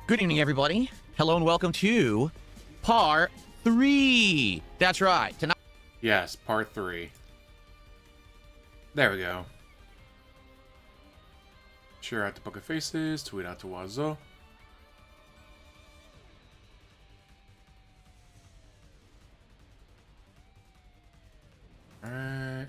Good evening, everybody. Hello and welcome to Part 3. That's right. Tonight. Yes, Part 3. There we go. Share out to Poker Faces, tweet out to Wazo. Alright.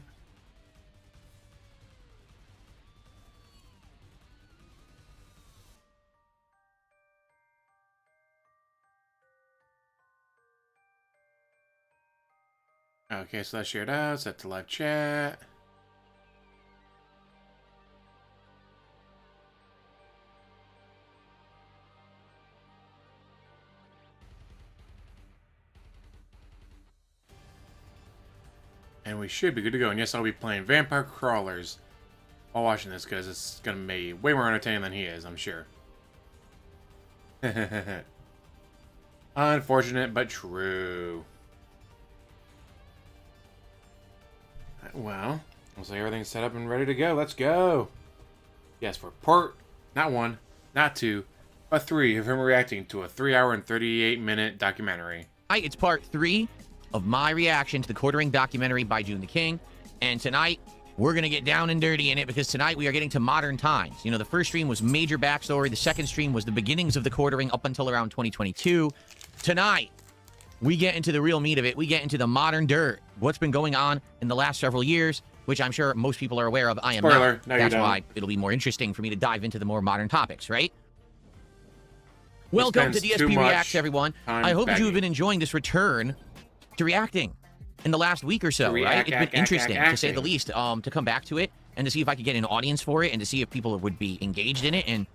Okay, so that's shared out, set to live chat. And we should be good to go. And yes, I'll be playing Vampire Crawlers while watching this because it's going to be way more entertaining than he is, I'm sure. Unfortunate, but true. Well, looks like everything's set up and ready to go. Let's go. Yes, for part, not 1, not 2, but 3 of him reacting to a 3-hour and 38-minute documentary. Hi, it's Part 3 of my reaction to the Quartering documentary by June the King. And tonight, we're going to get down and dirty in it because tonight we are getting to modern times. You know, the first stream was major backstory. The second stream was the beginnings of the Quartering up until around 2022. Tonight, we get into the real meat of it. We get into the modern dirt. What's been going on in the last several years, which I'm sure most people are aware of. I am Spoiler. not. No, That's you don't. why it'll be more interesting for me to dive into the more modern topics, right? Welcome to DSP Reacts, everyone. I hope that you have been enjoying this return to reacting in the last week or so, right? It's been interesting, to say the least, to come back to it and to see if I could get an audience for it and to see if people would be engaged in it. And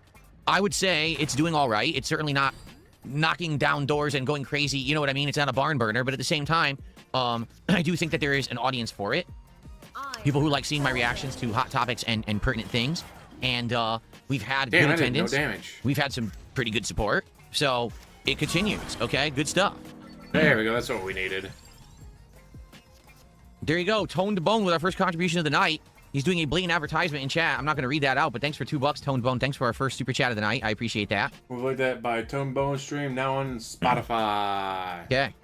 I would say it's doing all right. It's certainly not knocking down doors and going crazy. You know what I mean? It's not a barn burner, but at the same time, I do think that there is an audience for it. People who like seeing my reactions to hot topics and pertinent things. And we've had good attendance. No damage. We've had some pretty good support. So it continues, okay? Good stuff. There we go. That's what we needed. There you go. Toned Bone with our first contribution of the night. He's doing a blatant advertisement in chat. I'm not going to read that out, but thanks for $2, Toned Bone. Thanks for our first super chat of the night. I appreciate that. We'll look at that by Tone Bone Stream, now on Spotify. Okay.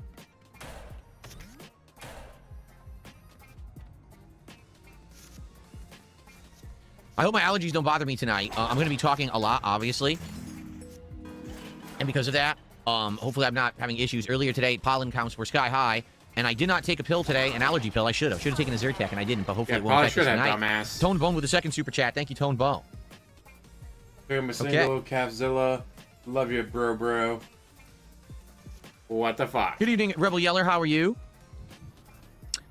I hope my allergies don't bother me tonight. I'm going to be talking a lot, obviously. And because of that, hopefully I'm not having issues. Earlier today, pollen counts were sky high. And I did not take a pill today, an allergy pill. I should have. Should have taken a Zyrtec, and I didn't. But hopefully it won't affect us tonight. Dumbass. Toned Bone with the second super chat. Thank you, Toned Bone. I'm a single, Cavzilla. Love you, bro. What the fuck? Good evening, Rebel Yeller. How are you?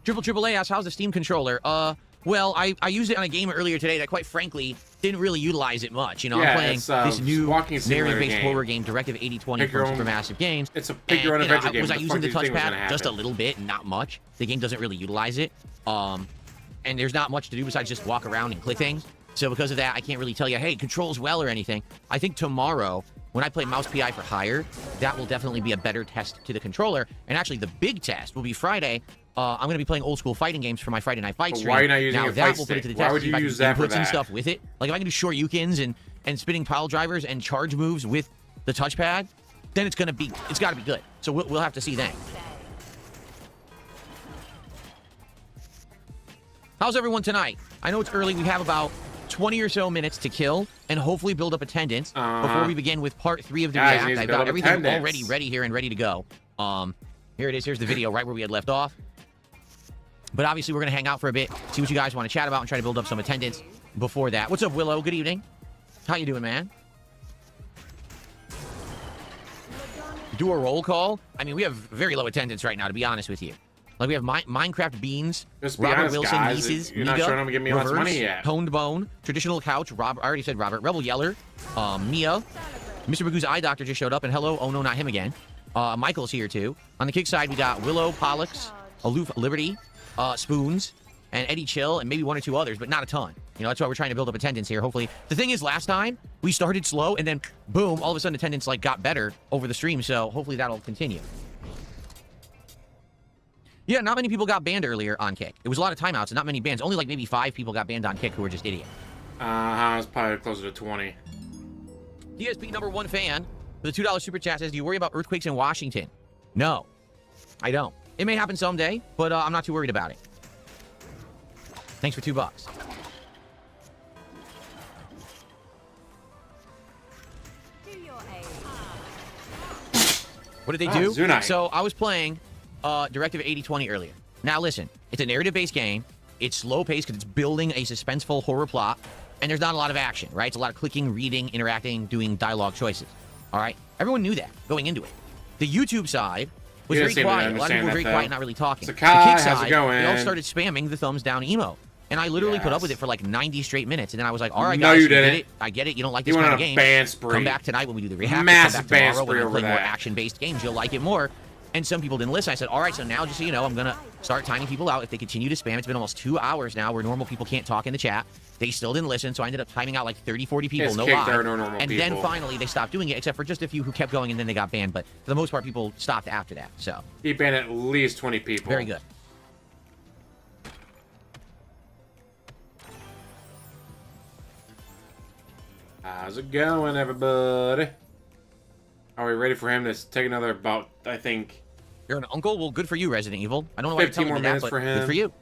Triple A asks, how's the Steam controller? Well, I used it on a game earlier today that, quite frankly, didn't really utilize it much. You know, I'm playing this new narrative-based horror game, Directive 8020 from Supermassive Games. It's a pick-your-own adventure game. Was I using the touchpad? Just a little bit, not much. The game doesn't really utilize it. And there's not much to do besides just walk around and click things. So because of that, I can't really tell you, hey, it controls well or anything. I think tomorrow, when I play Mouse PI for Hire, that will definitely be a better test to the controller. And actually, the big test will be Friday. I'm going to be playing old school fighting games for my Friday Night Fight stream. Why are you not using a fight stick? Why would you use that for that? And stuff with it. Like if I can do short Yukins and spinning pile drivers and charge moves with the touchpad, then it's got to be good. So we'll have to see then. How's everyone tonight? I know it's early. We have about 20 or so minutes to kill and hopefully build up attendance before we begin with Part 3 of the react. I've got everything already ready here and ready to go. Here it is. Here's the video right where we had left off. But obviously, we're going to hang out for a bit, see what you guys want to chat about, and try to build up some attendance before that. What's up, Willow? Good evening. How you doing, man? Do a roll call? I mean, we have very low attendance right now, to be honest with you. Like, we have Minecraft Beans, Robert Wilson, Nieces, you're not showing them give me lots of money yet. Toned Bone, Traditional Couch, Rob, I already said Robert, Rebel Yeller, Mia, Mr. Magoo's Eye Doctor just showed up, and hello, oh no, not him again. Michael's here, too. On the kick side, we got Willow, Pollux, Aloof Liberty, Spoons, and Eddie Chill, and maybe one or two others, but not a ton. You know, that's why we're trying to build up attendance here, hopefully. The thing is, last time, we started slow, and then, boom, all of a sudden attendance, like, got better over the stream, so hopefully that'll continue. Yeah, not many people got banned earlier on Kick. It was a lot of timeouts and not many bans. Only, like, maybe 5 people got banned on Kick who were just idiots. It's probably closer to 20. DSP #1 fan. The $2 super chat says, do you worry about earthquakes in Washington? No, I don't. It may happen someday, but I'm not too worried about it. Thanks for $2. What did they do? Zunai. So I was playing Directive 8020 earlier. Now listen, it's a narrative-based game. It's slow-paced because it's building a suspenseful horror plot, and there's not a lot of action, right? It's a lot of clicking, reading, interacting, doing dialogue choices. All right? Everyone knew that going into it. The YouTube side was very quiet. A lot of people were very quiet, not really talking. Sakai, the Kick how's side, it going? they all started spamming the thumbs down emo. And I literally put up with it for like 90 straight minutes, and then I was like, all right, No, guys, you didn't. I get it. You don't like this You kind went of on a game. ban spree. Come back tonight when we do the rehack. Massive Come back ban tomorrow when spree we play over more that. action-based games. You'll like it more. And some people didn't listen. I said, all right, so now just so you know, I'm going to start timing people out. If they continue to spam, it's been almost 2 hours now where normal people can't talk in the chat. They still didn't listen, so I ended up timing out like 30, 40 people, no lie. And then finally they stopped doing it, except for just a few who kept going, and then they got banned. But for the most part, people stopped after that. So He banned at least 20 people. very good. How's it going, everybody? Are we ready for him to take another about, I think... You're an uncle? Well, good for you, Resident Evil. I don't know why you're 15 telling more me that, minutes but for him. good for you.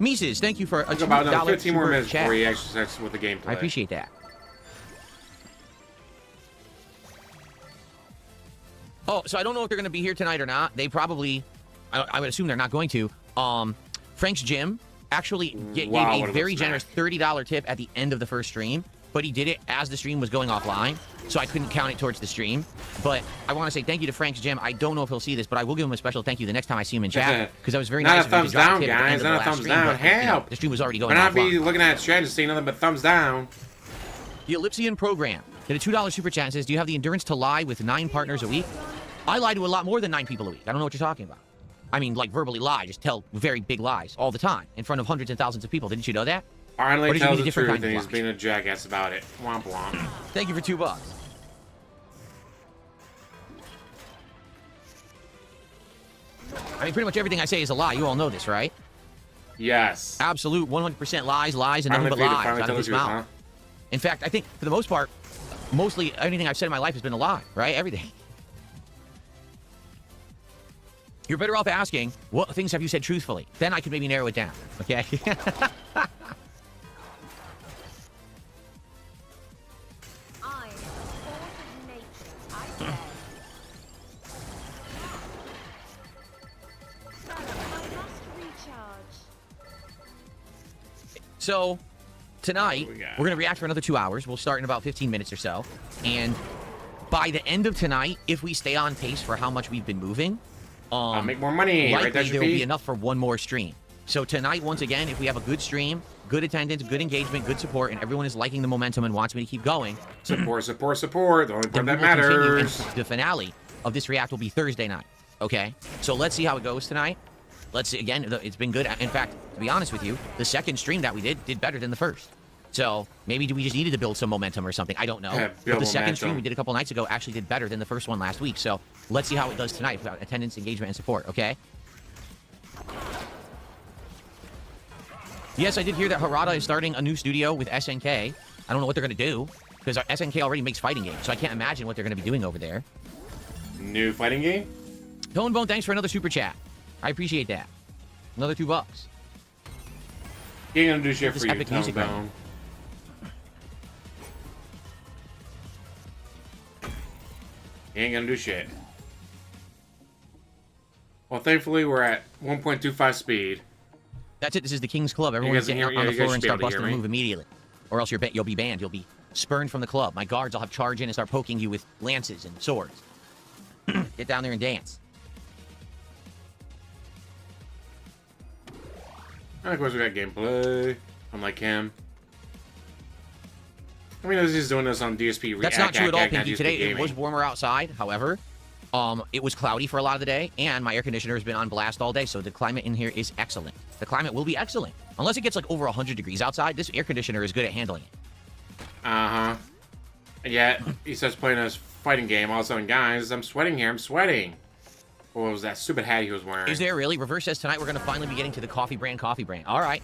Mises, thank you for a $2 about another 15 more super minutes chat. before he actually starts with the gameplay. I appreciate that. Oh, so I don't know if they're going to be here tonight or not. They probably, I would assume they're not going to. Frank's Gym actually gave a very generous $30 tip at the end of the first stream, but he did it as the stream was going offline, so I couldn't count it towards the stream. But I want to say thank you to Frank's Gym. I don't know if he'll see this, but I will give him a special thank you the next time I see him in chat, because that was very nice. Not a thumbs down, guys. Not a thumbs down. Help! The stream was already going offline. offline. Not be looking at chat and seeing nothing but thumbs down. The Ellipsian program did a $2 super chat and says, do you have the endurance to lie with 9 partners a week? I lie to a lot more than 9 people a week. I don't know what you're talking about. I mean, like, verbally lie. Just tell very big lies all the time in front of hundreds and thousands of people. Didn't you know that? Finally tells the truth, and he's being a jackass about it. Womp womp. Thank you for $2. I mean, pretty much everything I say is a lie. You all know this, right? Yes. Absolute 100% lies, and nothing but lies out of his mouth. Huh? In fact, I think, for the most part, mostly anything I've said in my life has been a lie, right? Everything. You're better off asking, what things have you said truthfully? Then I could maybe narrow it down, okay? So, tonight, we're going to react for another 2 hours. We'll start in about 15 minutes or so. And by the end of tonight, if we stay on pace for how much we've been moving, I'll make more money. Likely there will be enough for one more stream. So tonight, once again, if we have a good stream, good attendance, good engagement, good support, and everyone is liking the momentum and wants me to keep going. Support. The only part that matters. The finale of this react will be Thursday night. Okay? So let's see how it goes tonight. Let's see. Again, it's been good. In fact, to be honest with you, the second stream that we did better than the first. So maybe we just needed to build some momentum or something. I don't know. But the second stream we did a couple nights ago actually did better than the first one last week. So let's see how it does tonight without attendance, engagement, and support. Okay? Yes, I did hear that Harada is starting a new studio with SNK. I don't know what they're going to do, because SNK already makes fighting games, so I can't imagine what they're going to be doing over there. New fighting game? Tone Bone, thanks for another super chat. I appreciate that. Another $2. He ain't going to do shit for you, Tone Bone. He ain't going to do shit. Well, thankfully, we're at 1.25 speed. That's it. This is the King's Club. Everyone's getting on the floor and start busting a move immediately. Or else you'll be banned. You'll be spurned from the club. My guards will have charge in and start poking you with lances and swords. Get down there and dance. Of course, we got gameplay. Unlike him. I mean, he's doing this on DSP. That's not true at all, Pinky. Today it was warmer outside. However, it was cloudy for a lot of the day, and my air conditioner has been on blast all day, so the climate in here is excellent. The climate will be excellent. Unless it gets like over 100 degrees outside, this air conditioner is good at handling it. Uh-huh. Yeah, he starts playing this fighting game. All of a sudden, guys, I'm sweating here. I'm sweating. What was that stupid hat he was wearing? Is there really? Reverse says tonight we're going to finally be getting to the coffee brand. All right.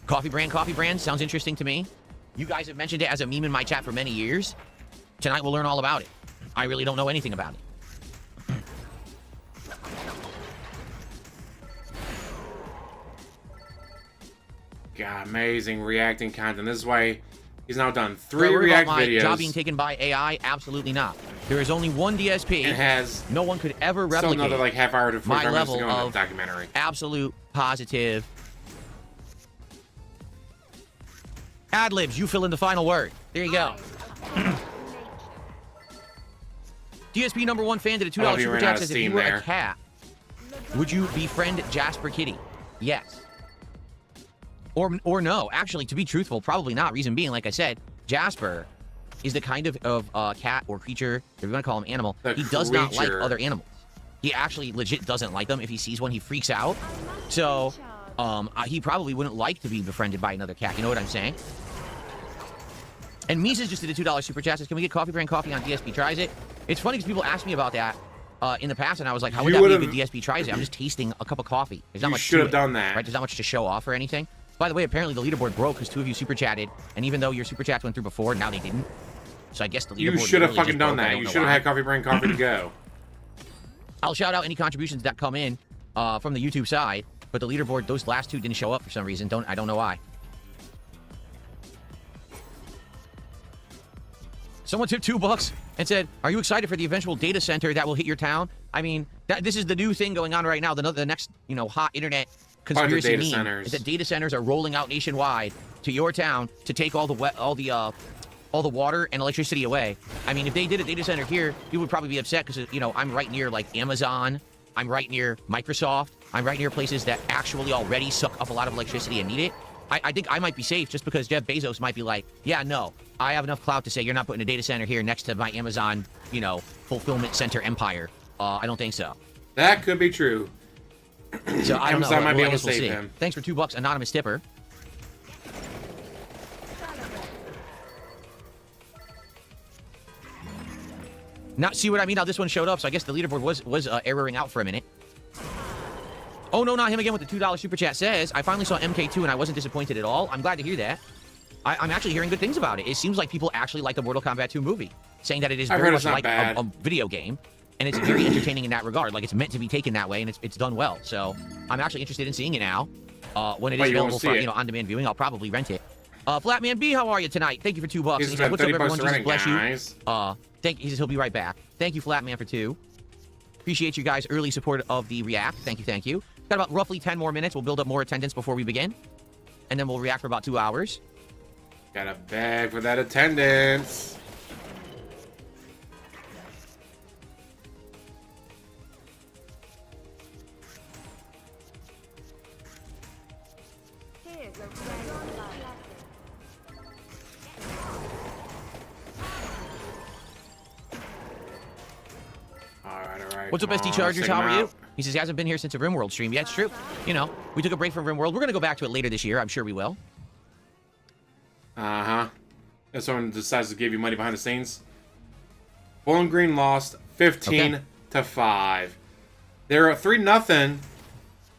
Coffee brand. Sounds interesting to me. You guys have mentioned it as a meme in my chat for many years. Tonight we'll learn all about it. I really don't know anything about it. God, amazing reacting content. This is why he's now done 3 React videos. Job being taken by AI? Absolutely not. There is only one DSP. It has no one could ever replicate. Still another like half hour to 45 minutes to go in of the documentary. Absolute positive. Ad-libs, you fill in the final word. There you go. DSP #1 fan did a $2 super chat says, if you were a cat, would you befriend Jasper Kitty? Yes. Or no. Actually, to be truthful, probably not. Reason being, like I said, Jasper is the kind of cat or creature, if you want to call him animal, he does not like other animals. He actually legit doesn't like them. If he sees one, he freaks out. So, he probably wouldn't like to be befriended by another cat. You know what I'm saying? And Mises just did a $2 super chat says, can we get Coffee Brand Coffee on DSP Tries It? It's funny because people asked me about that in the past, and I was like, how would that be a good DSP Tries It? I'm just tasting a cup of coffee. There's not much to it. You should have done that. Right? There's not much to show off or anything. By the way, apparently the leaderboard broke because 2 of you super chatted, and even though your super chats went through before, now they didn't. So I guess the leaderboard. You should have fucking done that. You should have had Coffee Brand Coffee to go. I'll shout out any contributions that come in from the YouTube side, but the leaderboard, those last 2 didn't show up for some reason. I don't know why. Someone tipped $2 and said, are you excited for the eventual data center that will hit your town? I mean, this is the new thing going on right now. The next, hot internet conspiracy meme is that data centers are rolling out nationwide to your town to take all the water and electricity away. I mean, if they did a data center here, you would probably be upset because, I'm right near, like, Amazon. I'm right near Microsoft. I'm right near places that actually already suck up a lot of electricity and need it. I think I might be safe just because Jeff Bezos might be like, yeah, no, I have enough clout to say you're not putting a data center here next to my Amazon, fulfillment center empire. I don't think so. That could be true. So I don't know. Might be able to save him. Thanks for $2, anonymous tipper. Now, see what I mean? Now this one showed up, so I guess the leaderboard was erroring out for a minute. Oh, no, not him again with the $2 super chat says, I finally saw MK2 and I wasn't disappointed at all. I'm glad to hear that. I'm actually hearing good things about it. It seems like people actually like the Mortal Kombat 2 movie, saying that it is very much like a video game, and it's very entertaining in that regard. Like, it's meant to be taken that way, and it's done well. So I'm actually interested in seeing it now. When it is available for, on-demand viewing, I'll probably rent it. Flatman B, how are you tonight? Thank you for $2. And he said, what's up, everyone? Jesus bless you. He says he'll be right back. Thank you, Flatman, for 2. Appreciate you guys' early support of the React. Thank you, thank you. Got about roughly 10 more minutes. We'll build up more attendance before we begin. And then we'll react for about 2 hours. Gotta beg for that attendance. Alright. What's up, SD Chargers? How are you? He says he hasn't been here since a RimWorld stream. Yeah, it's true. We took a break from RimWorld. We're going to go back to it later this year. I'm sure we will. Uh-huh. If someone decides to give you money behind the scenes. Bowling Green lost 15-5. They were 3-0,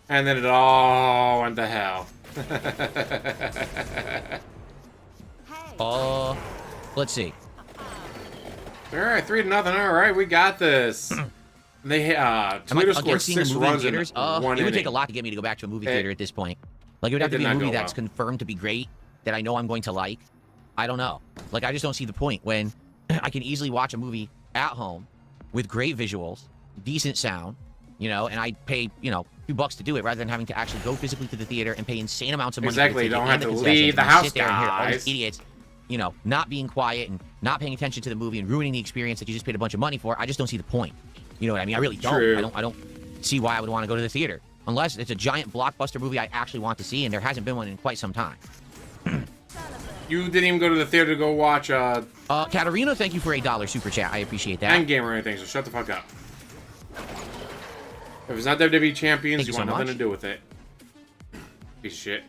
and then it all went to hell. Let's see. Alright, 3-0. Alright, we got this. They Toledo scored 6 runs in 1 inning. It would take a lot to get me to go back to a movie theater at this point. Like, it would have to be a movie that's confirmed to be great, that I know I'm going to like. I don't know. Like, I just don't see the point when I can easily watch a movie at home with great visuals, decent sound, and I pay, $2 to do it rather than having to actually go physically to the theater and pay insane amounts of money. Exactly. You don't have to leave the house, guys. Idiots, not being quiet and not paying attention to the movie and ruining the experience that you just paid a bunch of money for. I just don't see the point. You know what I mean? I really don't. I don't see why I would want to go to the theater. Unless it's a giant blockbuster movie I actually want to see, and there hasn't been one in quite some time. You didn't even go to the theater to go watch, Katarina, thank you for $8 super chat. I appreciate that. Endgame or anything, so shut the fuck up. If it's not WWE Champions, you want nothing to do with it. Piece of shit.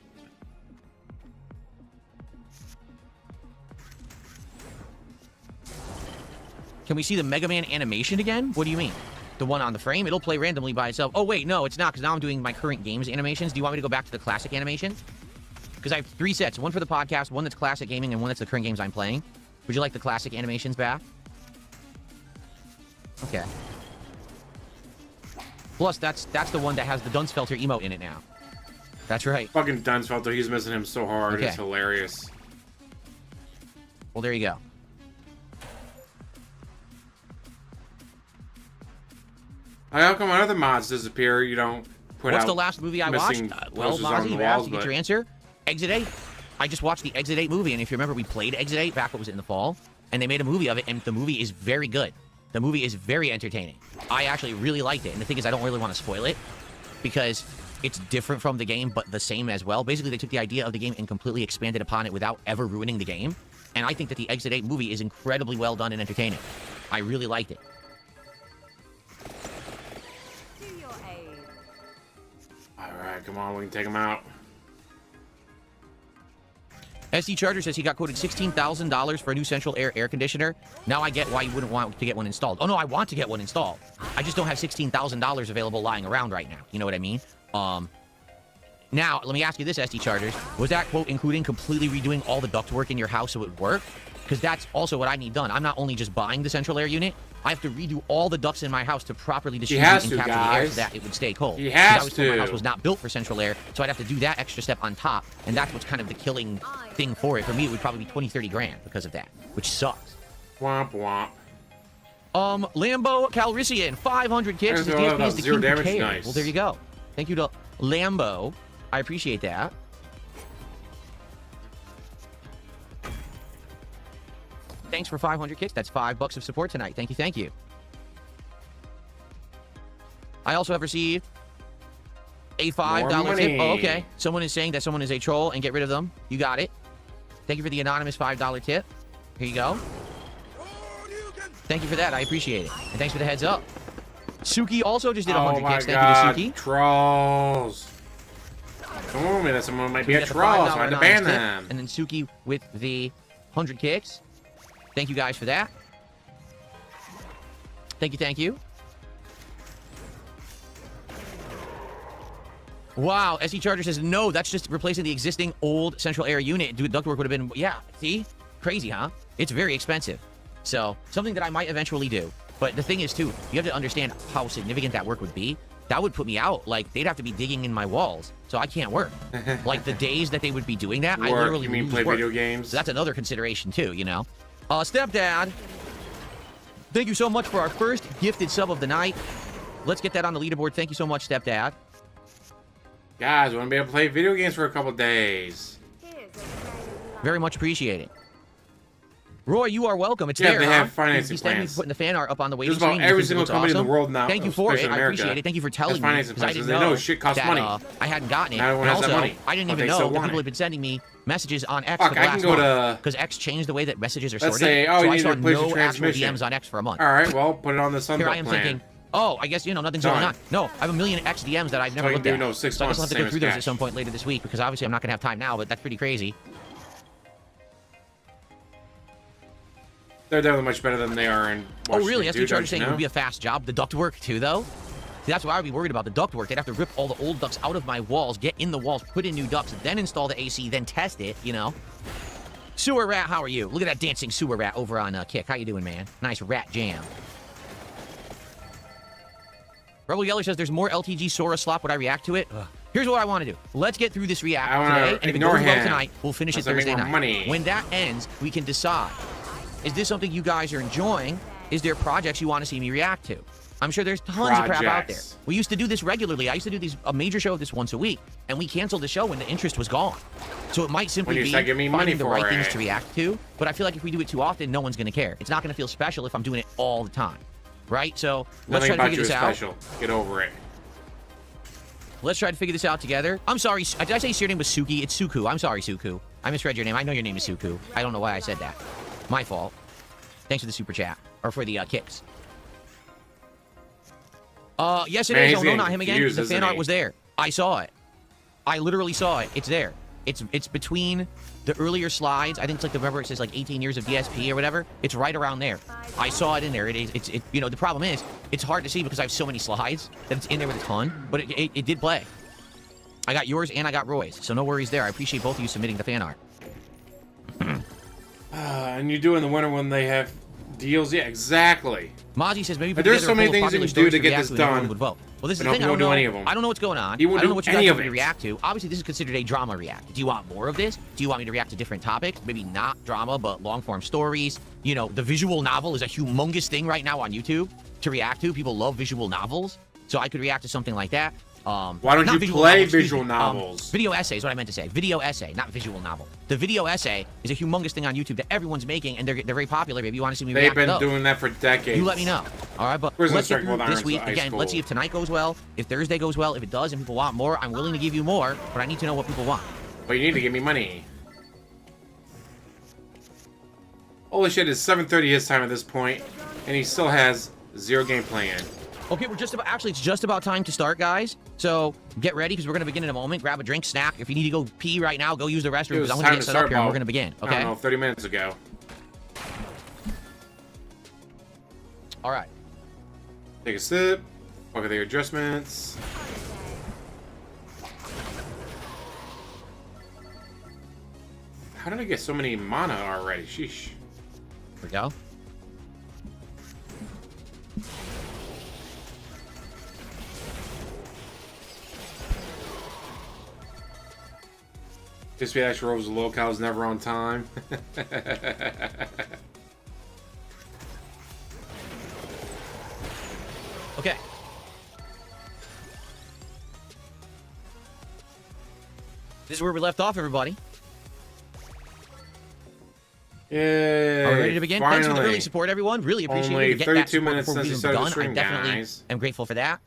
Can we see the Mega Man animation again? What do you mean? The one on the frame? It'll play randomly by itself. Oh, wait, no, it's not, because now I'm doing my current games animations. Do you want me to go back to the classic animation? Because I have 3 sets. One for the podcast, one that's classic gaming, and one that's the current games I'm playing. Would you like the classic animations back? Okay. Plus, that's the one that has the Dunsfelter emote in it now. That's right. Fucking Dunsfelter, he's missing him so hard. Okay. It's hilarious. Well, there you go. How come when other mods disappear, you don't put What's out the last movie I watched? Well, Mozzie, you asked to get your answer. Exit 8. I just watched the Exit 8 movie, and if you remember, we played Exit 8 back, what was it, in the fall? And they made a movie of it, and the movie is very good. The movie is very entertaining. I actually really liked it, and the thing is, I don't really want to spoil it, because it's different from the game, but the same as well. Basically, they took the idea of the game and completely expanded upon it without ever ruining the game, and I think that the Exit 8 movie is incredibly well done and entertaining. I really liked it. Alright, come on, we can take him out. SD Charger says he got quoted $16,000 for a new central air conditioner. Now I get why you wouldn't want to get one installed. Oh, no, I want to get one installed. I just don't have $16,000 available lying around right now. You know what I mean? Now, let me ask you this, SD Chargers. Was that quote including completely redoing all the ductwork in your house so it would work? Because that's also what I need done. I'm not only just buying the central air unit, I have to redo all the ducts in my house to properly distribute and capture the air so that it would stay cold. He has to. My house was not built for central air, so I'd have to do that extra step on top, and that's what's kind of the killing thing for it. For me, it would probably be 20, 30 grand because of that, which sucks. Womp womp. Lambo Calrissian, 500 kicks. His DSP is the king of care. Nice. Well, there you go. Thank you to Lambo. I appreciate that. Thanks for 500 kicks. That's $5 of support tonight. Thank you, thank you. I also have received a $5 tip. Oh, okay. Someone is saying that someone is a troll and get rid of them. You got it. Thank you for the anonymous $5 tip. Here you go. Thank you for that. I appreciate it. And thanks for the heads up. Suki also just did 100 kicks. Thank you to Suki. Trolls. Come on, man. Someone might be a troll, so I had to ban them. And then Suki with the 100 kicks. Thank you guys for that. Thank you, thank you. Wow, SE Charger says, no, that's just replacing the existing old central air unit. Dude, ductwork would have been, yeah, see? Crazy, huh? It's very expensive. So, something that I might eventually do. But the thing is, too, you have to understand how significant that work would be. That would put me out. Like, they'd have to be digging in my walls, so I can't work. Like, the days that they would be doing that, I literally You mean play video games? So that's another consideration, too, you know? Stepdad, thank you so much for our first gifted sub of the night. Let's get that on the leaderboard. Thank you so much, Stepdad. Guys, we want to be able to play video games for a couple days. Very much appreciated. Roy, you are welcome. It's yeah, there. They have financing He's plans. putting the fan art up on the waiting screen. Just about every single company in the world now. Thank you for it. I appreciate it. Thank you for telling me. Financing plans, because they know shit costs money. I hadn't gotten it. Not everyone and has also, that money. I didn't even know that people had been sending me messages on X for the last month. Because X changed the way that messages are sorted. Let's say, oh, so you I need saw to replace no your actual transmission. DMs on X for a month. All right, well, put it on the Sunbelt Here I am plan. thinking, oh, I guess, nothing's going on. No, I have a million X DMs that I've never looked at. No, 6 so I guess months, I'll have to same go through as those cash. at some point later this week, because obviously I'm not going to have time now, but that's pretty crazy. They're definitely much better than they are in Washington. Oh, really? That's what you're saying. You It know? would be a fast job. The ductwork, too, though? See, that's why I would be worried about the ductwork. They'd have to rip all the old ducts out of my walls, get in the walls, put in new ducts, then install the AC, then test it, you know? Sewer Rat, how are you? Look at that dancing Sewer Rat over on Kick. How you doing, man? Nice rat jam. Rebel Yeller says there's more LTG Sora slop. Would I react to it? Here's what I want to do. Let's get through this react today, and if it goes well tonight, we'll finish it Thursday night. Money. When that ends, we can decide. Is this something you guys are enjoying? Is there projects you want to see me react to? I'm sure there's tons of crap out there. We used to do this regularly. I used to do a major show of this once a week, and we canceled the show when the interest was gone. So it might simply be finding the right things to react to, but I feel like if we do it too often, no one's going to care. It's not going to feel special if I'm doing it all the time, right? So let's try to figure this out. Get over it. Let's try to figure this out together. I'm sorry. Did I say your name was Suki? It's Suku. I'm sorry, Suku. I misread your name. I know your name is Suku. I don't know why I said that. My fault. Thanks for the super chat. Or for the kicks. Yes, it is. Oh, no, not him again. The fan art was there. I saw it. I literally saw it. It's there. It's between the earlier slides. I think it's like, remember it says like 18 years of DSP or whatever. It's right around there. I saw it in there. You know, the problem is, it's hard to see because I have so many slides that it's in there with a ton, but it did play. I got yours and I got Roy's, so no worries there. I appreciate both of you submitting the fan art. And you do in the winter when they have deals. Yeah, exactly. Mozzie says maybe but there's so many things you can do to get this done. Would vote. Well, this is the But thing. he I won't don't do know. any of them. I don't know what's going on. He won't I don't know do what you guys any want of me to it. react to. Obviously, this is considered a drama react. Do you want more of this? Do you want me to react to different topics? Maybe not drama, but long-form stories. You know, the visual novel is a humongous thing right now on YouTube to react to. People love visual novels, so I could react to something like that. Why don't you play visual novels? Video essay is what I meant to say. Video essay, not visual novel. The video essay is a humongous thing on YouTube that everyone's making, and they're very popular. Maybe you want to see me react to those. They've been doing that for decades. You let me know. All right, but Where's let's the get through this week. Again, school? let's see if tonight goes well, if Thursday goes well. If it does and people want more, I'm willing to give you more, but I need to know what people want. But you need to give me money. Holy shit, it's 7:30 his time at this point, and he still has 0 game plan. Okay, we're just about, actually, it's just about time to start, guys. So get ready, because we're going to begin in a moment. Grab a drink, snack. If you need to go pee right now, go use the restroom, because I'm going to get set up here and we're going to begin, okay? I don't know, 30 minutes ago. All right. Take a sip. Look at the adjustments. How did I get so many mana already? Sheesh. Here we go. This actually rolls the locals never on time. Okay. This is where we left off, everybody. Yay! Are we ready to begin? Finally. Thanks for the early support, everyone. Really appreciate Only it. Get 32 that support minutes before since we you even started the begun. stream, I definitely guys. am grateful for that.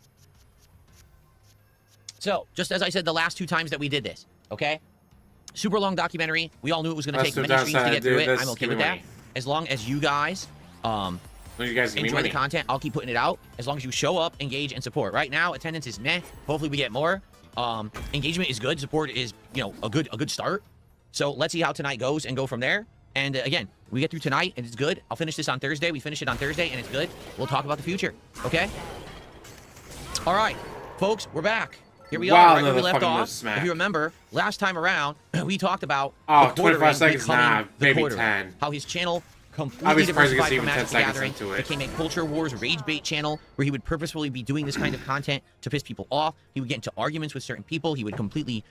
So, just as I said the last 2 times that we did this, okay? Super long documentary. We all knew it was going to take many streams to get through it. I'm okay with that. As long as you guys, enjoy the content, I'll keep putting it out. As long as you show up, engage, and support. Right now, attendance is meh. Hopefully, we get more. Engagement is good. Support is, you know, a good start. So let's see how tonight goes and go from there. And again, we get through tonight and it's good. I'll finish this on Thursday. We finish it on Thursday and it's good. We'll talk about the future. Okay? All right, folks, we're back. Here we are, right where we left off. If you remember, last time around, we talked about the 25 seconds, maybe 10. How his channel completely diversified from Magic the Gathering. It became a Culture Wars rage bait channel where he would purposefully be doing this kind of content to piss people off. He would get into arguments with certain people. He would completely,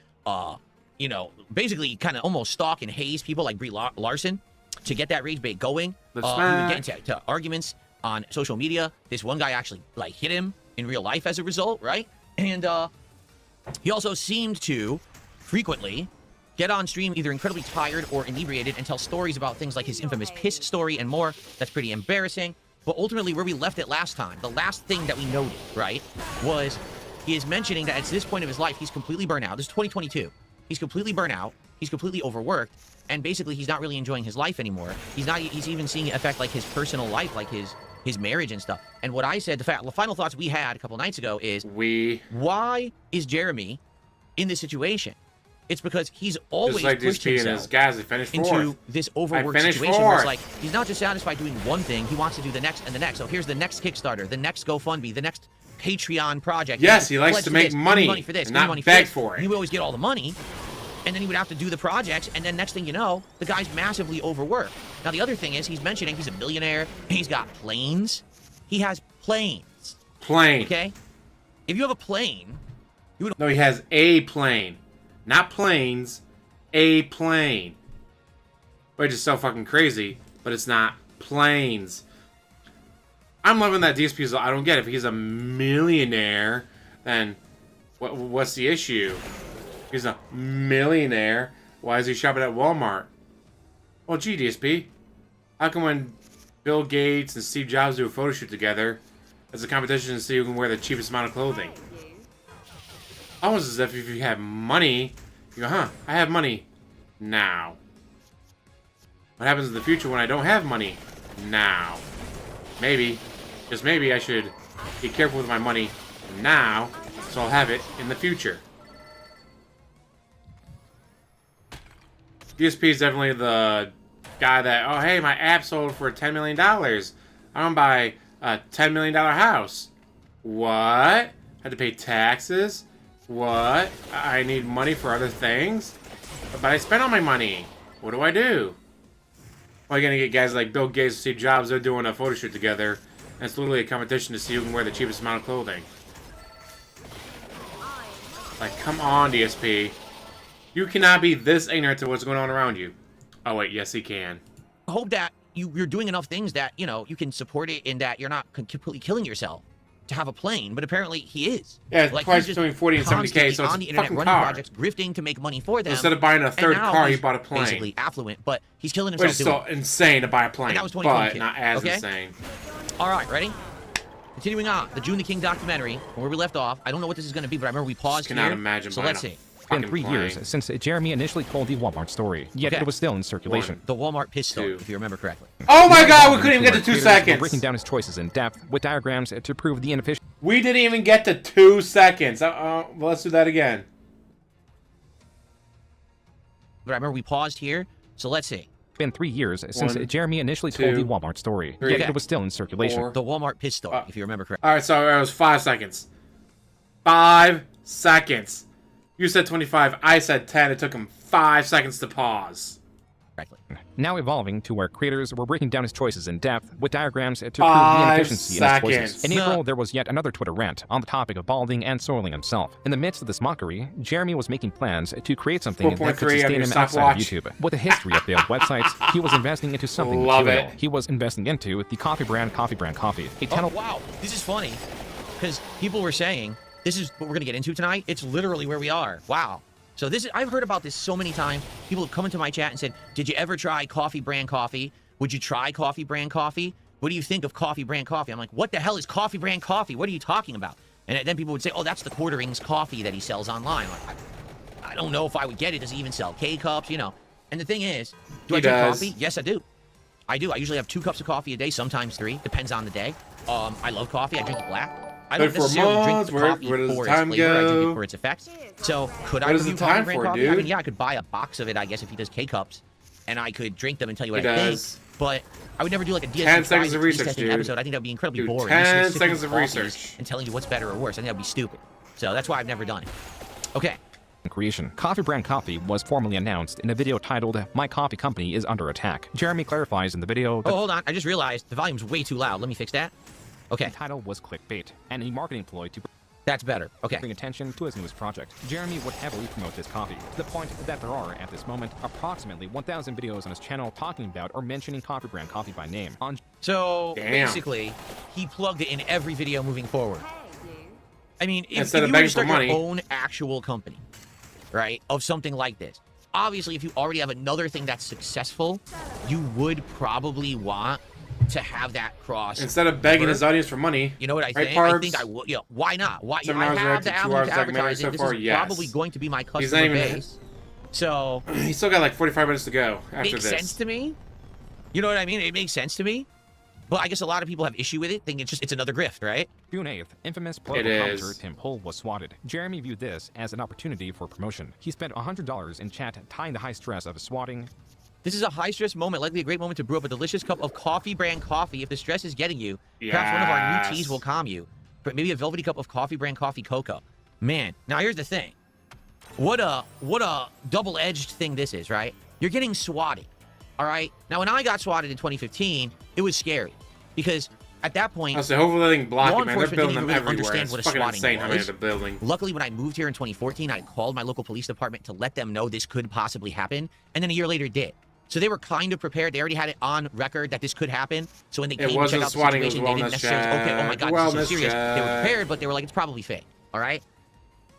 you know, basically kind of almost stalk and haze people like Brie Larson to get that rage bait going. He would get into arguments on social media. This one guy actually like hit him in real life as a result, right? And he also seemed to frequently get on stream either incredibly tired or inebriated and tell stories about things like his infamous piss story and more. That's pretty embarrassing. But ultimately, where we left it last time, the last thing that we noted, right, was he is mentioning that at this point of his life, he's completely burnt out. This is 2022. He's completely burnt out. He's completely overworked. And basically, he's not really enjoying his life anymore. He's even seeing it affect, like, his personal life, like his marriage and stuff. And what I said, the final thoughts we had a couple nights ago is, why is Jeremy in this situation? It's because he's always just like pushed DSP himself and his guys, finished into this overworked situation where it's like, he's not just satisfied doing one thing, he wants to do the next and the next. So here's the next Kickstarter, the next GoFundMe, the next Patreon project. Yes, he likes to make money for this, and not beg for it. He would always get all the money, and then he would have to do the projects, and then next thing you know, the guy's massively overworked. Now, the other thing is, he's mentioning he's a millionaire, he's got planes. He has planes. Plane. Okay? If you have a plane, you would... No, he has a plane. Not planes, a plane. Which is so fucking crazy, but it's not planes. I'm loving that DSP. I don't get it. If he's a millionaire, then what's the issue? He's a millionaire. Why is he shopping at Walmart? Well, gee, DSP. How come when Bill Gates and Steve Jobs do a photo shoot together, it's a competition to see who can wear the cheapest amount of clothing? Almost as if you have money, you go, huh, I have money now. What happens in the future when I don't have money now? Maybe, just maybe I should be careful with my money now, so I'll have it in the future. DSP is definitely the guy that, oh hey, my app sold for $10 million. I'm gonna buy a $10 million house. What? Had to pay taxes? What? I need money for other things? But I spent all my money. What do I do? Why are you gonna get guys like Bill Gates and Steve Jobs? They're doing a photo shoot together, and it's literally a competition to see who can wear the cheapest amount of clothing. Like, come on, DSP. You cannot be this ignorant to what's going on around you. Oh wait, yes he can. I hope that you're doing enough things that, you know, you can support it and that you're not completely killing yourself to have a plane, but apparently he is. Yeah, like, price between 40 and 70K, so it's on the a internet fucking running car. projects, grifting to make money for them. So instead of buying a third car, he he's bought a plane. Basically affluent, but he's killing himself. Which is still insane to buy a plane, And that was but not as insane. All right, ready? Continuing on, the June the King documentary, where we left off. I don't know what this is going to be, but I remember we paused Cannot here. imagine so let's see. It's been 3 years since Jeremy initially told the Walmart story, yet it was still in circulation. The Walmart pistol, if you remember correctly. Oh my god, we couldn't even get to 2 seconds! Breaking down his choices in depth with diagrams to prove the inefficiency. We didn't even get to 2 seconds. Well, let's do that again. But I remember we paused here, so let's see. It's been 3 years since Jeremy initially told the Walmart story, yet it was still in circulation. The Walmart pistol, if you remember correctly. Alright, so it was 5 seconds. 5 seconds. You said 25, I said 10. It took him 5 seconds to pause. Correctly. Now evolving to where creators were breaking down his choices in depth with diagrams to prove the inefficiency in his choices. In April, there was yet another Twitter rant on the topic of balding and soiling himself. In the midst of this mockery, Jeremy was making plans to create something that could sustain him outside of YouTube. With a history of failed websites, he was investing into something material. He was investing into the coffee brand Coffee. Oh, wow. This is funny, because people were saying, this is what we're going to get into tonight. It's literally where we are. Wow. So this is, I've heard about this so many times. People have come into my chat and said, did you ever try Coffee brand coffee? Would you try Coffee brand coffee? What do you think of Coffee brand coffee? I'm like, what the hell is Coffee brand coffee? What are you talking about? And then people would say, oh, that's the Quarterings coffee that he sells online. Like, I don't know if I would get it. Does he even sell K-cups? You know. And the thing is, do I drink coffee? Yes, I do. I do. I usually have 2 cups of coffee a day, sometimes 3. Depends on the day. I love coffee. I drink it black. I don't necessarily drink the coffee for its flavor. I drink it for its effects. So could I review Coffee brand coffee? I mean, yeah, I could buy a box of it, I guess, if he does K-cups, and I could drink them and tell you what I think. But I would never do like a DSP 10 seconds of research, dude. episode. I think that would be incredibly boring. 10 seconds of research and telling you what's better or worse. I think that would be stupid. So that's why I've never done it. Okay. Creation. Coffee brand coffee was formally announced in a video titled "My Coffee Company is Under Attack." Jeremy clarifies in the video that hold on. I just realized the volume's way too loud. Let me fix that. Okay. The title was clickbait and a marketing ploy to that's better. Okay. Bring attention to his newest project. Jeremy would heavily promote this coffee, to the point that there are, at this moment, approximately 1,000 videos on his channel talking about or mentioning Coffee brand coffee by name. So basically, he plugged it in every video moving forward. I mean, if you were to start your own actual company, right, of something like this, obviously, if you already have another thing that's successful, you would probably want to have that cross instead of begging his audience for money. You know what I think? Parks? I think I will. You know, why not? Why? You know, I have the avenue to advertise it. This is probably going to be my customer base. So he's still got like 45 minutes to go after this. Makes sense to me. You know what I mean? It makes sense to me. But I guess a lot of people have issue with it, thinking it's another grift, right? June 8th, infamous political commentator Tim Pool was swatted. Jeremy viewed this as an opportunity for promotion. He spent $100 in chat tying the high stress of swatting. This is a high-stress moment, likely a great moment to brew up a delicious cup of Coffee brand coffee. If the stress is getting you, perhaps one of our new teas will calm you. But maybe a velvety cup of Coffee brand coffee cocoa. Man, now here's the thing. What a double-edged thing this is, right? You're getting swatted, all right? Now, when I got swatted in 2015, it was scary because at that point, hopefully they can block it, man. They're building them everywhere. Understand what a swatting was. Building. Luckily, when I moved here in 2014, I called my local police department to let them know this could possibly happen, and then a year later, it did. So they were kind of prepared. They already had it on record that this could happen. So when they came to check out the situation, they didn't necessarily, okay, oh my God, this is so serious. They were prepared, but they were like, it's probably fake, all right?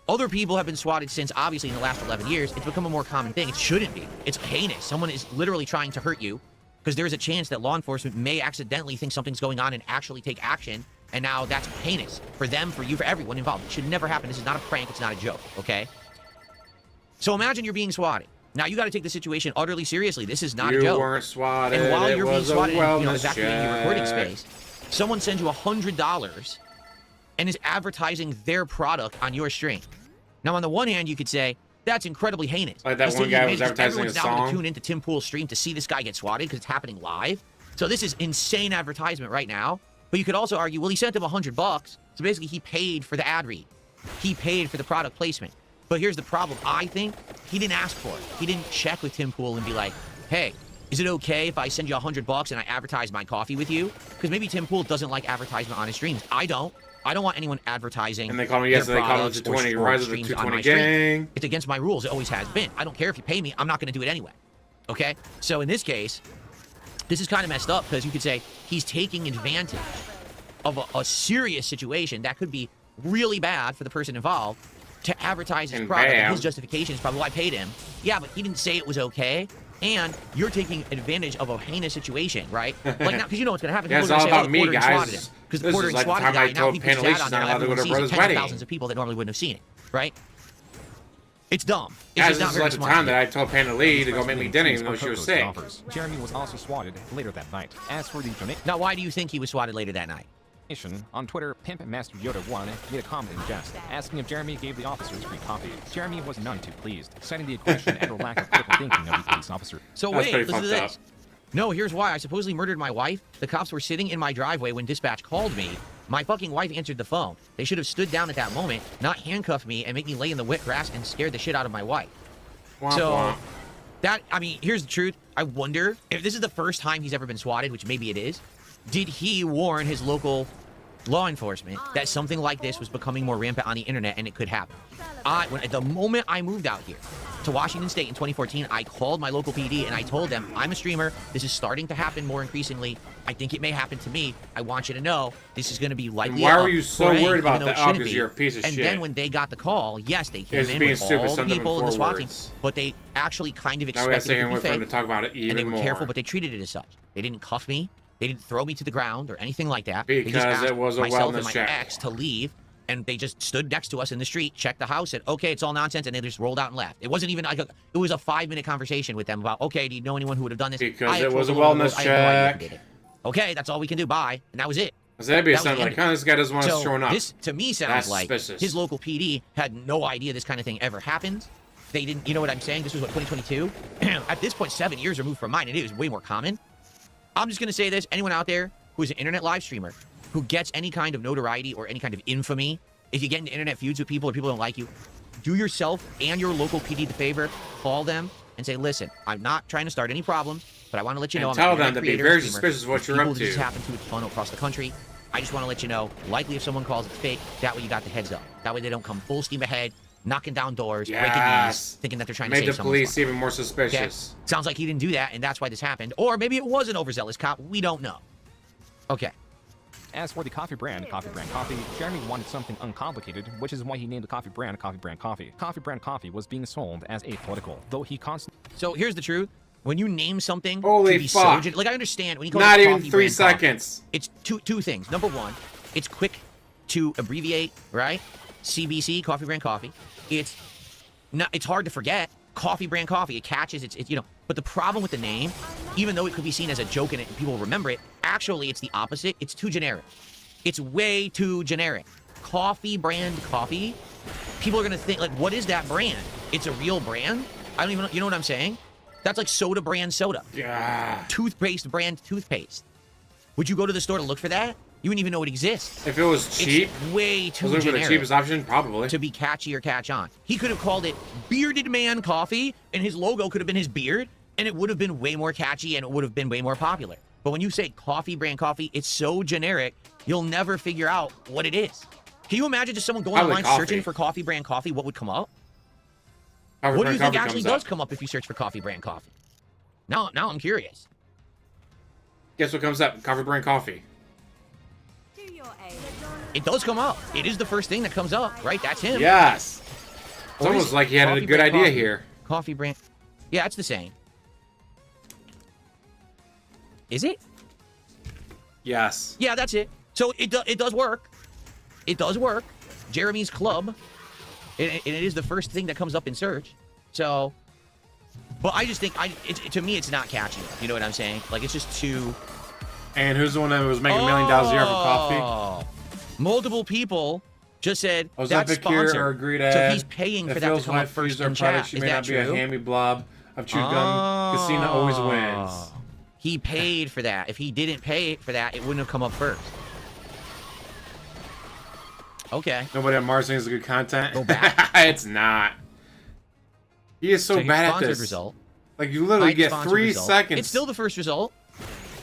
Other people have been swatted since, obviously, in the last 11 years. It's become a more common thing. It shouldn't be. It's heinous. Someone is literally trying to hurt you because there is a chance that law enforcement may accidentally think something's going on and actually take action. And now that's heinous for them, for you, for everyone involved. It should never happen. This is not a prank. It's not a joke, okay? So imagine you're being swatted. Now, you got to take the situation utterly seriously. This is not a joke. You weren't swatted. And while you're being swatted and evacuating your recording space, someone sends you $100 and is advertising their product on your stream. Now, on the one hand, you could say, that's incredibly heinous. Like that one guy was advertising a song. Everyone's now going to tune into Tim Pool's stream to see this guy get swatted because it's happening live. So this is insane advertisement right now. But you could also argue, well, he sent him $100. So basically, he paid for the ad read. He paid for the product placement. But here's the problem. I think he didn't ask for it. He didn't check with Tim Pool and be like, hey, Is it okay if I send you $100 and I advertise my coffee with you? Because maybe Tim Pool doesn't like advertisement on his streams. I don't want anyone advertising. And they call me yesterday. They call me the 220 Rise of the 220 Gang. It's against my rules. It always has been. I don't care if you pay me. I'm not going to do it anyway. Okay? So in this case, this is kind of messed up because you could say he's taking advantage of a serious situation that could be really bad for the person involved to advertise his product. And his justification is probably, well, I paid him. Yeah, but he didn't say it was okay. And you're taking advantage of a heinous situation, right? Like, now, because you know what's going to happen. Yeah, it's all about me, guys. Because the porter and swatted guy, now people sat on there, everyone sees it, tens of thousands of people that normally wouldn't have seen it, right? It's dumb. It's guys, this is like the time that I told Panda Lee to go make me dinner even though she was sick. Jeremy was also swatted later that night. As for the donation... Now, why do you think he was swatted later that night? On Twitter, Pimp Master Yoda 1 made a comment in jest, asking if Jeremy gave the officers free coffee. Jeremy was none too pleased, citing the aggression and lack of critical thinking of the police officer. So wait, listen to this. No, here's why. I supposedly murdered my wife. The cops were sitting in my driveway when dispatch called me. My fucking wife answered the phone. They should have stood down at that moment, not handcuffed me and make me lay in the wet grass and scared the shit out of my wife. That, I mean, here's the truth. I wonder if this is the first time he's ever been swatted, which maybe it is. Did he warn his local law enforcement that something like this was becoming more rampant on the internet and it could happen? At the moment I moved out here to Washington State in 2014, I called my local PD and I told them, I'm a streamer. This is starting to happen more increasingly. I think it may happen to me. I want you to know this is going to be likely. Why were you so worried about that? Oh, because you're a piece of shit. And then when they got the call, yes, they came in with all the people in the SWAT team, but they actually kind of expected it to be fake. To talk about it even and they were more. careful, but they treated it as such. They didn't cuff me. They didn't throw me to the ground or anything like that. Because they just asked it was a myself and wellness my check. ex to leave, and they just stood next to us in the street, checked the house, said, okay, it's all nonsense, and they just rolled out and left. It wasn't even like it was a 5-minute conversation with them about, okay, do you know anyone who would have done this? Because it was a wellness check. Okay, that's all we can do. Bye. And that was it. That'd be something like, this guy doesn't want us showing up. This, to me, sounds like his local PD had no idea this kind of thing ever happened. They didn't, you know what I'm saying? This was, what, 2022? At this point, 7 years removed from mine, and it was way more common. I'm just going to say this. Anyone out there who is an internet live streamer who gets any kind of notoriety or any kind of infamy, if you get into internet feuds with people or people don't like you, do yourself and your local PD the favor, call them and say, listen, I'm not trying to start any problems, but I want to let you know I'm tell them to be very suspicious of what you're up to. People just happen to funnel across the country. I just want to let you know, likely if someone calls it fake, that way you got the heads up. That way they don't come full steam ahead, knocking down doors, breaking knees, thinking that they're trying to save someone's life. Made the police even more suspicious. Okay? Sounds like he didn't do that, and that's why this happened. Or maybe it was an overzealous cop. We don't know. Okay. As for the coffee brand Coffee, Jeremy wanted something uncomplicated, which is why he named the coffee brand Coffee. Coffee brand coffee was being sold as apolitical, though he constantly... So here's the truth. When you name something Holy to be fuck. so... Like, I understand when you call Not it even coffee 3 brand seconds. Coffee, it's two things. Number one, it's quick to abbreviate, right? CBC, Coffee brand coffee. It's hard to forget. Coffee brand coffee. It catches. It's you know. But the problem with the name, even though it could be seen as a joke and people will remember it, actually it's the opposite. It's too generic. It's way too generic. Coffee brand coffee. People are gonna think like, what is that brand? It's a real brand? I don't even know. You know what I'm saying? That's like soda brand soda. Yeah. Toothpaste brand toothpaste. Would you go to the store to look for that? You wouldn't even know it exists. If it was cheap, it's way too generic. For the cheapest option, probably. To be catchy or catch on. He could have called it Bearded Man Coffee, and his logo could have been his beard, and it would have been way more catchy, and it would have been way more popular. But when you say coffee brand coffee, it's so generic, you'll never figure out what it is. Can you imagine just someone going online searching for coffee brand coffee? What would come up? What do you think actually does come up if you search for coffee brand coffee? Now I'm curious. Guess what comes up? Coffee brand coffee. It does come up. It is the first thing that comes up, right? That's him. Yes. It's almost like he had a good idea here. Coffee brand. Yeah, it's the same. Is it? Yes. Yeah, that's it. So it does work. It does work. Jeremy's Club. And it is the first thing that comes up in search. So, but I just think to me it's not catchy. You know what I'm saying? Like it's just too. And who's the one that was making $1 million a year for coffee? Multiple people just said that's sponsored. So he's paying for that to come up first in chat. Is that true? Be a hammy blob of chewed gum. Casino always wins. He paid for that. If he didn't pay for that, it wouldn't have come up first. Okay. Nobody on Mars thinks it's good content. Go back. It's not. He is so bad at this. Result. Like, you literally get 3 seconds. It's still the first result.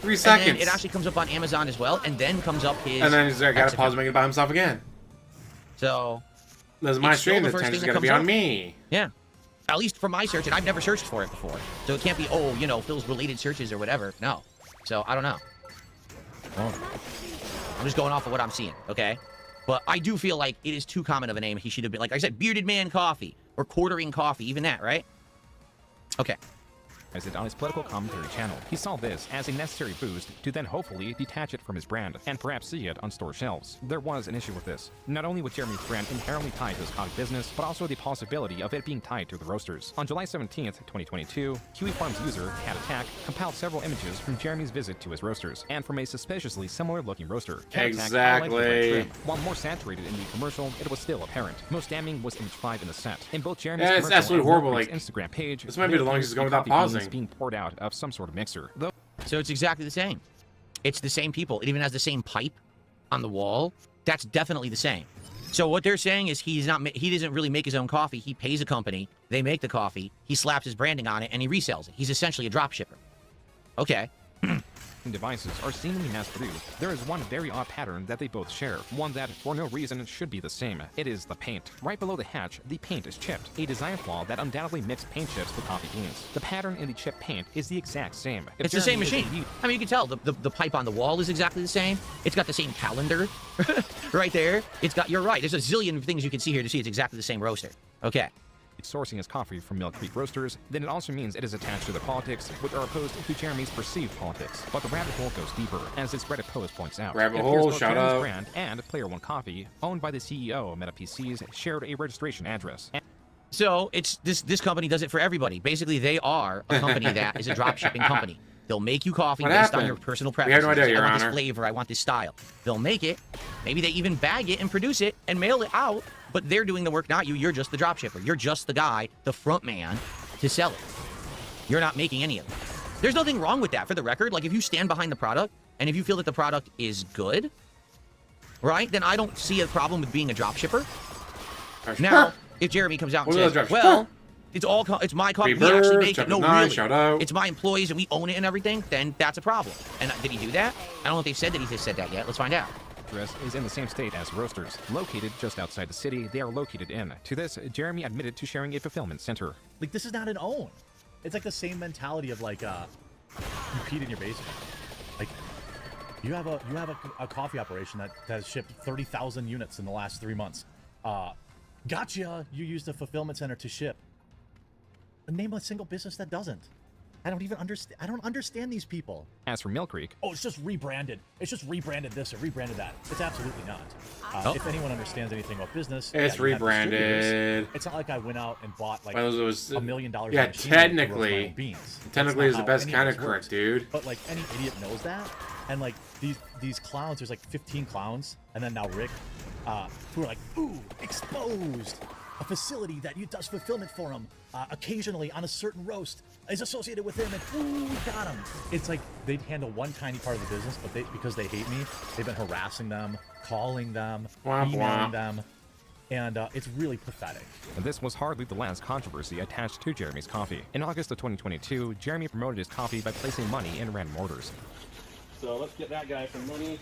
3 seconds. And then it actually comes up on Amazon as well, and then comes up his... And then he's got to pause making it by himself again. So... That's my stream, the attention's going to be on me. Yeah. At least for my search, and I've never searched for it before. So it can't be, oh, you know, Phil's related searches or whatever. No. So, I don't know. I'm just going off of what I'm seeing, okay? But I do feel like it is too common of a name. He should have been, like I said, Bearded Man Coffee. Or Quartering Coffee. Even that, right? Okay. As it on his political commentary channel. He saw this as a necessary boost to then hopefully detach it from his brand and perhaps see it on store shelves. There was an issue with this. Not only was Jeremy's brand inherently tied to his coffee business, but also the possibility of it being tied to the roasters. On July 17th, 2022, Kiwi Farms user Cat Attack compiled several images from Jeremy's visit to his roasters and from a suspiciously similar looking roaster. Cat exactly. While more saturated in the commercial, it was still apparent. Most damning was image 5 in the set. In both Jeremy's it's absolutely horrible. Like, Instagram page, this might be the longest it's going without pausing. Being poured out of some sort of mixer. So it's exactly the same. It's the same people. It even has the same pipe on the wall. That's definitely the same. So what they're saying is he doesn't really make his own coffee. He pays a company. They make the coffee. He slaps his branding on it and he resells it. He's essentially a drop shipper. Okay. Devices are seemingly mass-produced, there is one very odd pattern that they both share, one that, for no reason, should be the same. It is the paint. Right below the hatch, the paint is chipped, a design flaw that undoubtedly mixed paint chips with coffee beans. The pattern in the chipped paint is the exact same. It's the same machine. I mean, you can tell the pipe on the wall is exactly the same. It's got the same calendar right there. It's got, you're right, there's a zillion things you can see here to see it's exactly the same roaster. Okay. Sourcing his coffee from Mill Creek Roasters, then it also means it is attached to the politics, which are opposed to Jeremy's perceived politics. But the rabbit hole goes deeper, as this Reddit post points out. Rabbit hole, shout out. Brand and Player One Coffee, owned by the CEO of Meta PCs, shared a registration address. So it's this company does it for everybody. Basically, they are a company that is a drop shipping company. They'll make you coffee based on your personal preferences. We have no idea, Your I want Honor. this flavor. I want this style. They'll make it. Maybe they even bag it and produce it and mail it out. But they're doing the work, not you. You're just the drop shipper. You're just the guy, the front man, to sell it. You're not making any of it. There's nothing wrong with that, for the record. Like, if you stand behind the product, and if you feel that the product is good, right, then I don't see a problem with being a drop shipper. Now, if Jeremy comes out and says, well, it's my coffee, we actually make it. No, really, it's my employees and we own it and everything, then that's a problem. And did he do that? I don't know if they've said that he said that yet. Let's find out. Is in the same state as Roasters. Located just outside the city they are located in. To this, Jeremy admitted to sharing a fulfillment center. Like, this is not an own. It's like the same mentality of like, you peed in your basement. Like, you have a coffee operation that has shipped 30,000 units in the last 3 months. Gotcha. You used a fulfillment center to ship. Name a single business that doesn't. I don't even understand. I don't understand these people. As for Mill Creek, oh, it's just rebranded. It's just rebranded this or rebranded that. It's absolutely not. If anyone understands anything about business, it's rebranded. It's not like I went out and bought like $1 million. Yeah, technically is the best kind of correct, dude. But like any idiot knows that. And like these clowns, there's like 15 clowns, and then now Rick, who are like, ooh, exposed. A facility that does fulfillment for him occasionally on a certain roast is associated with him, and ooh, we got him. It's like they'd handle one tiny part of the business, but because they hate me, they've been harassing them, calling them, emailing them, and it's really pathetic. And this was hardly the last controversy attached to Jeremy's coffee. In August of 2022, Jeremy promoted his coffee by placing money in random orders. So let's get that guy some money.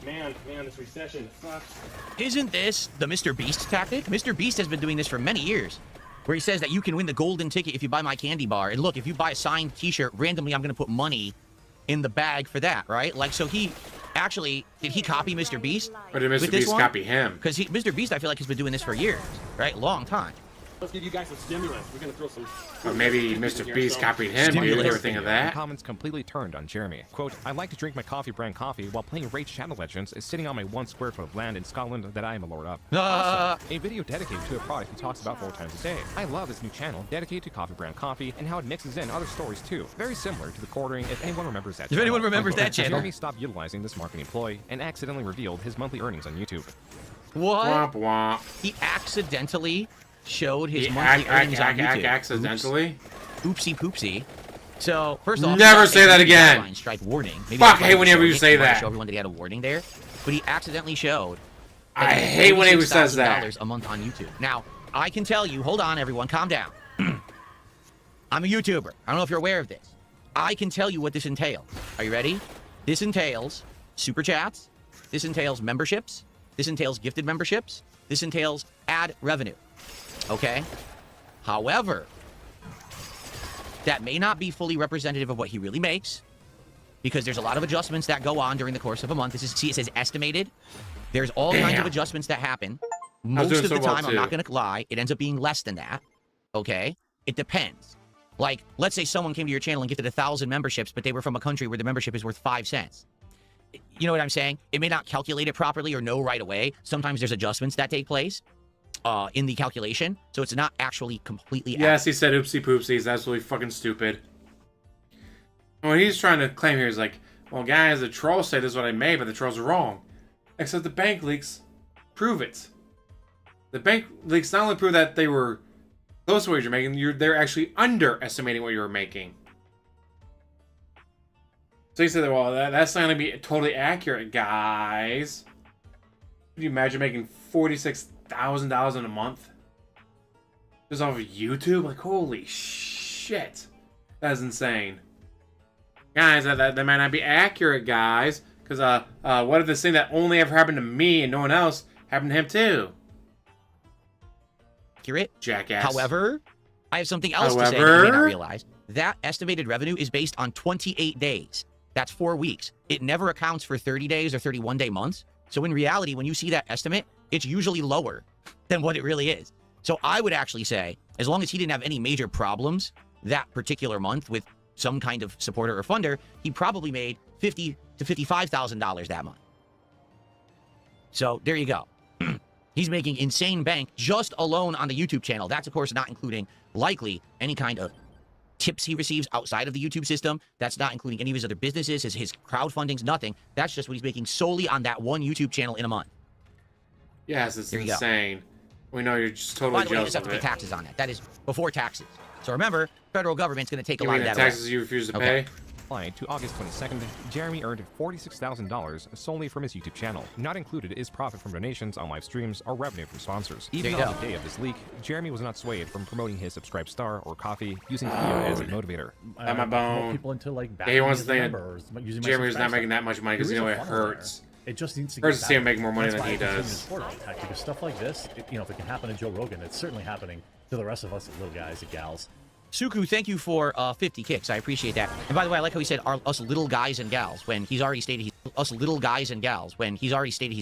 Man, this recession sucks. Isn't this the Mr. Beast tactic? Mr. Beast has been doing this for many years, where he says that you can win the golden ticket if you buy my candy bar. And look, if you buy a signed t-shirt, randomly I'm going to put money in the bag for that, right? Like, so he actually, did he copy Mr. Beast? Or did Mr. Beast copy him? Because Mr. Beast, I feel like, has been doing this for years, right? Long time. Let's give you guys some stimulus. We're gonna throw some. Or maybe Mr. Beast copied him. Do you ever think of that? Comments completely turned on Jeremy. Quote, I like to drink my coffee brand coffee while playing Raid Shadow Legends is sitting on my 1 square foot of land in Scotland that I am a lord of. Also, a video dedicated to a product he talks about 4 times a day. I love this new channel dedicated to coffee brand coffee and how it mixes in other stories too. Very similar to the quartering if anyone remembers that channel. If anyone remembers that channel. Jeremy stopped utilizing this marketing ploy and accidentally revealed his monthly earnings on YouTube. What? Womp womp. He accidentally showed his monthly earnings on YouTube. Accidentally? Oopsie poopsie. So, first off, never say that again. Strike warning. Maybe fuck, I hate whenever you say that. Show everyone that he had a warning there, but he accidentally showed. I hate when he says that. $a month on YouTube. Now, I can tell you. Hold on, everyone. Calm down. I'm a YouTuber. I don't know if you're aware of this. I can tell you what this entails. Are you ready? This entails super chats. This entails memberships. This entails gifted memberships. This entails ad revenue. Okay? However, that may not be fully representative of what he really makes, because there's a lot of adjustments that go on during the course of a month. See, it says estimated. There's all kinds of adjustments that happen. Most of the time, I'm not going to lie, it ends up being less than that. Okay? It depends. Like, let's say someone came to your channel and gifted 1,000 memberships, but they were from a country where the membership is worth 5 cents. You know what I'm saying? It may not calculate it properly or know right away. Sometimes there's adjustments that take place in the calculation, so it's not actually completely accurate. Yes, he said oopsie poopsie. He's absolutely fucking stupid. What he's trying to claim here is like, well, guys, the trolls say this is what I made, but the trolls are wrong. Except the bank leaks prove it. The bank leaks not only prove that they were close to what you're making, they're actually underestimating what you were making. So he said, well, that's not going to be totally accurate, guys. Could you imagine making $46,000 in a month? Just off of YouTube? Like, holy shit. That's insane. Guys, that might not be accurate, guys. Because, what if this thing that only ever happened to me and no one else happened to him, too? Accurate. Jackass. However, I have something else to say that you may not realize. That estimated revenue is based on 28 days. That's 4 weeks. It never accounts for 30 days or 31-day months. So in reality, when you see that estimate, it's usually lower than what it really is. So I would actually say, as long as he didn't have any major problems that particular month with some kind of supporter or funder, he probably made $50,000 to $55,000 that month. So there you go. He's making insane bank just alone on the YouTube channel. That's, of course, not including, likely, any kind of tips he receives outside of the YouTube system. That's not including any of his other businesses, his crowdfundings, nothing. That's just what he's making solely on that one YouTube channel in a month. Yes, it's insane. We know you're just totally jealous of it. By the way, you just have to pay taxes on it. That is before taxes. So remember, federal government's going to take a lot of that away. Taxes you refuse to pay? To August 22nd, Jeremy earned $46,000 solely from his YouTube channel. Not included is profit from donations on live streams or revenue from sponsors. Even on the day of this leak, Jeremy was not swayed from promoting his subscribe star or coffee, using video as a motivator. My bone. People into like he wants to think Jeremy was not making that much money because you know it hurts. It just needs to hurts to see him make more money than he does. Because stuff like this, if it can happen to Joe Rogan, it's certainly happening to the rest of us little guys and gals. Suku, thank you for 50 kicks. I appreciate that. And by the way, I like how he said us little guys and gals when he's already stated he's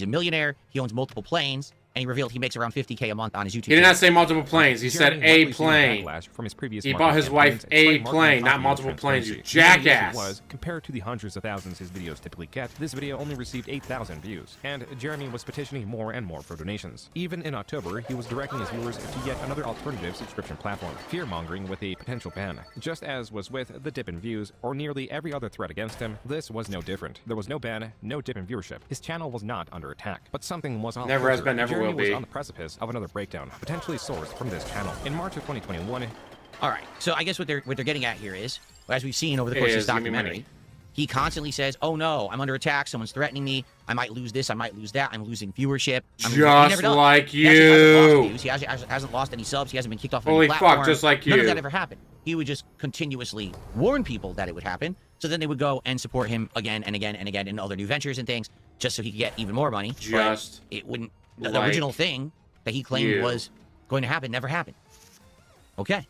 a millionaire, he owns multiple planes, and he revealed he makes around 50K a month on his YouTube channel. He did not say multiple planes. He said a plane. From his previous he bought his wife a plane, not multiple planes, you jackass. Compared to the hundreds of thousands his videos typically get, this video only received 8,000 views, and Jeremy was petitioning more and more for donations. Even in October, he was directing his viewers to yet another alternative subscription platform, fear-mongering with a potential ban. Just as was with the dip in views, or nearly every other threat against him, this was no different. There was no ban, no dip in viewership. His channel was not under attack, but something was off. Never has been, never will be. Was on the precipice of another breakdown, potentially sourced from this channel. In March of 2021. All right, so I guess what they're getting at here is, as we've seen over the course of this documentary, he constantly says, "Oh no, I'm under attack. Someone's threatening me. I might lose this. I might lose that. I'm losing viewership." Just like you. He hasn't lost any subs. He hasn't been kicked off any platform. Fuck, just like you. None of that ever happened. He would just continuously warn people that it would happen, so then they would go and support him again and again and again in other new ventures and things, just so he could get even more money. Just but it wouldn't. The original thing that he claimed was going to happen never happened. Okay.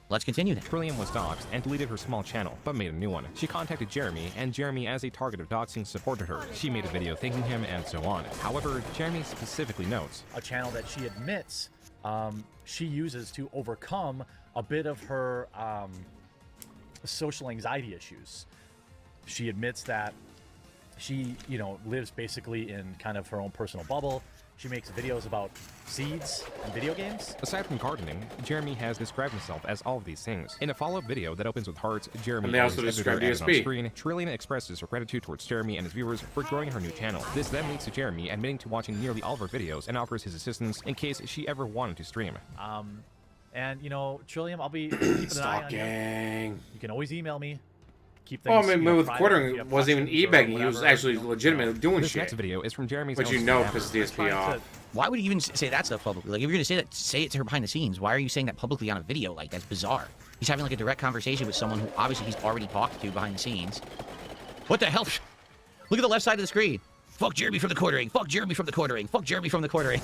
Let's continue then. Trillium was doxxed and deleted her small channel, but made a new one. She contacted Jeremy, and Jeremy, as a target of doxing, supported her. She made a video thanking him, and so on. However, Jeremy specifically notes a channel that she admits she uses to overcome a bit of her social anxiety issues. She admits that she, lives basically in kind of her own personal bubble. She makes videos about seeds and video games. Aside from gardening, Jeremy has described himself as all of these things. In a follow-up video that opens with hearts, Jeremy and they also describe DSP. Screen, Trillian expresses her gratitude towards Jeremy and his viewers for growing her new channel. This then leads to Jeremy admitting to watching nearly all of her videos and offers his assistance in case she ever wanted to stream. And Trillium, I'll be keeping an eye on you. You can always email me. Keep things, with quartering, it wasn't even e-begging. He was actually legitimately doing this shit. Next video is from Jeremy's. But pisses DSP off. Why would you even say that stuff publicly? Like, if you're gonna say that, say it to her behind the scenes. Why are you saying that publicly on a video? Like, that's bizarre. He's having like a direct conversation with someone who obviously he's already talked to behind the scenes. What the hell? Look at the left side of the screen. Fuck Jeremy from the quartering. Fuck Jeremy from the quartering. Fuck Jeremy from the quartering.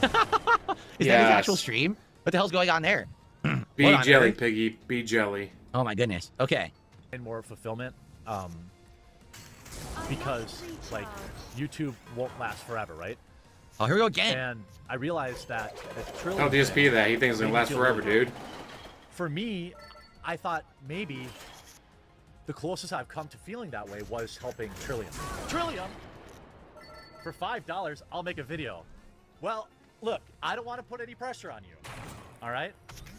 Is that his actual stream? What the hell's going on there? Be jelly, Piggy. Be jelly. Oh my goodness. Okay. And more fulfillment, because like YouTube won't last forever, right? Oh, here we go again. And I realized that the Trillium. Tell DSP that he thinks it's gonna last forever, dude. For me, I thought maybe the closest I've come to feeling that way was helping Trillium. Trillium! For $5, I'll make a video. Well, look, I don't want to put any pressure on you, all right?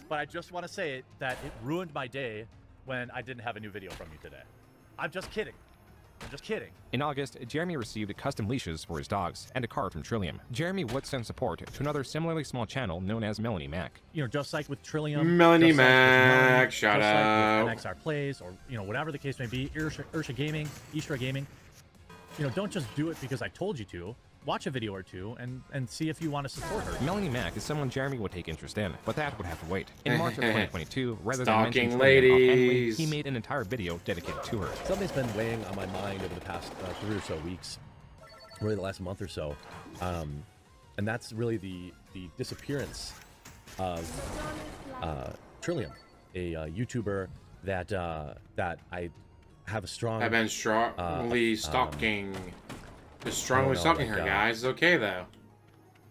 But I just want to say that it ruined my day when I didn't have a new video from you today. I'm just kidding. I'm just kidding. In August, Jeremy received custom leashes for his dogs and a card from Trillium. Jeremy would send support to another similarly small channel known as Melanie Mac. You know, just like with Trillium. Melanie Mac, shout out. Like with NXR Plays, or, you know, whatever the case may be, Ursha Gaming, Istra Gaming. You know, don't just do it because I told you to. Watch a video or two and see if you want to support her. Melanie Mac is someone Jeremy would take interest in, but that would have to wait. In March of 2022, rather than mention ladies, he made an entire video dedicated to her. Something's been weighing on my mind over the past 3 or so weeks, really the last month or so, and that's really the disappearance of Trillium, a YouTuber that I have a strong. I've been strongly stalking. Just strongly stalking her, guys. It's okay, though.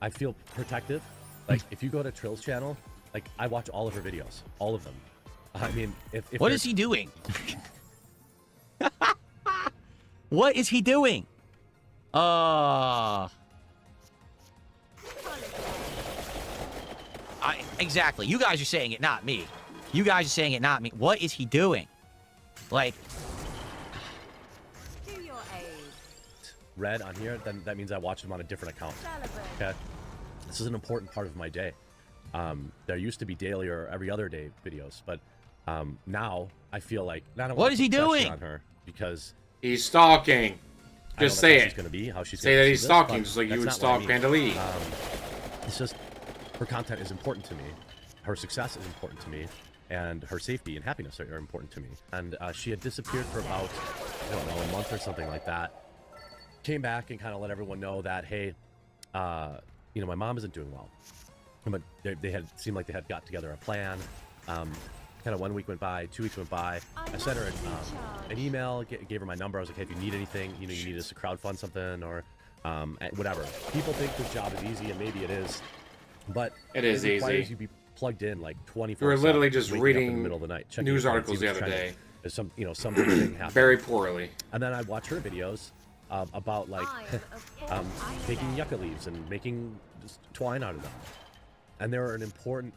I feel protective. Like, if you go to Trill's channel, like, I watch all of her videos. All of them. I mean, if what is he doing? What is he doing? Exactly. You guys are saying it, not me. You guys are saying it, not me. What is he doing? Like... Red on here, then that means I watch them on a different account. Okay, this is an important part of my day. There used to be daily or every other day videos, but now I feel like what is he doing on her because he's stalking. Just say it. She's gonna be how she's say that he's stalking, just like you would stalk Pandali. It's just her content is important to me, her success is important to me, and her safety and happiness are important to me. And she had disappeared for about, I don't know, a month or something like that. Came back and kind of let everyone know that, hey, you know, my mom isn't doing well. But they had seemed like they had got together a plan. Kind of 1 week went by, 2 weeks went by. I sent her an email, gave her my number. I was like, hey, if you need anything, you know, you need us to crowdfund something or whatever. People think this job is easy, and maybe it is, but it is easy. Requires you be plugged in like 24/7. We were literally just reading in the middle of the night, news articles the other day. There's some, you know, some big thing happening. Very poorly. And then I'd watch her videos. About like taking yucca leaves and making just twine out of them, and they're an important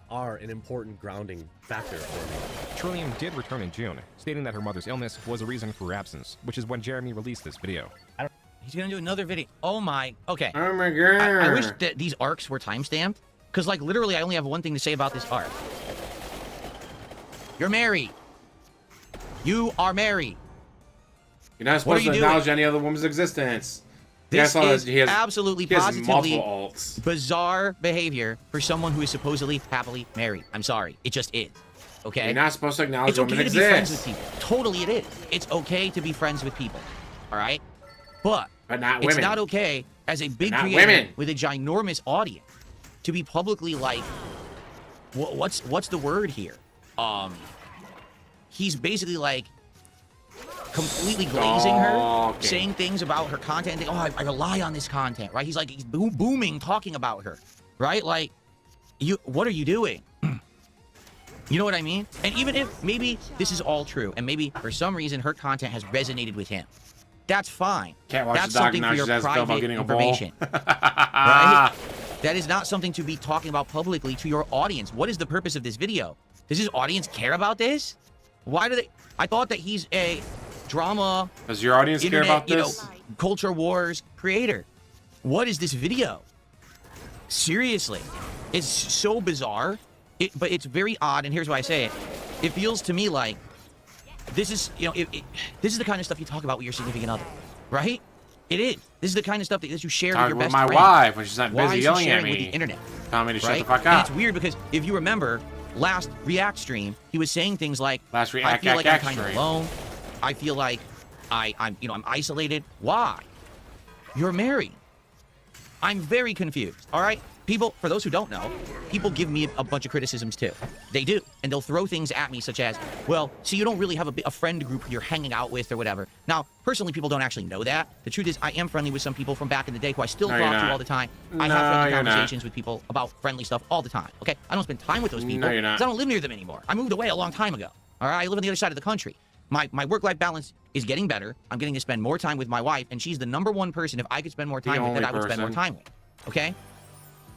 grounding factor for me. Trillium did return in June, stating that her mother's illness was a reason for her absence, which is when Jeremy released this video. He's gonna do another video. Oh my. Okay. Oh my god. I wish that these arcs were timestamped, because like literally I only have one thing to say about this arc. You're married. You are married. You're not supposed to acknowledge any other woman's existence. This is absolutely, positively bizarre behavior for someone who is supposedly happily married. I'm sorry. It just is. Okay? You're not supposed to acknowledge women exist. It's okay to be friends with people. Totally it is. It's okay to be friends with people. All right? But not women. It's not okay as a big creator with a ginormous audience to be publicly like, what's the word here? He's basically like, completely glazing her, saying things about her content. Oh, I rely on this content, right? He's like, he's booming, talking about her, right? Like, what are you doing? You know what I mean? And even if maybe this is all true, and maybe for some reason her content has resonated with him, that's fine. Can't watch that's the something for your private information, right? That is not something to be talking about publicly to your audience. What is the purpose of this video? Does his audience care about this? Why do they? I thought that he's a drama. Does your audience care about this? You know, culture wars creator. What is this video? Seriously, it's so bizarre. But it's very odd, and here's why I say it. It feels to me like this is, you know, this is the kind of stuff you talk about with your significant other, right? It is. This is the kind of stuff that you share with your best friend. My wife when she's not busy yelling at me. With the internet. Telling me to shut right? the fuck up. And it's weird because if you remember, last React stream, he was saying things like, last I feel like I'm kind of alone. I feel like I'm isolated. Why? You're married. I'm very confused, all right? People, for those who don't know, people give me a bunch of criticisms too. They do. And they'll throw things at me such as, well, so you don't really have a friend group you're hanging out with or whatever. Now, personally, people don't actually know that. The truth is, I am friendly with some people from back in the day who I still talk to all the time. I have friendly conversations with people about friendly stuff all the time, okay? I don't spend time with those people because I don't live near them anymore. I moved away a long time ago, all right? I live on the other side of the country. My work-life balance is getting better. I'm getting to spend more time with my wife, and she's the #1 person, if I could spend more time with, that I would spend more time with, okay?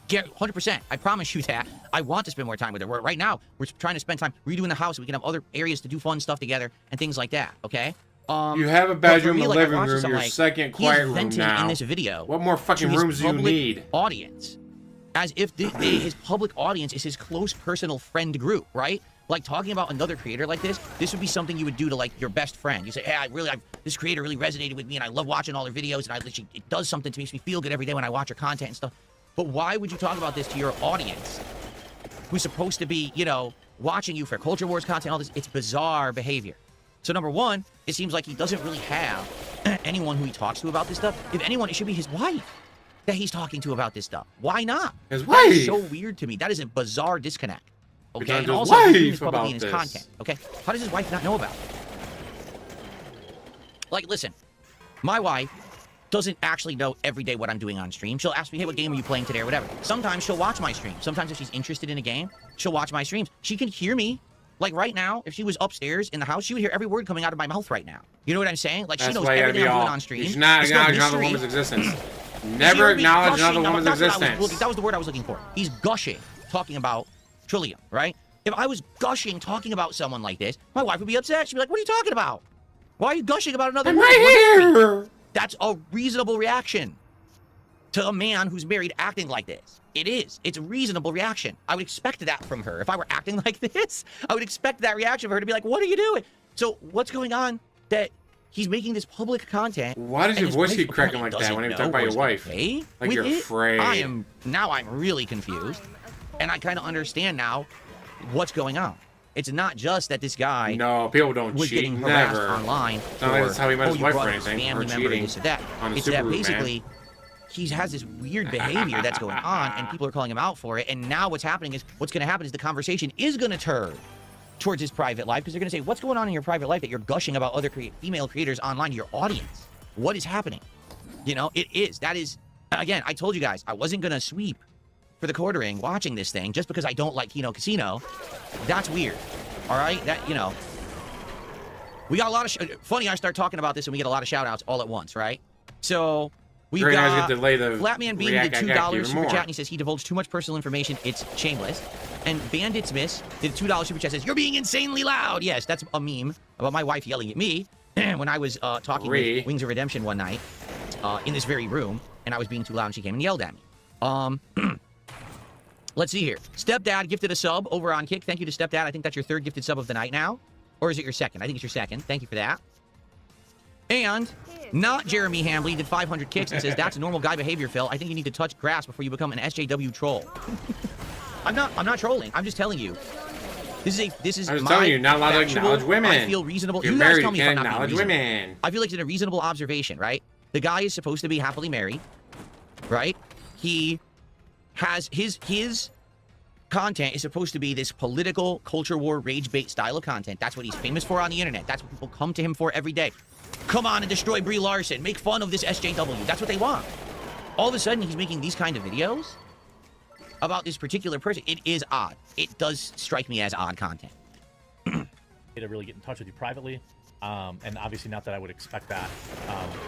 Yeah, 100%. I promise you that. I want to spend more time with her. Right now, we're trying to spend time redoing the house so we can have other areas to do fun stuff together and things like that, okay? You have a bedroom, a living room, your second quiet room now. In this video, what more fucking rooms do you need? Audience. As if his public audience is his close personal friend group, right? Like, talking about another creator like this would be something you would do to, like, your best friend. You say, hey, this creator really resonated with me, and I love watching all their videos, and it does something to me, makes me feel good every day when I watch her content and stuff. But why would you talk about this to your audience who's supposed to be, watching you for Culture Wars content, all this? It's bizarre behavior. So #1, it seems like he doesn't really have anyone who he talks to about this stuff. If anyone, it should be his wife that he's talking to about this stuff. Why not? His wife? That is so weird to me. That is a bizarre disconnect. Okay, and also he's publicly in his content. Okay, how does his wife not know about it? Like, listen, my wife doesn't actually know every day what I'm doing on stream. She'll ask me, hey, what game are you playing today or whatever. Sometimes she'll watch my stream. Sometimes if she's interested in a game, she'll watch my streams. She can hear me. Like right now, if she was upstairs in the house, she would hear every word coming out of my mouth right now. You know what I'm saying? Like, she knows everything I'm doing on stream. You should not acknowledge another woman's existence. Never acknowledge another woman's existence. That was the word I was looking for. He's gushing, talking about Trillium, right? If I was gushing, talking about someone like this, my wife would be upset. She'd be like, what are you talking about? Why are you gushing about another woman? I'm right here! That's a reasonable reaction to a man who's married acting like this. It is. It's a reasonable reaction. I would expect that from her. If I were acting like this, I would expect that reaction of her to be like, what are you doing? So what's going on that he's making this public content? Why does your voice keep cracking like that when you talk about your wife? Like you're afraid. I'm really confused. And I kind of understand now what's going on. It's not just that this guy people don't was cheat. getting harassed Never. online. Not like that's how he met his wife or anything. Family member, this or that. It's that basically he has this weird behavior that's going on, and people are calling him out for it. And now what's going to happen is the conversation is going to turn towards his private life, because they're going to say, what's going on in your private life that you're gushing about other female creators online to your audience? What is happening? It is. That is, again, I told you guys, I wasn't going to sweep for the quartering watching this thing just because I don't like Kino Casino. That's weird. All right? We got a lot of... Funny, I start talking about this and we get a lot of shout-outs all at once, right? So, we've got... Flatman Bean did $2 super chat, and he says he divulged too much personal information. It's shameless. And Bandit Smith did $2 super chat, says, you're being insanely loud. Yes, that's a meme about my wife yelling at me when I was talking Reee. with Wings of Redemption one night in this very room, and I was being too loud and she came and yelled at me. Let's see here. Stepdad gifted a sub over on Kick. Thank you to Stepdad. I think that's your 3rd gifted sub of the night now. Or is it your 2nd? I think it's your 2nd. Thank you for that. And not Jeremy Hambley did 500 kicks and says, that's normal guy behavior, Phil. I think you need to touch grass before you become an SJW troll. I'm not trolling. I'm just telling you. This is I'm just telling you, not allowed to acknowledge women. I feel reasonable. You're you guys married, tell me if I'm not being reasonable. Women. I feel like it's a reasonable observation, right? The guy is supposed to be happily married, right? He has his content is supposed to be this political culture war rage bait style of content. That's what he's famous for on the internet. That's what people come to him for every day. Come on and destroy Brie Larson. Make fun of this SJW. That's what they want. All of a sudden, he's making these kind of videos about this particular person. It is odd. It does strike me as odd content. To really get in touch with you privately, and obviously not that I would expect that,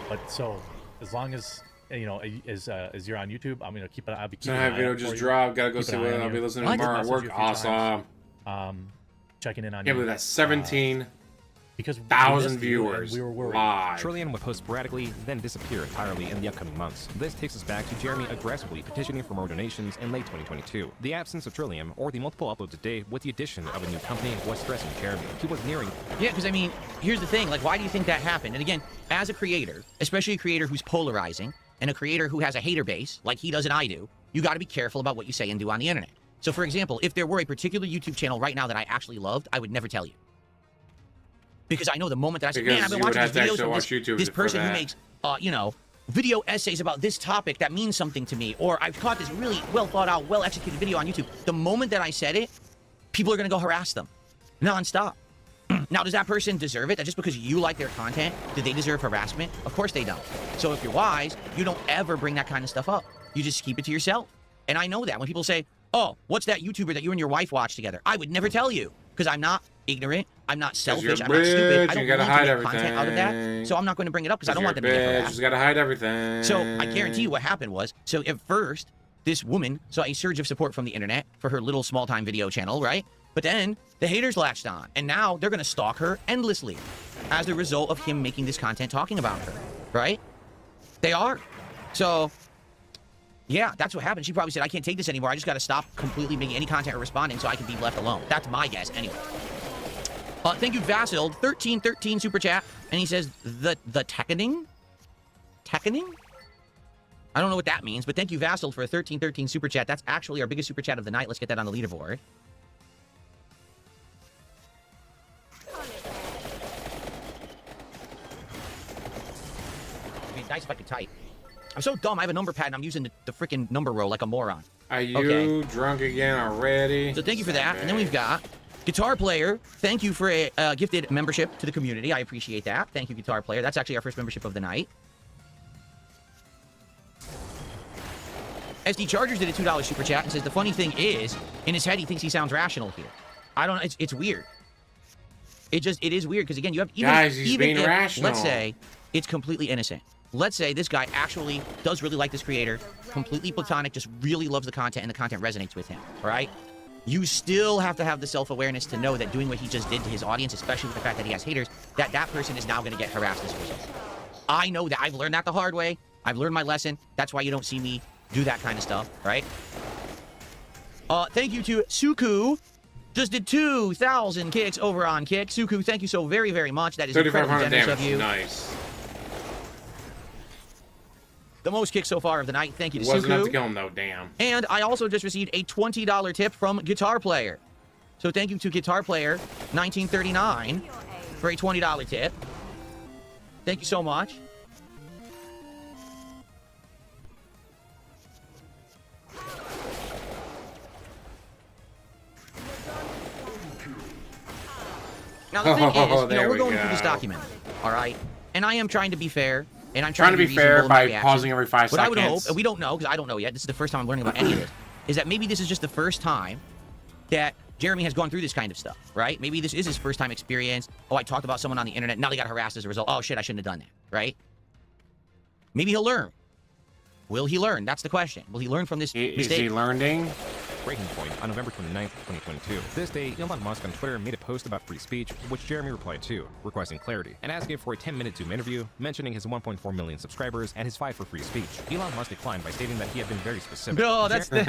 but so as long as as you're on YouTube, I'm gonna keep it. I'll be keeping an eye video out just for dropped. Gotta go see what I'll be listening to tomorrow at work. Awesome. Checking in on you. Can't believe that's 17 because 1,000 viewers we were worried. live. Trillium would post sporadically, then disappear entirely in the upcoming months. This takes us back to Jeremy aggressively petitioning for more donations in late 2022. The absence of Trillium, or the multiple uploads a day with the addition of a new company, was stressing Jeremy. He was nearing... Yeah, because, I mean, here's the thing. Like, why do you think that happened? And again, as a creator, especially a creator who's polarizing, and a creator who has a hater base, like he does and I do, you got to be careful about what you say and do on the internet. So, for example, if there were a particular YouTube channel right now that I actually loved, I would never tell you. Because I know the moment that I say, man, I've been watching these videos from this person who makes, you know, video essays about this topic that means something to me, or I've caught this really well thought out, well executed video on YouTube. The moment that I said it, people are going to go harass them nonstop. Now, does that person deserve it? That just because you like their content, do they deserve harassment? Of course they don't. So if you're wise, you don't ever bring that kind of stuff up. You just keep it to yourself. And I know that when people say, oh, what's that YouTuber that you and your wife watch together? I would never tell you because I'm not ignorant. I'm not selfish. I'm not stupid. I don't need to make content out of that. So I'm not going to bring it up because I don't want them to get harassed. You just got to hide everything. So I guarantee you what happened was, so at first, this woman saw a surge of support from the internet for her little small-time video channel, right? But then the haters latched on, and now they're going to stalk her endlessly as a result of him making this content talking about her, right? They are. So, yeah, that's what happened. She probably said, I can't take this anymore. I just got to stop completely making any content or responding so I can be left alone. That's my guess anyway. Thank you, Vasil, 1313 super chat, and he says, the Tekkening? Tekkening? I don't know what that means, but thank you, Vasil, for a 1313 super chat. That's actually our biggest super chat of the night. Let's get that on the leaderboard. It'd be nice if I could type. I'm so dumb. I have a number pad, and I'm using the freaking number row like a moron. Are you drunk again already? So thank you for that. And then we've got Guitar Player. Thank you for a gifted membership to the community. I appreciate that. Thank you, Guitar Player. That's actually our first membership of the night. SD Chargers did a $2 super chat and says, the funny thing is, in his head, he thinks he sounds rational here. I don't know. It's weird. It is weird because, again, you have even if, rational. Let's say it's completely innocent. Let's say this guy actually does really like this creator, completely platonic, just really loves the content and the content resonates with him, all right? You still have to have the self-awareness to know that doing what he just did to his audience, especially with the fact that he has haters, that person is now going to get harassed as a result. I know that. I've learned that the hard way. I've learned my lesson. That's why you don't see me do that kind of stuff, right? Thank you to Suku. Just did 2,000 kicks over on Kick. Suku, thank you so very, very much. That is incredibly generous of you. Nice. The most kicks so far of the night. Thank you to Suku. Wasn't enough to kill him, though. Damn. And I also just received a $20 tip from Guitar Player. So thank you to Guitar Player 1939 for a $20 tip. Thank you so much. Now, the thing is, we're going through this document, all right? And I am trying to be fair, and I'm trying to be fair by pausing every 5 seconds. What I would hope, and we don't know, because I don't know yet, this is the first time I'm learning about any of this, is that maybe this is just the first time that Jeremy has gone through this kind of stuff, right? Maybe this is his first time experience. Oh, I talked about someone on the internet, now they got harassed as a result. Oh, shit, I shouldn't have done that, right? Maybe he'll learn. Will he learn? That's the question. Will he learn from this mistake? Is he learning? Breaking point on November 29th, 2022. This day, Elon Musk on Twitter made a post about free speech, which Jeremy replied to, requesting clarity, and asking for a 10-minute Zoom interview, mentioning his 1.4 million subscribers and his fight for free speech. Elon Musk declined by stating that he had been very specific. No, that's the...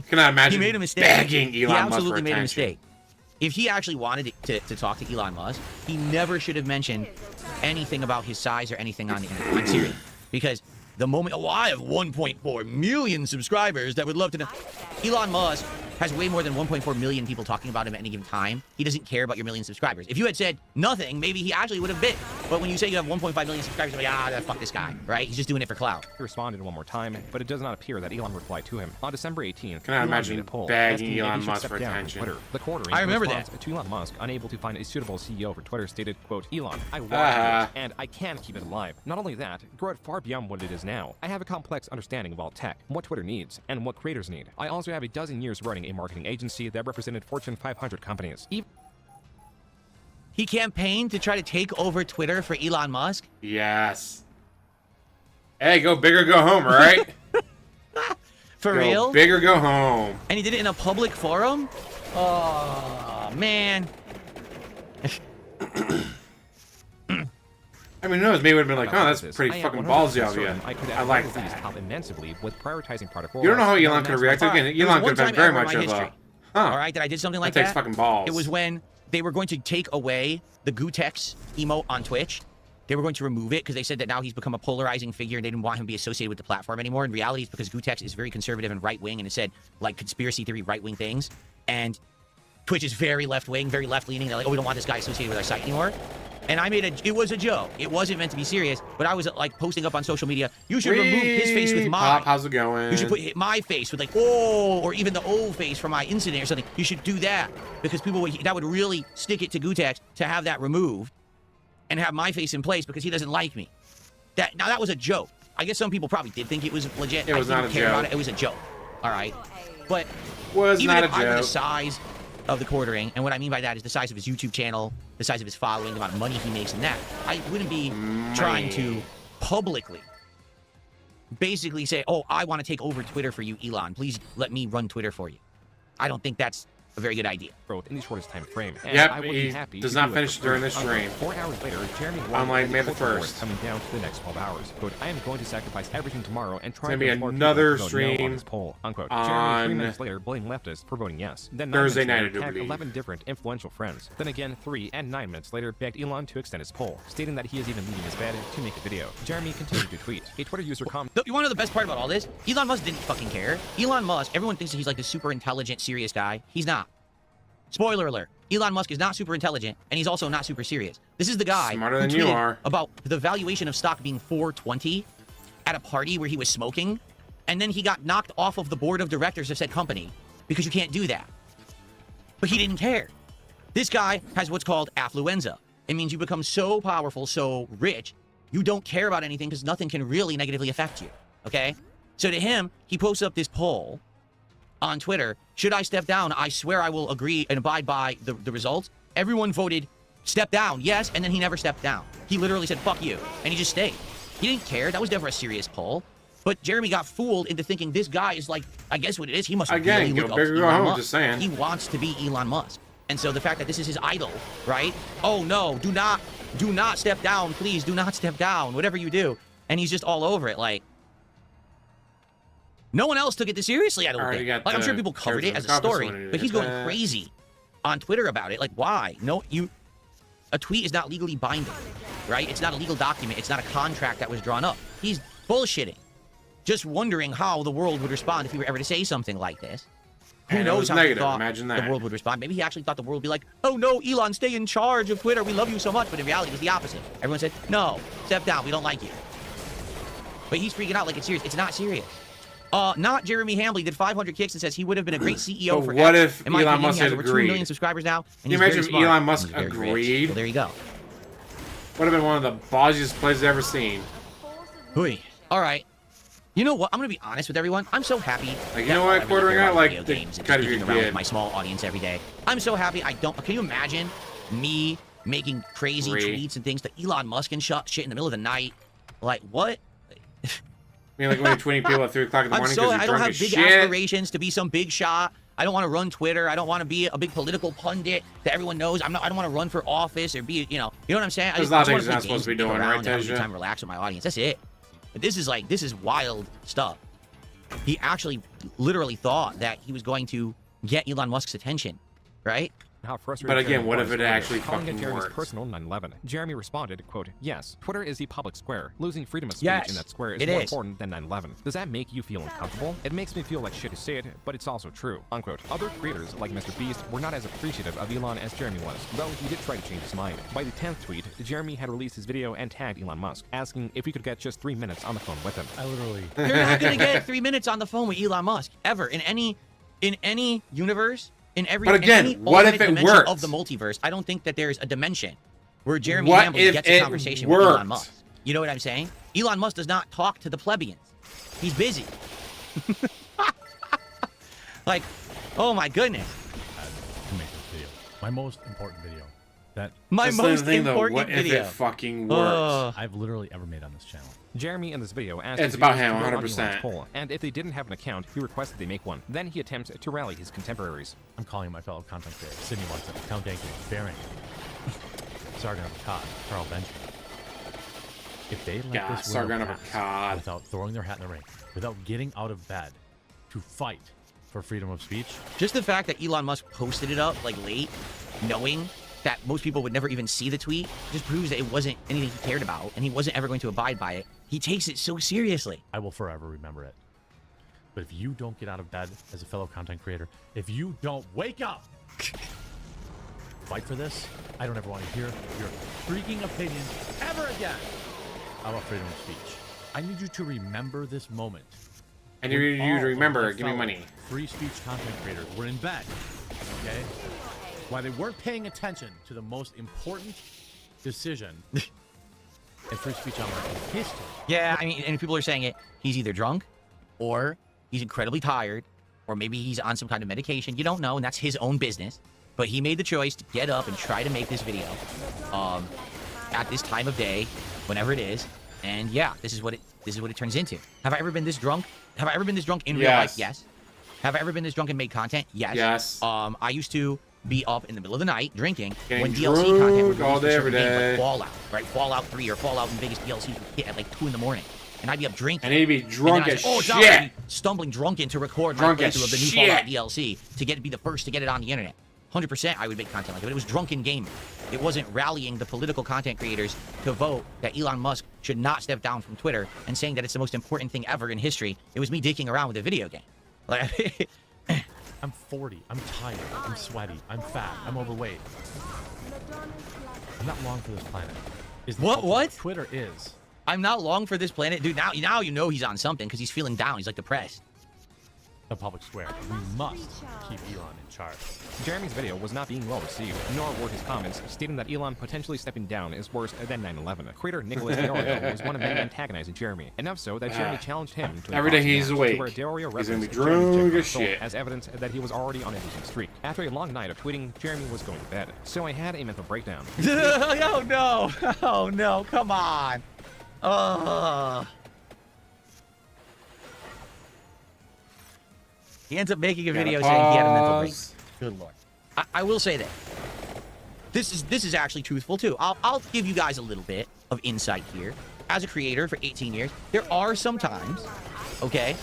Can I imagine he made a mistake. Begging Elon he absolutely Musk for made a mistake. If he actually wanted to talk to Elon Musk, he never should have mentioned anything about his size or anything on the internet. I'm serious. Because the moment, oh, I have 1.4 million subscribers that would love to know. Elon Musk has way more than 1.4 million people talking about him at any given time. He doesn't care about your million subscribers. If you had said nothing, maybe he actually would have bit. But when you say you have 1.5 million subscribers, you're like, fuck this guy, right? He's just doing it for clout. He responded one more time, but it does not appear that Elon replied to him. On December 18th, can I imagine begging Elon Musk for attention? The quarter, I remember that. To Elon Musk, unable to find a suitable CEO for Twitter, stated, quote, Elon, I want it, and I can keep it alive. Not only that, grow it far beyond what it is now. I have a complex understanding of all tech, what Twitter needs, and what creators need. I also have a dozen years running a marketing agency that represented Fortune 500 companies. He campaigned to try to take over Twitter for Elon Musk? Yes. Hey, go big or go home, all right? For real? Go big or go home. And he did it in a public forum? Oh, man. I mean, who knows? Maybe it would have been like, oh, that's pretty fucking ballsy of you. I like that. Help immensely with prioritizing product. You don't know how Elon could have reacted. Again, Elon could have been very much of a... All right, that I did something like that. That takes fucking balls. It was when they were going to take away the Gutex emote on Twitch, they were going to remove it because they said that now he's become a polarizing figure and they didn't want him to be associated with the platform anymore. In reality, it's because Gutex is very conservative and right-wing, and it said, like, conspiracy theory, right-wing things. And Twitch is very left-wing, very left-leaning. They're like, oh, we don't want this guy associated with our site anymore. And I made it was a joke. It wasn't meant to be serious, but I was, like, posting up on social media, you should remove his face with mine. How's it going? You should put my face with, like, oh, or even the O face from my incident or something. You should do that because people would, that would really stick it to Gutex to have that removed and have my face in place because he doesn't like me. Now, that was a joke. I guess some people probably did think it was legit. It was not a joke. About it. It was a joke. All right. But was even not if a I were the joke. size of the quartering, and what I mean by that is the size of his YouTube channel, the size of his following, the amount of money he makes in that, I wouldn't be trying to publicly basically say, oh, I want to take over Twitter for you, Elon. Please let me run Twitter for you. I don't think that's a very good idea. In the shortest time frame. Yep, I would he be happy does to not do it finish for during free. this stream. 4 hours later, Jeremy Unlike May the 1st. coming down to the next 12 hours. Quote, I am going to sacrifice everything tomorrow and try It's to gonna be afford another people to vote no stream on this poll. Unquote. on Jeremy 3 minutes later blamed leftists for voting yes. Then 9 Thursday minutes night, I later, do tagged believe. 11 different influential friends. Then again 3 and 9 minutes later begged Elon to extend his poll, stating that he is even leaving his bed to make a video. Jeremy continued to tweet. A Twitter user commented. You want to know the best part about all this? Elon Musk didn't fucking care. Elon Musk, everyone thinks that he's like this super intelligent, serious guy. He's not. Spoiler alert. Elon Musk is not super intelligent, and he's also not super serious. This is the guy Smarter who than you tweeted are. about the valuation of stock being $420 at a party where he was smoking, and then he got knocked off of the board of directors of said company because you can't do that. But he didn't care. This guy has what's called affluenza. It means you become so powerful, so rich, you don't care about anything because nothing can really negatively affect you, okay? So to him, he posts up this poll on Twitter, should I step down? I swear I will agree and abide by the results. Everyone voted step down, yes, and then he never stepped down. He literally said, fuck you, and he just stayed. He didn't care. That was never a serious poll. But Jeremy got fooled into thinking this guy is like, I guess what it is, he must Again, really go look big up or to go Elon home, Musk. just saying. He wants to be Elon Musk. And so the fact that this is his idol, right? Oh no, do not step down, please, do not step down, whatever you do. And he's just all over it, like, no one else took it this seriously, I don't think. Like, I'm sure people covered it as a story, but he's going crazy on Twitter about it. Like, why? No, a tweet is not legally binding, right? It's not a legal document. It's not a contract that was drawn up. He's bullshitting. Just wondering how the world would respond if he were ever to say something like this. Who knows how he thought the world would respond? Maybe he actually thought the world would be like, oh no, Elon, stay in charge of Twitter. We love you so much. But in reality, it was the opposite. Everyone said, no, step down. We don't like you. But he's freaking out like it's serious. It's not serious. Not Jeremy Hambley did 500 kicks and says he would have been a great CEO for what X. if In my Elon opinion, Musk he has had over 2 agreed? million subscribers now. And Can you imagine if Elon Musk agreed? Well, there you go. Would have been one of the ballsiest plays I've ever seen. Hui. All right. You know what? I'm gonna be honest with everyone. I'm so happy. Like, you know what, quartering out like the games and kind of speaking your around with kid. my small audience every day. I'm so happy. I don't. Can you imagine me making crazy tweets and things to Elon Musk and shit in the middle of the night? Like what? I mean, like when you're tweeting people at 3 o'clock in the morning because you're I don't drunk have as big shit. aspirations to be some big shot. I don't want to run Twitter. I don't want to be a big political pundit that everyone knows. I don't want to run for office or be, you know what I'm saying? There's a lot of things you're not supposed to be doing, right, Tasia? Time to relax with my audience. That's it. But this is wild stuff. He actually literally thought that he was going to get Elon Musk's attention, right? How frustrated But again, Jeremy what was if it earlier, actually calling it fucking Jeremy's works? personal 9/11. Jeremy responded, quote, yes, Twitter is the public square. Losing freedom of speech Yes, in that square is it more is. important than 9/11. Does that make you feel uncomfortable? It makes me feel like shit to say it, but it's also true, unquote. Other creators, like Mr. Beast, were not as appreciative of Elon as Jeremy was, though he did try to change his mind. By the 10th tweet, Jeremy had released his video and tagged Elon Musk, asking if he could get just 3 minutes on the phone with him. I literally. You're not going to get 3 minutes on the phone with Elon Musk ever in any universe. But again, in any what if alternate it dimension worked? of the multiverse? I don't think that there's a dimension where Jeremy What Hamblin if gets a it conversation with worked? Elon Musk. You know what I'm saying? Elon Musk does not talk to the plebeians. He's busy. Like, oh my goodness. To make this video, my most important video that That's the thing, though. What if it fucking worked? I've literally ever made on this channel. Jeremy in this video asked It's his about viewers him, to vote on 100%. Elon's poll, and if they didn't have an account, he requested they make one. Then he attempts to rally his contemporaries. I'm calling my fellow content creators: Sydney Watson, Count Dankman, Baron, Sargon of Akkad, Carl Benjamin. If they let God, this Sargon window of pass Akkad. without throwing their hat in the ring, without getting out of bed to fight for freedom of speech, Just the fact that Elon Musk posted it up like late, knowing that most people would never even see the tweet just proves that it wasn't anything he cared about, and he wasn't ever going to abide by it. He takes it so seriously. I will forever remember it. But if you don't get out of bed as a fellow content creator, if you don't wake up, fight for this, I don't ever want to hear your freaking opinion ever again about freedom of speech. I need you to remember this moment. And you to remember, give me money. Free speech content creators were in bed, okay? Why they weren't paying attention to the most important decision in free speech online history. Yeah, I mean, and people are saying it, he's either drunk, or he's incredibly tired, or maybe he's on some kind of medication. You don't know, and that's his own business. But he made the choice to get up and try to make this video at this time of day, whenever it is. And yeah, this is what it turns into. Have I ever been this drunk? Have I ever been this drunk in real life? Yes. Have I ever been this drunk and made content? Yes. Yes. I used to be up in the middle of the night drinking when Getting DLC content would all day, every games day. like Fallout, right? Fallout 3 or Fallout in Vegas DLC would hit at like 2 in the morning. And I'd be up drinking. And he'd be drunk as shit. shit. Stumbling drunk in to record Drunk my as playthrough of the new shit. Fallout DLC to be the first to get it on the internet. 100% I would make content like that, but it was drunken gaming. It wasn't rallying the political content creators to vote that Elon Musk should not step down from Twitter and saying that it's the most important thing ever in history. It was me dicking around with a video game. Like, I'm 40. I'm tired. I'm sweaty. I'm fat. I'm overweight. I'm not long for this planet. What? Twitter is. I'm not long for this planet. Dude, now you know he's on something because he's feeling down. He's like depressed. The public square. We must keep Elon in charge. Jeremy's video was not being well received, nor were his comments stating that Elon potentially stepping down is worse than 9/11. Creator Nicholas Diorio was one of many antagonizing Jeremy, enough so that Jeremy challenged him to every day he's awake. where Diorio He's gonna be referenced drunk Jeremy's as check shit. as evidence that he was already on a losing streak. After a long night of tweeting, Jeremy was going to bed, so I had a mental breakdown. Oh no! Oh no! Come on! He ends up making a video saying he had a mental break. Good lord. I will say that this is actually truthful too. I'll give you guys a little bit of insight here. As a creator for 18 years, there are some times, okay,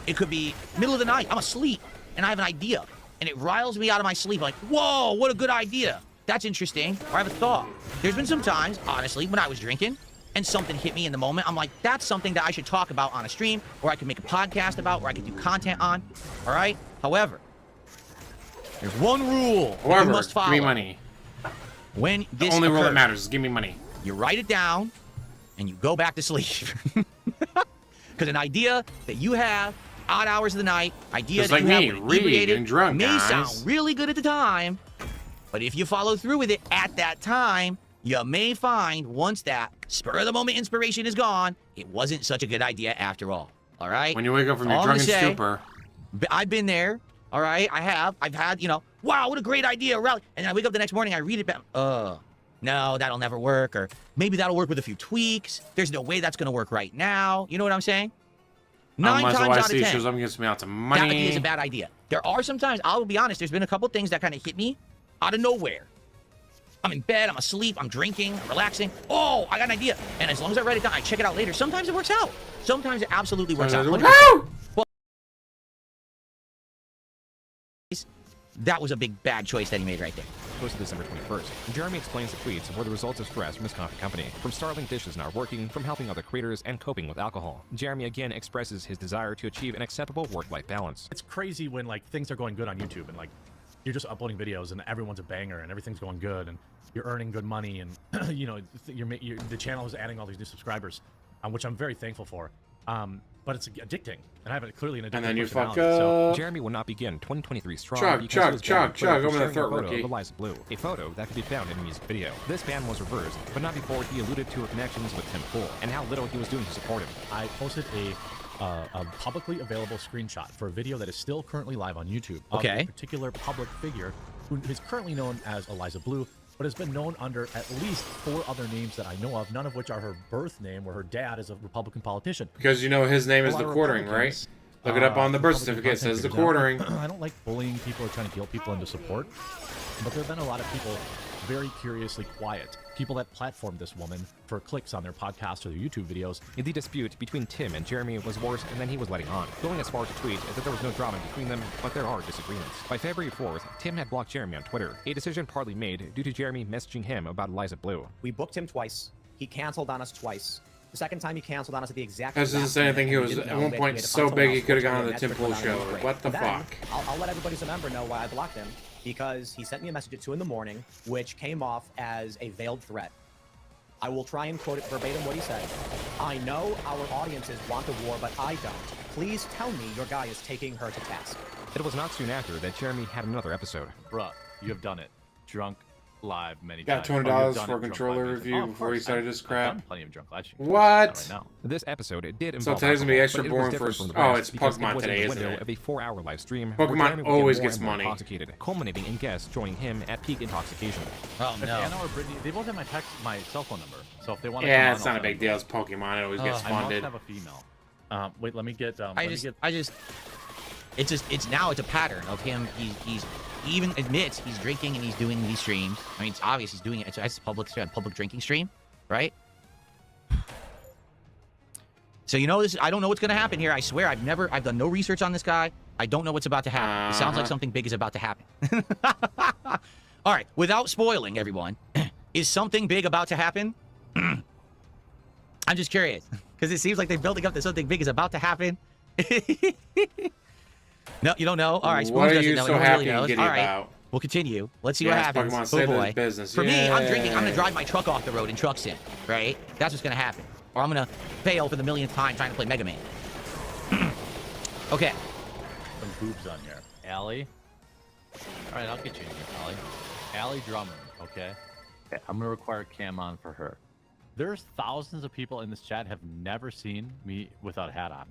it could be middle of the night, I'm asleep, and I have an idea, and it riles me out of my sleep, like, whoa, what a good idea. That's interesting, or I have a thought. There's been some times, honestly, when I was drinking, and something hit me in the moment. I'm like, that's something that I should talk about on a stream, or I could make a podcast about, or I could do content on, all right? However, there's one rule you must follow. Give me money. When this The only rule that occurs, matters is give me money. you write it down, and you go back to sleep. Because an idea that you have, odd hours of the night, idea Just that like you me, have when Reee, inebriated, getting drunk, may guys. sound really good at the time, but if you follow through with it at that time, you may find once that spur-of-the-moment inspiration is gone, it wasn't such a good idea after all. All right? When you wake up from your All I'm drunken gonna say, stupor. I've been there. All right? I've had, you know, wow, what a great idea. Rally. And I wake up the next morning, I read it back. No, that'll never work. Or maybe that'll work with a few tweaks. There's no way that's going to work right now. You know what I'm saying? 9 Unless times out of 10. shows up and gives me out to That money. idea is a bad idea. There are some times, I'll be honest, there's been a couple things that kind of hit me out of nowhere. I'm in bed, I'm asleep, I'm drinking, I'm relaxing. Oh, I got an idea. And as long as I write it down, I check it out later. Sometimes it works out. Sometimes it absolutely works out. 100%. Well, that was a big bad choice that he made right there. Posted December 21st. Jeremy explains the tweets were the results of stress from his coffee company, from starving dishes not working, from helping other creators, and coping with alcohol. Jeremy again expresses his desire to achieve an acceptable work-life balance. It's crazy when like things are going good on YouTube and like you're just uploading videos and everyone's a banger and everything's going good and you're earning good money and you know the channel is adding all these new subscribers, which I'm very thankful for. But it's addicting, and I have clearly an addictive And then you fuck personality, so up. Jeremy will not begin 2023 strong Chug, because chug, he was banned chug, on Twitter chug, for over the sharing throat, a photo rookie. of Eliza Blue, a photo that could be found in a music video. This ban was reversed, but not before he alluded to her connections with Tim Pool and how little he was doing to support him. I posted a publicly available screenshot for a video that is still currently live on YouTube of Okay. a particular public figure who is currently known as Eliza Blue, but has been known under at least 4 other names that I know of, none of which are her birth name, where her dad is a Republican politician. Because you know his name is A the lot of quartering, right? Republicans, Look it up on the birth Republican certificate. It says the content creators. quartering. I don't like bullying people or trying to guilt people into support, but there have been a lot of people very curiously quiet. People that platformed this woman for clicks on their podcasts or their YouTube videos. The dispute between Tim and Jeremy was worse than he was letting on, going as far as to tweet that there was no drama between them, but there are disagreements. By February 4th, Tim had blocked Jeremy on Twitter, a decision partly made due to Jeremy messaging him about Eliza Blue. We booked him twice. He canceled on us twice. The second time he canceled on us at the exact This doesn't say anything. He was at one point so big he could have gone on the Tim Pool show. What the fuck? I'll let everybody remember know why I blocked him, because he sent me a message at 2 in the morning, which came off as a veiled threat. I will try and quote it verbatim what he said. I know our audiences want a war, but I don't. Please tell me your guy is taking her to task. It was not soon after that Jeremy had another episode. Bruh, you have done it. Drunk live many Got times. $200 for a controller review before he started his crap. I've done plenty of drunk live streams. What? Right now. This episode did involve So today's gonna be alcohol, extra but it was boring different for. from the Oh, rest it's because Pokemon it was in today, the isn't window it? of a 4-hour live stream. Pokemon where Jeremy would get always more gets and more money. Intoxicated, culminating in guests joining him at peak intoxication. Oh no. Anna or Brittany, they both have my cell phone number. So if they want to Yeah, come it's on, not a big deal. It's Pokemon. It always gets I must funded. have a female. Wait, let me get. It's now it's a pattern of him. He even admits he's drinking and he's doing these streams. I mean, it's obvious he's doing it. It's a public drinking stream, right? So you know this. I don't know what's gonna happen here. I swear, I've done no research on this guy. I don't know what's about to happen. It sounds like something big is about to happen. All right, without spoiling everyone, is something big about to happen? I'm just curious because it seems like they're building up that something big is about to happen. No, you don't know. All right, What Spoons are doesn't you know. so No one happy really and knows. giddy All right, about? we'll continue. Let's see what Yes, happens. Pokemon Oh saved boy. his business. For me, I'm drinking. I'm gonna Yay. drive my truck off the road in truck sim, right? That's what's gonna happen. Or I'm gonna fail for the millionth time trying to play Mega Man. Okay. Some boobs on here. Allie. All right, I'll get you in here, Allie. Allie Drummond, okay? I'm gonna require cam on for her. There's thousands of people in this chat have never seen me without a hat on.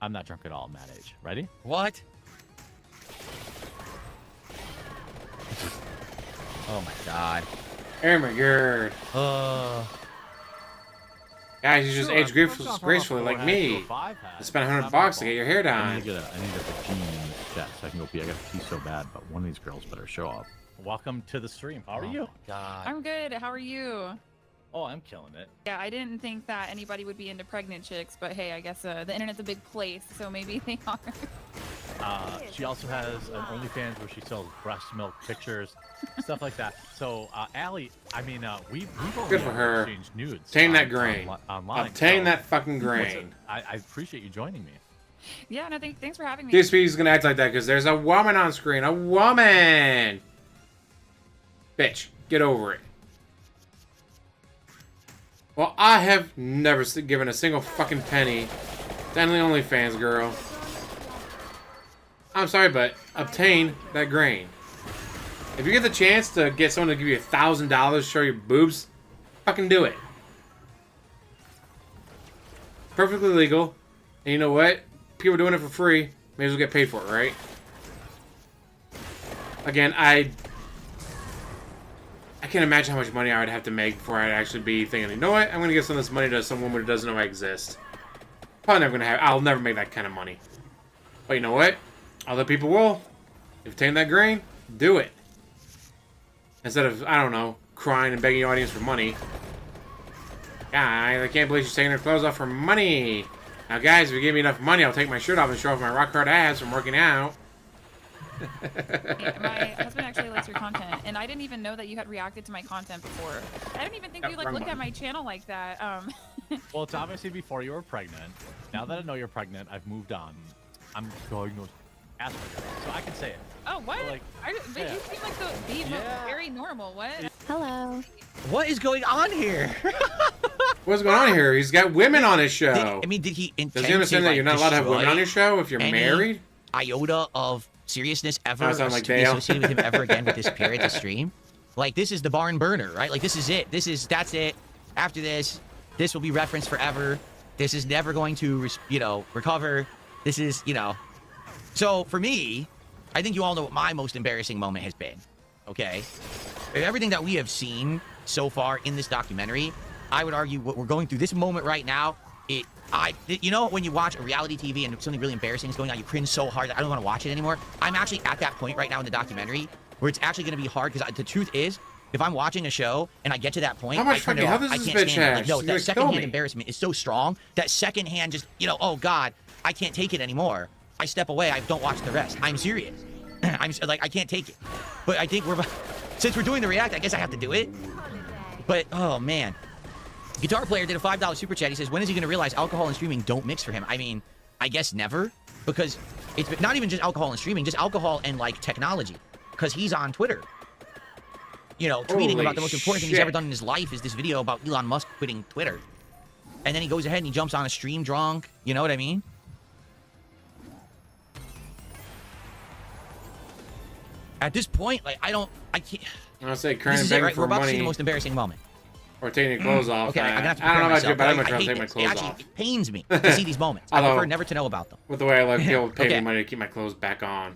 I'm not drunk at all. I'm that age. Ready? What? Oh my god. Oh my god. Guys, you just Sure, age I've gracefully, worked off gracefully a like 4 me. hat to a 5 hat. I spent $100 Not to get my your hair fault. I done. need to get a genie in this chat so I can go pee. I gotta pee so bad, but one of these girls better show up. Welcome to the stream. How are you? God. I'm good. How are you? Oh, I'm killing it. Yeah, I didn't think that anybody would be into pregnant chicks, but hey, I guess the internet's a big place, so maybe they are. She also has an OnlyFans where she sells breast milk pictures, stuff like that. So, Allie, I mean, we've only Good for her. exchanged nudes. Obtain that grain. Online. Obtain so that fucking grain. I appreciate you joining me. Yeah, no, thanks for having me. DSP is gonna act like that because there's a woman on screen. A woman! Bitch, get over it. Well, I have never given a single fucking penny to any OnlyFans girl. I'm sorry, but obtain that grain. If you get the chance to get someone to give you $1,000 to show your boobs, fucking do it. Perfectly legal. And you know what? People doing it for free. May as well get paid for it, right? Again, I can't imagine how much money I would have to make before I'd actually be thinking, you know what? I'm going to give some of this money to some woman who doesn't know I exist. Probably never going to have... I'll never make that kind of money. But you know what? Other people will. If you obtain that grain, do it. Instead of, I don't know, crying and begging the audience for money. Guys, I can't believe she's taking her clothes off for money. Now, guys, if you give me enough money, I'll take my shirt off and show off my rock-hard abs from working out. My husband actually likes your content, and I didn't even know that you had reacted to my content before. I didn't even think you wrong looked button. at my channel like that. Well, it's obviously before you were pregnant. Now that I know you're pregnant, I've moved on. I'm diagnosed Asperger's, so I can say it. Oh, what? Like, But yeah. you seem like very normal. What? Hello. What is going on here? What's going on here? He's got women on his show. Did he intend Does he understand to, that you're not allowed to have women on your show if you're any married? Iota of seriousness ever I sound like to be Dale. associated with him ever again with this appear at the stream? Like, this is the barn burner, right? Like, this is it. That's it. After this will be referenced forever. This is never going to, recover. This is, So, for me, I think you all know what my most embarrassing moment has been, okay? Everything that we have seen so far in this documentary, I would argue what we're going through this moment right now, when you watch a reality TV and something really embarrassing is going on, you cringe so hard that I don't want to watch it anymore. I'm actually at that point right now in the documentary where it's actually going to be hard because the truth is, If I'm watching a show and I get to that point, How much I turn fucking it off. hell I does this can't bitch stand it. have? Like, no, She's that gonna secondhand kill me. embarrassment is so strong. That secondhand just, you know, oh God, I can't take it anymore. I step away. I don't watch the rest. I'm serious. I'm like, I can't take it. But I think since we're doing the react, I guess I have to do it. But, oh man. Guitar Player did a $5 super chat. He says, when is he going to realize alcohol and streaming don't mix for him? I mean, I guess never. Because it's not even just alcohol and streaming, just alcohol and, like, technology. Because he's on Twitter. You know, tweeting Holy about the most important thing he's shit. ever done in his life is this video about Elon Musk quitting Twitter. And then he goes ahead and he jumps on a stream drunk. You know what I mean? At this point, like, I can't. I'm gonna say This current is it, begging right? for We're about to see money the most embarrassing moment. or taking your clothes off. Okay, I'm gonna have to I don't know prepare about you, but I'm myself, gonna try to I take my hate clothes this. off. It pains me to see these moments. I Although- prefer never to know about them. With the way I like people pay Okay. me money to keep my clothes back on.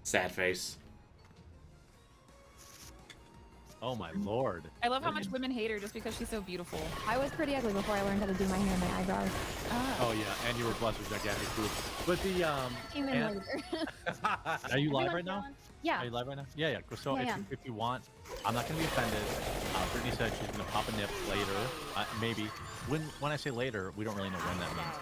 Sad face. Oh my lord. I love how much women hate her just because she's so beautiful. I was pretty ugly before I learned how to do my hair and my eyebrows. Oh yeah, and you were blessed with gigantic boobs. But the Came in and- later. are you live right now? Yeah. Are you live right now? Yeah, yeah. So Yeah, if you want, I'm not gonna be offended. Brittany said she's gonna pop a nip later, maybe. When I say later, we don't really know when that means.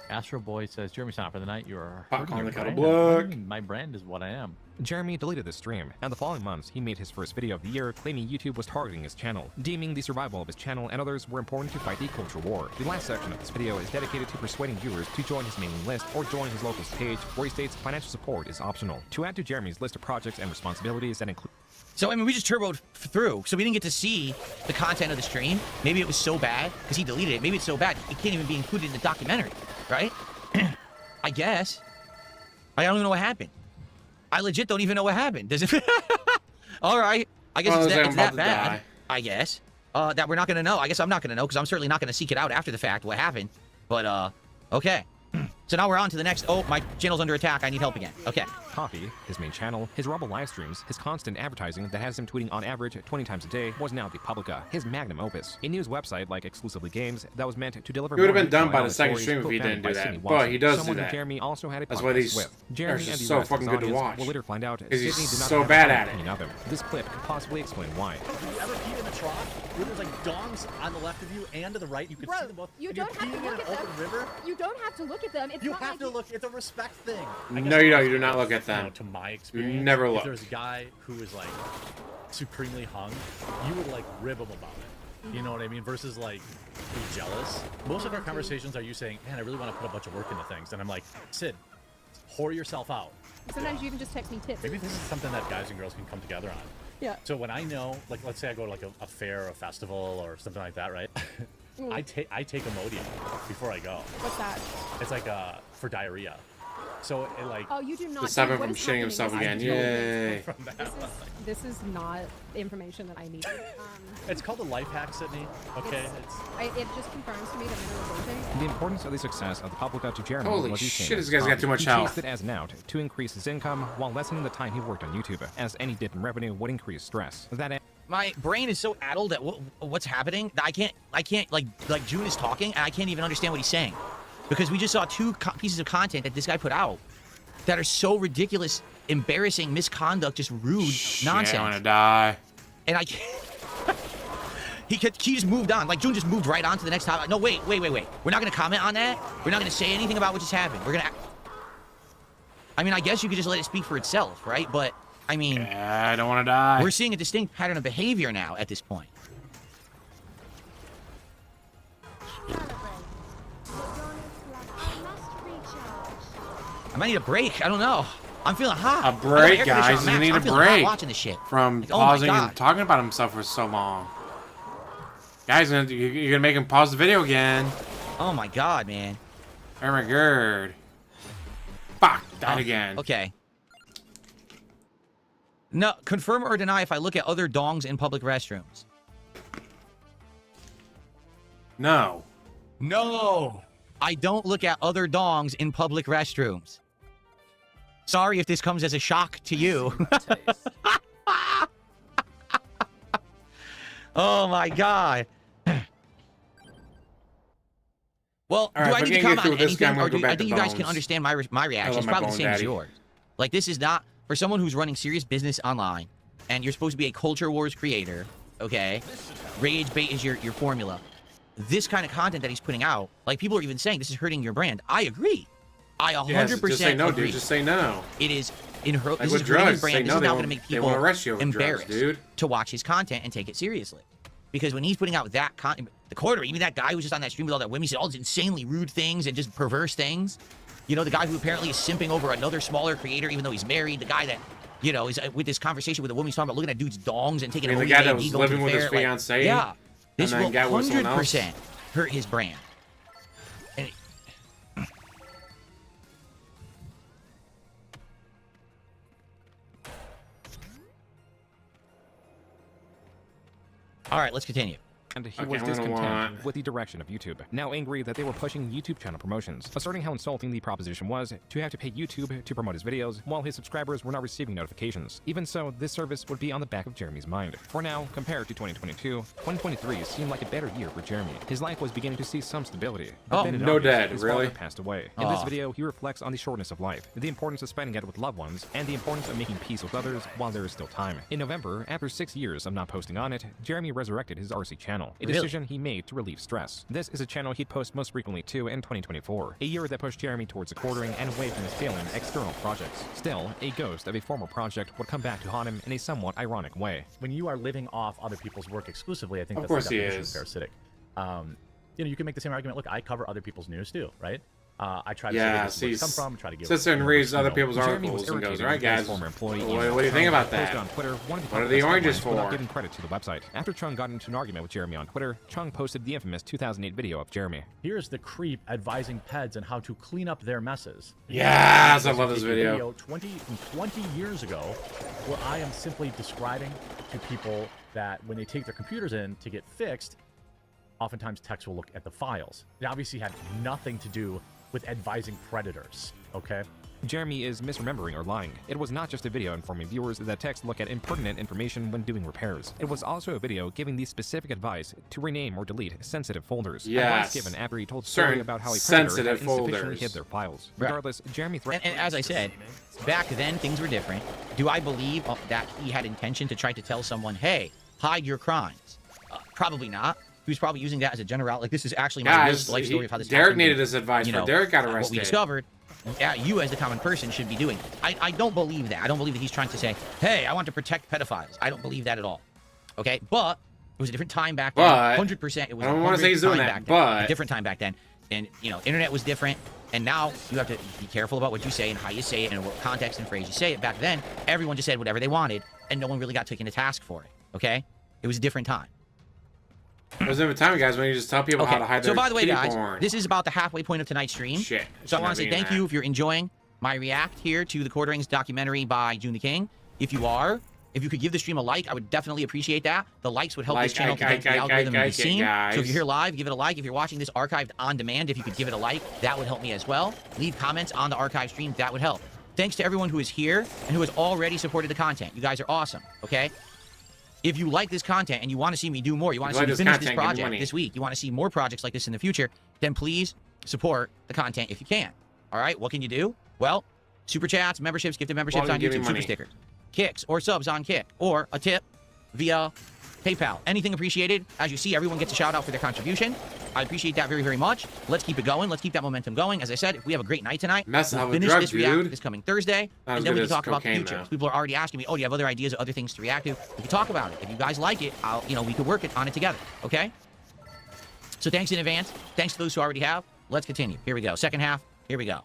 Astro Boy says, Jeremy, sign up for the night. You are Pop hurting on your the cut of brand. What do you blood. mean? My brand is what I am. Jeremy deleted the stream, and the following months he made his first video of the year claiming YouTube was targeting his channel, deeming the survival of his channel and others were important to fight the culture war. The last section of this video is dedicated to persuading viewers to join his mailing list or join his locals page, where he states financial support is optional. To add to Jeremy's list of projects and responsibilities that include... So, I mean, we just turboed through, so we didn't get to see the content of the stream. Maybe it was so bad, because he deleted it. Maybe it's so bad, it can't even be included in the documentary, right? I guess. I don't even know what happened. I legit don't even know what happened. Does it? All right. I guess Well, it's I'm that about to bad. die. I guess. That we're not gonna know. I guess I'm not gonna know because I'm certainly not gonna seek it out after the fact what happened. But okay. So now we're on to the next. Oh, my channel's under attack. I need help again. Okay. Coffee, his main channel, his Rumble live streams, his constant advertising that has him tweeting on average 20 times a day was now the Publica, his magnum opus. A news website like Exclusively Games that was meant to deliver He would have more been done detail by the on second stories stream if he co-founded didn't do by that. Sydney But Watson, he does do someone who that. Jeremy also had a That's why podcast these with. are Jeremy just and the so rest of fucking his good to audience watch. will later find out 'Cause he's Sydney did not so have bad the at it. opinion of him. This clip could possibly explain why. Have you ever peed in a trough where there's like dongs on the left of you and to the right? You can see them both. You and you're don't have to peeing in look an at them. open river. You don't have to look at them. It's You not have like to look. It's a respect thing. No, you don't. You do not look at You know, them. to my experience, never if look. there's a guy who is like supremely hung, you would like rib him about it. You know what I mean? Versus like be jealous. Most of our conversations are you saying, "Man, I really want to put a bunch of work into things," and I'm like, "Sid, whore yourself out." Sometimes you even just text me tips. Maybe this is something that guys and girls can come together on. Yeah. So when I know, like, let's say I go to like a fair or a festival or something like that, right? I take Imodium before I go. What's that? It's like for diarrhea. So it like Oh, you do not. To stop know him what from is shitting happening himself is again. I Yay. from that. This is not the information that I need. It's called a life hack, Sydney. Okay. It just confirms to me that I'm allergic. The importance of the success of the Publica to Jeremy Holy was his shit, famous this guy's got coffee. too much He health. chased it as an out to increase his income while lessening the time he worked on YouTube, as any dip in revenue would increase stress. My brain is so addled at what's happening that I can't like June is talking and I can't even understand what he's saying because we just saw two pieces of content that this guy put out that are so ridiculous, embarrassing, misconduct, just rude nonsense. I want to die. And I can't. He just moved on. Like June just moved right on to the next topic. No, wait. We're not gonna comment on that. We're not gonna say anything about what just happened. We're gonna. I mean, I guess you could just let it speak for itself, right? But I mean, Yeah, I don't want to die. we're seeing a distinct pattern of behavior now at this point. I might need a break. I don't know. I'm feeling hot. A break, guys. You need a I'm feeling hot break watching this shit. from Like, oh my pausing God. and talking about himself for so long. Guys, you're gonna make him pause the video again. Oh my God, man. Oh my god. Fuck, died again. Okay. No, confirm or deny if I look at other dongs in public restrooms. No. No. I don't look at other dongs in public restrooms. Sorry if this comes as a shock to you. Oh my God. Well, All right, do I if need I to can't get comment through on this guy, I'm anything, gonna or go do back I think to you guys can Bones. understand my reaction? love It's my probably the bone same as daddy. yours. Like, this is not, for someone who's running serious business online, and you're supposed to be a culture wars creator, okay? Rage bait is your formula. This kind of content that he's putting out, like people are even saying this is hurting your brand. I agree. I 100% just say no, agree. dude. Just say no. It is in her. Like this with is hurting his drugs, brand. This is now going to make people embarrassed dude. to watch his content and take it seriously. Because when he's putting out that content, the quarter, even that guy who was just on that stream with all that women, he said all these insanely rude things and just perverse things. You know, the guy who apparently is simping over another smaller creator, even though he's married. The guy that, you know, is with this conversation with a woman, he's talking about looking at dudes' dongs and taking the guy that was living with his fiance. Yeah, this will and then 100% hurt his brand. And all right, let's continue. And he was discontent with the direction of YouTube, now angry that they were pushing YouTube channel promotions, asserting how insulting the proposition was to have to pay YouTube to promote his videos while his subscribers were not receiving notifications. Even so, this service would be on the back of Jeremy's mind. For now, compared to 2022, 2023 seemed like a better year for Jeremy. His life was beginning to see some stability. Oh, no dad, his really? father passed away. In this video, he reflects on the shortness of life, the importance of spending it with loved ones, and the importance of making peace with others while there is still time. In November, after 6 years of not posting on it, Jeremy resurrected his RC channel, a decision he made to relieve stress. This is a channel he'd post most frequently to in 2024, a year that pushed Jeremy towards a quartering and away from his failing external projects. Still, a ghost of a former project would come back to haunt him in a somewhat ironic way. When you are living off other people's work exclusively, I think that's the definition of parasitic. You know, you can make the same argument. Look, I cover other people's news too, right? I try to say where it's come from, try to give sits there and reads other people's Jeremy articles and goes, irritated all right, guys, former employee what do you think about that? On Twitter, What are the oranges for? Without giving credit to the website. After Chung got into an argument with Jeremy on Twitter, Chung posted the infamous 2008 video of Jeremy. Here's the creep advising peds on how to clean up their messes. Yes, I love this video. 20 years ago, where I am simply describing to people that when they take their computers in to get fixed, oftentimes techs will look at the files. It obviously had nothing to do with advising predators, okay? Jeremy is misremembering or lying. It was not just a video informing viewers that techs look at impertinent information when doing repairs. It was also a video giving the specific advice to rename or delete sensitive folders. Yes. Advice given after he told story about how a predator had insufficiently hid their files. Right. Regardless, Jeremy threatened. And as I said, back then things were different. Do I believe that he had intention to try to tell someone, hey, hide your crimes? Probably not. He was probably using that as a general, like, this is actually my life story of how this Derek happened. needed his advice, but Derek got arrested. What we discovered, you as the common person should be doing. I don't believe that. I don't believe that he's trying to say, hey, I want to protect pedophiles. I don't believe that at all. Okay? But it was a different time back then. 100% it was I don't want to say he's doing that, but a different time back then. And, you know, internet was different. And now you have to be careful about what you say and how you say it and what context and phrase you say it. Back then, everyone just said whatever they wanted, and no one really got taken to task for it. Okay? It was a different time. There's never time, guys, when you just tell people how to hide their So, by the way, guys, porn. this is about the halfway point of tonight's stream. Shit. So I want to say thank you if you're enjoying my react here to the Quarterings documentary by June the King. If you are, if you could give the stream a like, I would definitely appreciate that. The likes would help this channel to get the algorithm to be seen. So if you're here live, give it a like. If you're watching this archived on demand, if you could give it a like, that would help me as well. Leave comments on the archive stream. That would help. Thanks to everyone who is here and who has already supported the content. You guys are awesome, okay? If you like this content and you want to see me do more, you want to see me finish this project this week, you want to see more projects like this in the future, then please support the content if you can. All right, what can you do? Well, super chats, memberships, gifted memberships on YouTube, super stickers, kicks or subs on Kick, or a tip via PayPal. Anything appreciated. As you see, everyone gets a shout out for their contribution. I appreciate that very, very much. Let's keep it going. Let's keep that momentum going. As I said, if we have a great night tonight, we'll finish this react this coming Thursday, and then we can talk about the future. People are already asking me, oh, do you have other ideas or other things to react to? We can talk about it. If you guys like it, we could work on it together, okay? So thanks in advance. Thanks to those who already have. Let's continue. Here we go. Second half. Here we go.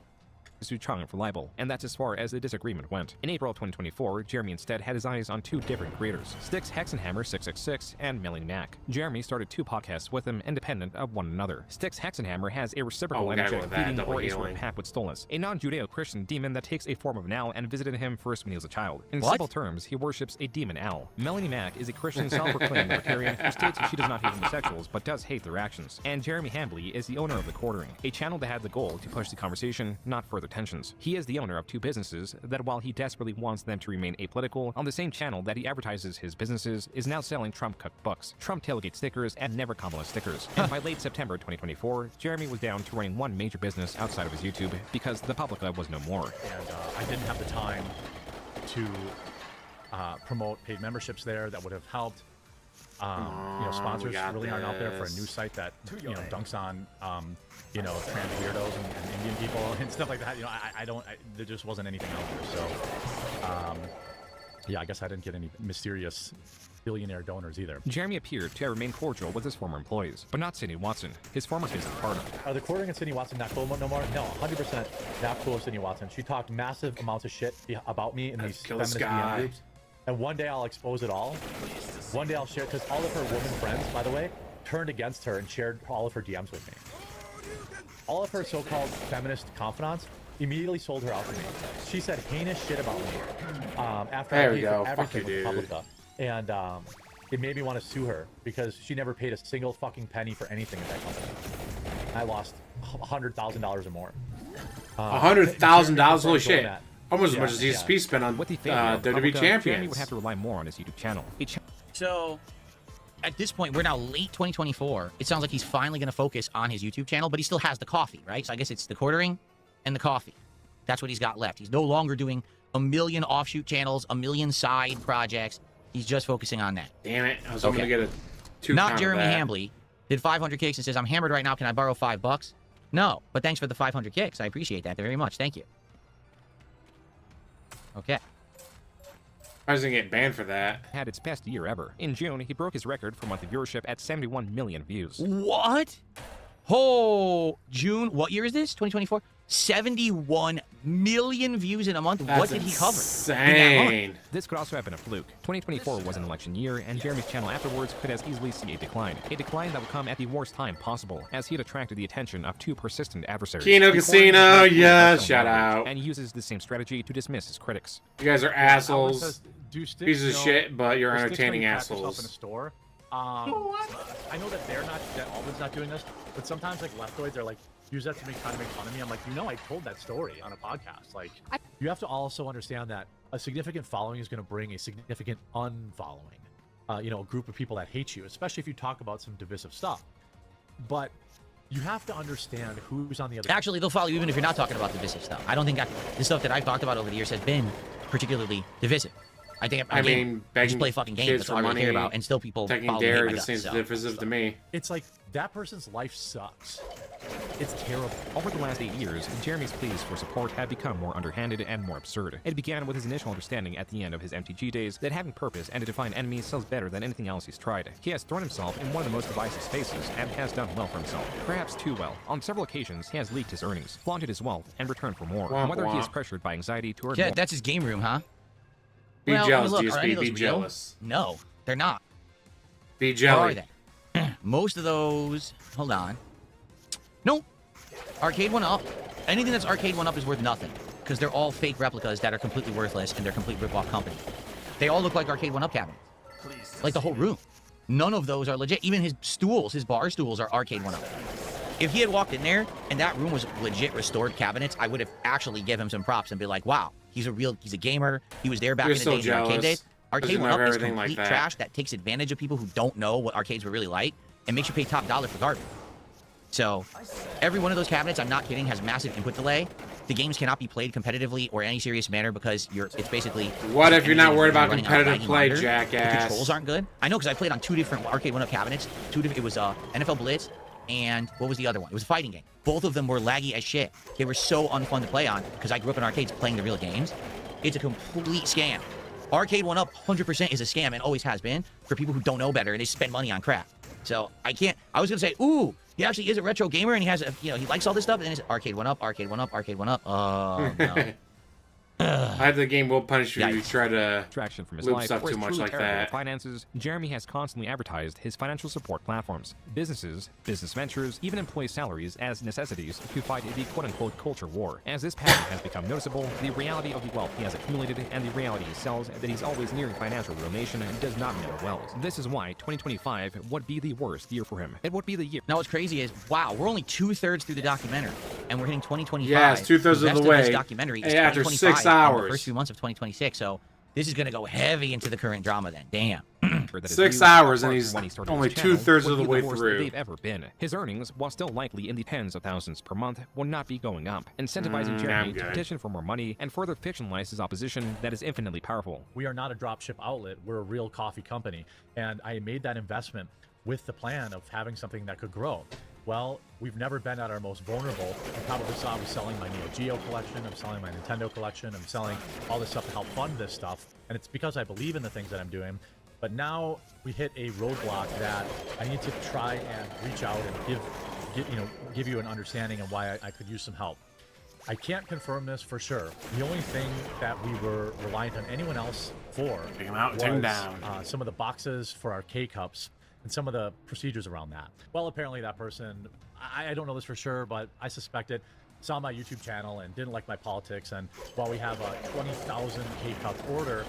To Chung for libel, and that's as far as the disagreement went. In April of 2024, Jeremy instead had his eyes on two different creators, Styx Hexenhammer 666 and Melanie Mac. Jeremy started two podcasts with them independent of one another. Styx Hexenhammer has a reciprocal energetic feeding or a sort of pact with Stolas, a non-Judeo-Christian demon that takes a form of an owl and visited him first when he was a child. In simple terms, he worships a demon owl. Melanie Mac is a Christian self-proclaimed libertarian who states she does not hate homosexuals but does hate their actions. And Jeremy Hambley is the owner of The Quartering, a channel that had the goal to push the conversation, not further tensions. He is the owner of two businesses that, while he desperately wants them to remain apolitical, on the same channel that he advertises his businesses is now selling Trump cooked books, Trump tailgate stickers, and Never Kamala stickers. And by late September 2024, Jeremy was down to running one major business outside of his YouTube because the Publica was no more. And I didn't have the time to promote paid memberships there that would have helped. Sponsors really aren't out there for a news site that dunks on trans weirdos and Indian people and stuff like that. There just wasn't anything out there. So I guess I didn't get any mysterious billionaire donors either. Jeremy appeared to remain cordial with his former employees, but not Sydney Watson, his former business partner. Are the quartering and Sydney Watson not cool no more? No, 100% not cool with Sydney Watson. She talked massive amounts of shit about me in these feminist DMs. And one day I'll expose it all. One day I'll share, because all of her woman friends, by the way, turned against her and shared all of her DMs with me. All of her so-called feminist confidants immediately sold her out to me. She said heinous shit about me after I paid for everything with Publica. And it made me want to sue her because she never paid a single fucking penny for anything at that company. I lost $100,000 or more. $100,000? Holy shit. Almost as much as DSP spent on WWE Champions. Jeremy would have to rely more on his YouTube channel. So, at this point, we're now late 2024. It sounds like he's finally going to focus on his YouTube channel, but he still has the coffee, right? So I guess it's the quartering and the coffee. That's what he's got left. He's no longer doing a million offshoot channels, a million side projects. He's just focusing on that. Damn it. I was hoping to get a 2 Not Jeremy Hambley did 500 kicks and says, I'm hammered right now. Can I borrow $5? No, but thanks for the 500 kicks. I appreciate that very much. Thank you. Okay. I was going to get banned for that. Had its best year ever. In June, he broke his record for monthly viewership at 71 million views. What? Oh, June. What year is this? 2024? 71 million views in a month. That's what did he cover? Insane. This could also have been a fluke. 2024 was an election year, and Jeremy's channel afterwards could as easily see a decline. A decline that would come at the worst time possible, as he had attracted the attention of 2 persistent adversaries. Kino Casino, yes, shout out. And uses the same strategy to dismiss his critics. You guys are assholes. Pieces of shit, but you're entertaining assholes. In a store. I know that that Alden's not doing this, but sometimes like leftoids are like, use that to kind of make fun of me. I'm like, I told that story on a podcast. Like, you have to also understand that a significant following is going to bring a significant unfollowing. A group of people that hate you, especially if you talk about some divisive stuff. But you have to understand who's on the other. Actually, they'll follow you even if you're not talking about divisive stuff. I don't think the stuff that I've talked about over the years has been particularly divisive. I mean, just play fucking games. That's all I really care about, and still people follow me. Dare just seems divisive to me. It's like that person's life sucks. It's terrible. Over the last 8 years, Jeremy's pleas for support have become more underhanded and more absurd. It began with his initial understanding at the end of his MTG days that having purpose and to define enemies sells better than anything else he's tried. He has thrown himself in one of the most divisive spaces and has done well for himself. Perhaps too well. On several occasions, he has leaked his earnings, flaunted his wealth, and returned for more. And whether he is pressured by anxiety to earn more. That's his game room, huh? Be jealous, DSP. Be jealous. No, they're not. Be jealous. Are they? Most of those. Hold on. Nope. Arcade 1-Up. Anything that's Arcade 1-Up is worth nothing because they're all fake replicas that are completely worthless and they're complete rip-off company. They all look like Arcade 1-Up cabinets. Like the whole room. None of those are legit. Even his stools, his bar stools are Arcade 1-Up. If he had walked in there and that room was legit restored cabinets, I would have actually give him some props and be like, wow, he's a gamer. He was there back in the days, in arcade days. Arcade 1-Up is complete trash that takes advantage of people who don't know what arcades were really like and makes you pay top dollar for garbage. So, every one of those cabinets, I'm not kidding, has massive input delay. The games cannot be played competitively or in any serious manner because it's basically... What if you're not worried about competitive play, jackass? The controls aren't good. I know because I played on 2 different Arcade 1-Up cabinets. It was NFL Blitz and what was the other one? It was a fighting game. Both of them were laggy as shit. They were so unfun to play on because I grew up in arcades playing the real games. It's a complete scam. Arcade 1-Up 100% is a scam and always has been for people who don't know better and they spend money on crap. So I was going to say, ooh, he actually is a retro gamer and he has he likes all this stuff and then it's Arcade 1-Up, Arcade 1-Up, Arcade 1-Up. Oh, no. I have the game will punish you if you try to traction from his loop life, stuff too much like that. Finances, Jeremy has constantly advertised his financial support platforms, businesses, business ventures, even employee salaries as necessities to fight the quote-unquote culture war. As this pattern has become noticeable, the reality of the wealth he has accumulated and the reality he sells that he's always nearing financial ruination does not mirror well. This is why 2025 would be the worst year for him. It would be the year. Now what's crazy is, wow, we're only 2/3 through the documentary and we're hitting 2025. Yeah, it's 2/3 of the way. This documentary is after 6 hours. The first few months of 2026, so this is going to go heavy into the current drama then. Damn. 6 hours and he's when he started only his channel 2/3 would of the be way worst through. they've ever been. His earnings, while still likely in the tens of thousands per month, will not be going up, incentivizing Jeremy to petition for more money and further fictionalize his opposition that is infinitely powerful. We are not a dropship outlet. We're a real coffee company. And I made that investment with the plan of having something that could grow. Well, we've never been at our most vulnerable. You probably saw me selling my Neo Geo collection. I'm selling my Nintendo collection. I'm selling all this stuff to help fund this stuff. And it's because I believe in the things that I'm doing. But now we hit a roadblock that I need to try and reach out and give you an understanding of why I could use some help. I can't confirm this for sure. The only thing that we were reliant on anyone else for was some of the boxes for our K-Cups and some of the procedures around that. Well, apparently that person, I don't know this for sure, but I suspect it, saw my YouTube channel and didn't like my politics. And while we have a 20,000 K-Cup order,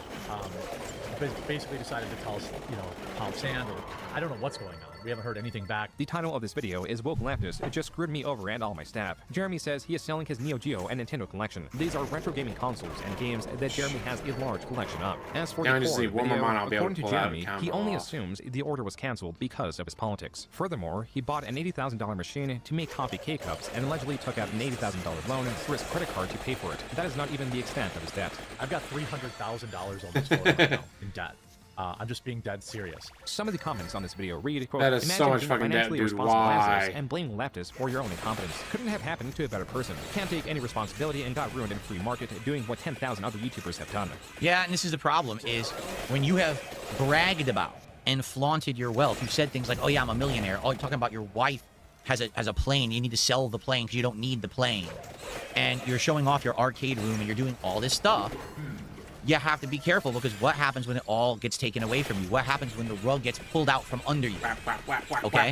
basically decided to tell us, pound sand, or I don't know what's going on. We haven't heard anything back. The title of this video is Woke Leftist. It just screwed me over and all my staff. Jeremy says he is selling his Neo Geo and Nintendo collection. These are retro gaming consoles and games that Jeremy has a large collection of. As for the core of the video, according to Jeremy, he only assumes the order was canceled because of his politics. Furthermore, he bought an $80,000 machine to make coffee K-Cups and allegedly took out an $80,000 loan through his credit card to pay for it. That is not even the extent of his debt. I've got $300,000 almost right now in debt. I'm just being dead serious. Some of the comments on this video read, quote, that is so much fucking debt, dude. Why? And blaming leftists for your own incompetence. Couldn't have happened to a better person. Can't take any responsibility and got ruined in a free market doing what 10,000 other YouTubers have done. Yeah, and this is the problem, is when you have bragged about and flaunted your wealth, you've said things like, oh yeah, I'm a millionaire. Oh, you're talking about your wife has a plane. You need to sell the plane because you don't need the plane. And you're showing off your arcade room and you're doing all this stuff. You have to be careful, because what happens when it all gets taken away from you? What happens when the rug gets pulled out from under you? Okay?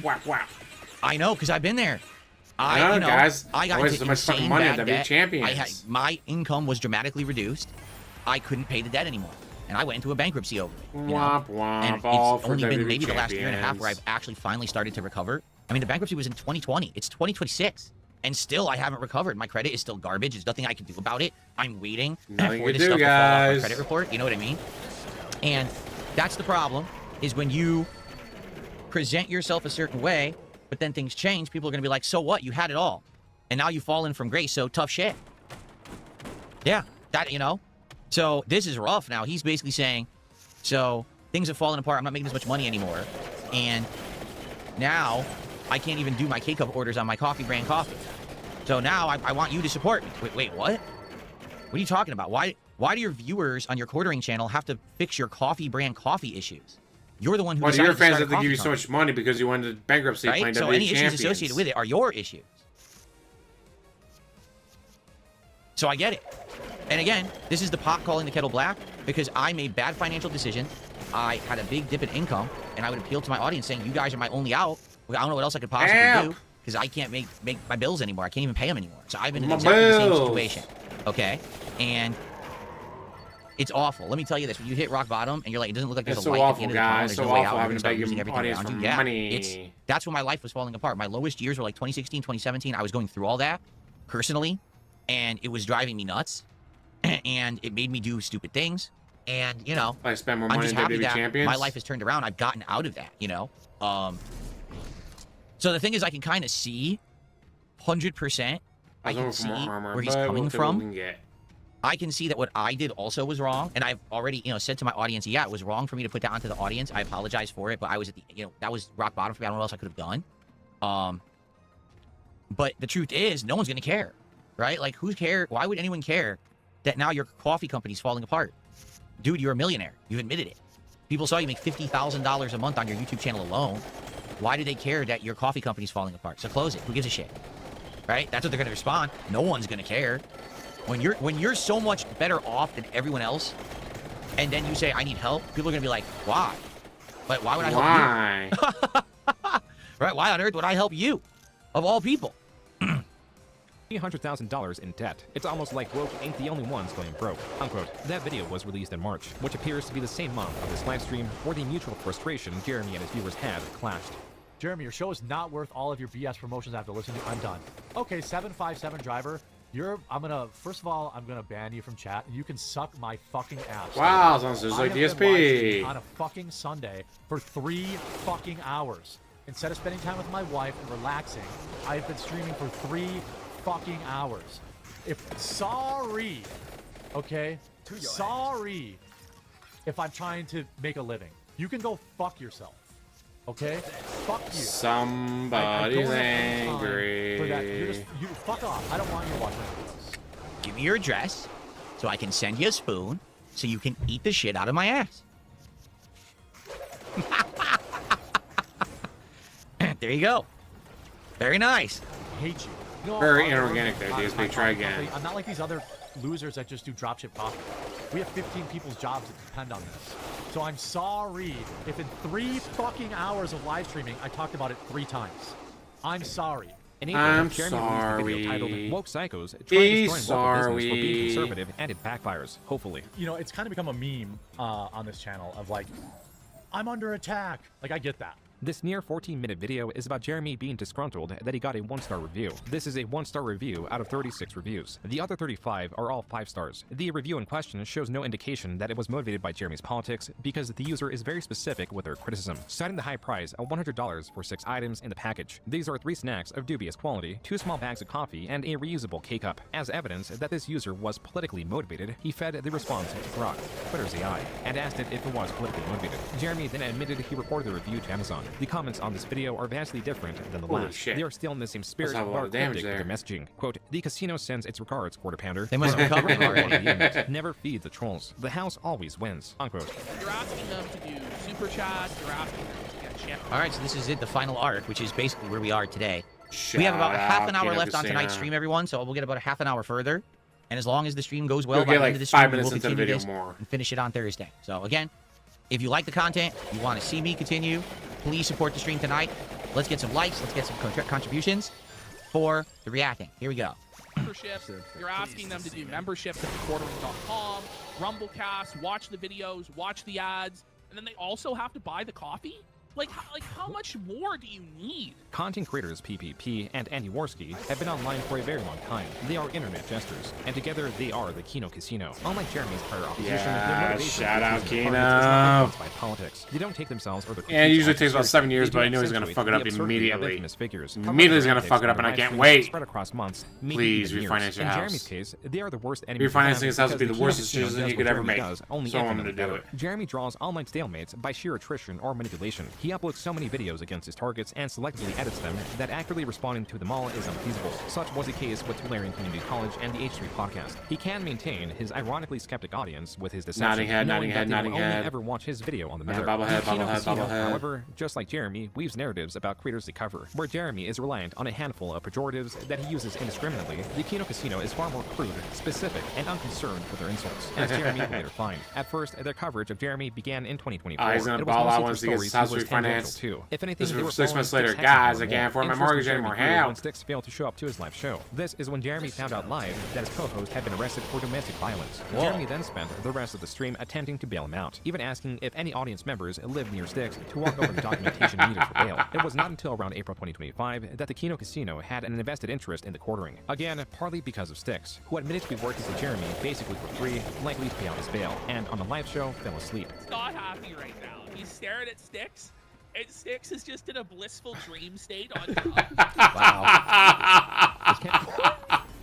I know, because I've been there. Guys, I got into so much fucking money bad to be debt. champions. My income was dramatically reduced. I couldn't pay the debt anymore. And I went into a bankruptcy over it. And it's only been maybe the last year and a half where I've actually finally started to recover. I mean, the bankruptcy was in 2020. It's 2026. And still, I haven't recovered. My credit is still garbage. There's nothing I can do about it. I'm waiting for this stuff to fall off my credit report. You know what I mean? And that's the problem, is when you present yourself a certain way, but then things change, people are going to be like, so what? You had it all. And now you've fallen from grace, so tough shit. Yeah, So this is rough now. He's basically saying, so things have fallen apart. I'm not making as much money anymore. And now I can't even do my K-Cup orders on my coffee brand coffee. So now I want you to support me. Wait, what? What are you talking about? Why do your viewers on your quartering channel have to fix your coffee brand coffee issues? You're the one who decided your fans to have to give you so much money because you went into bankruptcy playing So WWE any champions. issues associated with it are your issues. So I get it. And again, this is the pot calling the kettle black, because I made bad financial decisions. I had a big dip in income, and I would appeal to my audience saying, you guys are my only out. I don't know what else I could possibly do, because I can't make my bills anymore. I can't even pay them anymore. So I've been in exactly the same situation. Okay? And it's awful. Let me tell you this. When you hit rock bottom and you're like, it doesn't look like there's a light at the end of the tunnel, there's no way out, you're going to start losing everything around you. Yeah, that's when my life was falling apart. My lowest years were like 2016, 2017. I was going through all that personally, and it was driving me nuts. And it made me do stupid things. And, I spend more money I'm just in happy WWE that champions. my life has turned around. I've gotten out of that, So the thing is, I can kind of see 100%. I can see where he's coming from. I can see that what I did also was wrong. And I've already, said to my audience, yeah, it was wrong for me to put that onto the audience. I apologize for it. But I was at the, that was rock bottom for me. I don't know what else I could have done. But the truth is, no one's going to care, right? Like, who cares? Why would anyone care that now your coffee company's falling apart? Dude, you're a millionaire. You've admitted it. People saw you make $50,000 a month on your YouTube channel alone. Why do they care that your coffee company's falling apart? So close it. Who gives a shit? Right? That's what they're going to respond. No one's going to care. When you're so much better off than everyone else, and then you say, I need help, people are going to be like, why? But why would I help you? Right? Why on earth would I help you? Of all people. $300,000 in debt. It's almost like woke ain't the only ones going broke, unquote. That video was released in March, which appears to be the same month of this live stream where the mutual frustration Jeremy and his viewers had clashed. Jeremy, your show is not worth all of your BS promotions I have to listen to. I'm done. Okay, 757 driver. First of all, I'm gonna ban you from chat. You can suck my fucking ass. Wow, sounds just like DSP. On a fucking Sunday for 3 fucking hours. Instead of spending time with my wife and relaxing, I've been streaming for 3 fucking hours. Sorry, okay? Sorry if I'm trying to make a living. You can go fuck yourself. Okay? Fuck you. Somebody's angry. For that. You fuck off. I don't want you watching this. Give me your address so I can send you a spoon so you can eat the shit out of my ass. There you go. Very nice. I hate you. No, Very inorganic there, DSP. Try again. I'm not like these other losers that just do dropship coffee. We have 15 people's jobs that depend on this. So I'm sorry if in 3 fucking hours of live streaming I talked about it 3 times. I'm sorry. I'm sorry. Titled Woke Psychos He's trying to destroy local business sorry. for being conservative, and it backfires, hopefully. You know, it's kind of become a meme on this channel of like, I'm under attack. Like, I get that. This near 14-minute video is about Jeremy being disgruntled that he got a 1-star review. This is a 1-star review out of 36 reviews. The other 35 are all 5 stars. The review in question shows no indication that it was motivated by Jeremy's politics because the user is very specific with their criticism, citing the high price of $100 for 6 items in the package. These are 3 snacks of dubious quality, 2 small bags of coffee, and a reusable K-cup. As evidence that this user was politically motivated, he fed the response to Grok, Twitter's AI, and asked it if it was politically motivated. Jeremy then admitted he reported the review to Amazon. The comments on this video are vastly different than the Holy last. shit. They are still in the same spirit That's a of lot our of damage cryptic there. their messaging. Quote, the casino sends its regards, quarter pounder. They must have covered it already. Never feed the trolls. The house always wins. Unquote. You're asking them to do super chats, you're asking them to get channel. All right, so this is it, the final arc, which is basically where we are today. We have about half an hour left on tonight's stream, everyone, so we'll get about a half an hour further. And as long as the stream goes well, We'll by get the like end of the 5 stream, minutes we'll into the continue video this more. and finish it on Thursday. So again, if you like the content, you want to see me continue, please support the stream tonight. Let's get some likes, let's get some contributions for the reacting. Here we go. Memberships, you're asking them to do memberships at quartering.com, Rumblecast, watch the videos, watch the ads, and then they also have to buy the coffee? Like how much more do you need? Content creators PPP and Andy Worski have been online for a very long time. They are internet jesters, and together they are the Kino Casino. Unlike Jeremy's prior opposition, Yeah, their motivation shout out for Kino. targets is not influenced by politics. They don't take themselves or their Yeah, it critiques usually off takes about seriously. 7 years, They do but I know he's gonna accentuate fuck it the up absurdity of immediately. infamous figures. Immediately he's gonna Cover fuck it up, their and I live can't streams wait. Spread across months, maybe Please even refinance years. your In house. Jeremy's case, they are the worst enemy. Refinancing his house would be because the worst Kino Casino decision he does could what ever Jeremy make. does, only So I'm infinitely gonna do better. Jeremy draws online stalemates by sheer attrition or manipulation. He uploads so many videos against his targets and selectively edits them that accurately responding to them all is unfeasible. Such was the case with Tularian Community College and the H3 podcast. He can maintain his ironically skeptic audience with his deception, Nodding head, knowing nodding that head, they will nodding only head. ever watch his video on the That's a matter. bobblehead, The Kino bobblehead, Casino, bobblehead. however, just like Jeremy, weaves narratives about creators to cover. Where Jeremy is reliant on a handful of pejoratives that he uses indiscriminately, the Kino Casino is far more crude, specific, and unconcerned with their insults, as Jeremy will later find. At first, their coverage of Jeremy began in 2024. He's gonna It was ball out mostly once he through gets his stories house was tangential refinanced. too. If anything, This is they for were 6 following months later. Styx' Guys, hexagon I can't afford my Interest mortgage in Jeremy anymore. grew Help. when Styx failed to show up to his live show. This is when Jeremy found out live that his co-host had been arrested for domestic violence. Jeremy then spent the rest of the stream attempting to bail him out, even asking if any audience members lived near Styx to walk over the documentation needed for bail. It was not until around April 2025 that the Kino Casino had an invested interest in the quartering. Again, partly because of Styx, who admitted to be working for Jeremy basically for free, likely to pay out his bail, and on the live show fell asleep. He's not happy right now. He's staring at Styx, and Styx is just in a blissful dream state on top.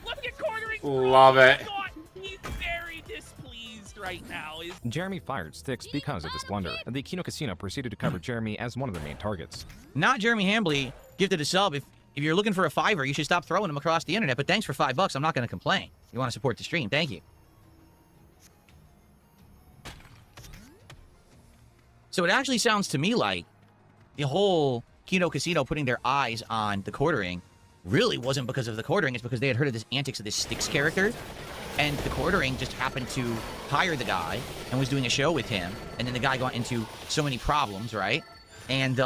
Look at quartering. Love it. He's very displeased right now. Jeremy fired Styx because of this blunder. The Kino Casino proceeded to cover Jeremy as one of their main targets. Not Jeremy Hambley gifted a sub. If you're looking for a $5, you should stop throwing them across the internet. But thanks for $5. I'm not going to complain. You want to support the stream? Thank you. So it actually sounds to me like the whole Kino Casino putting their eyes on the quartering really wasn't because of the quartering. It's because they had heard of this antics of this Styx character. And the quartering just happened to hire the guy and was doing a show with him. And then the guy got into so many problems, right? And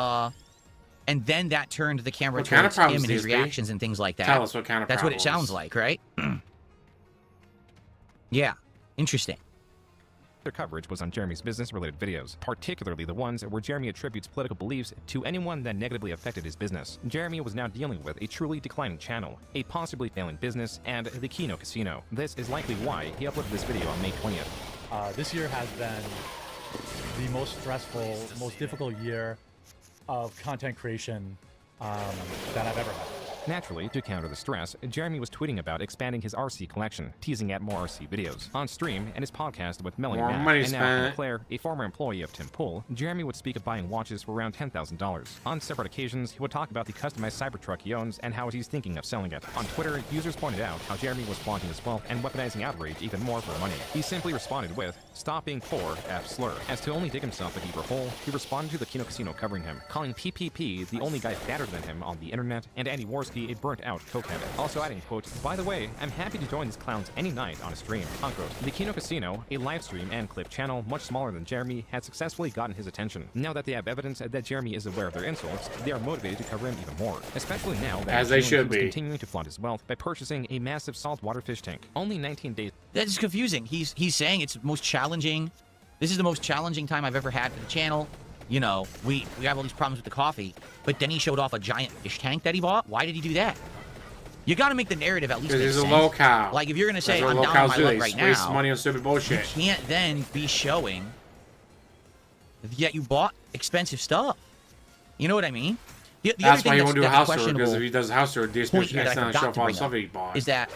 then that turned the camera What kind of towards him problems, and his DSP? reactions and things like that. Tell us what kind of That's problems. what it sounds like, right? Yeah. Interesting. Their coverage was on Jeremy's business-related videos, particularly the ones where Jeremy attributes political beliefs to anyone that negatively affected his business. Jeremy was now dealing with a truly declining channel, a possibly failing business, and the Kino Casino. This is likely why he uploaded this video on May 20th. This year has been the most stressful, most difficult year of content creation that I've ever had. Naturally, to counter the stress, Jeremy was tweeting about expanding his RC collection, teasing at more RC videos. On stream and his podcast with Melanie More Mack money and now spent. Anna Claire, a former employee of Tim Pool, Jeremy would speak of buying watches for around $10,000. On separate occasions, he would talk about the customized Cybertruck he owns and how he's thinking of selling it. On Twitter, users pointed out how Jeremy was flaunting his wealth and weaponizing outrage even more for money. He simply responded with, "Stop being poor, F slur." As to only dig himself a deeper hole, he responded to the Kino Casino covering him, calling PPP the only guy fatter than him on the internet, and Andy Worski a burnt-out cokehead. Also adding, quote, "By the way, I'm happy to join these clowns any night on a stream," unquote. The Kino Casino, a live stream and clip channel much smaller than Jeremy, had successfully gotten his attention. Now that they have evidence that Jeremy is aware of their insults, they are motivated to cover him even more. Especially now that As they should he was be. continuing to flaunt his wealth by purchasing a massive saltwater fish tank. Only 19 days. That's confusing. He's saying it's most challenging. This is the most challenging time I've ever had for the channel. You know, we have all these problems with the coffee, but then he showed off a giant fish tank that he bought. Why did he do that? You got to make the narrative at least make Because he's sense. a low-cow. Like, if you're going to say, That's I'm what down on my low-cows do. luck They right waste now, money on stupid bullshit. you can't then be showing that you bought expensive stuff. You know what I mean? The That's other why thing he won't do a house tour, questionable because if he does a house tour, DSP point here that I accidentally forgot show off to all the bring stuff up he bought. is that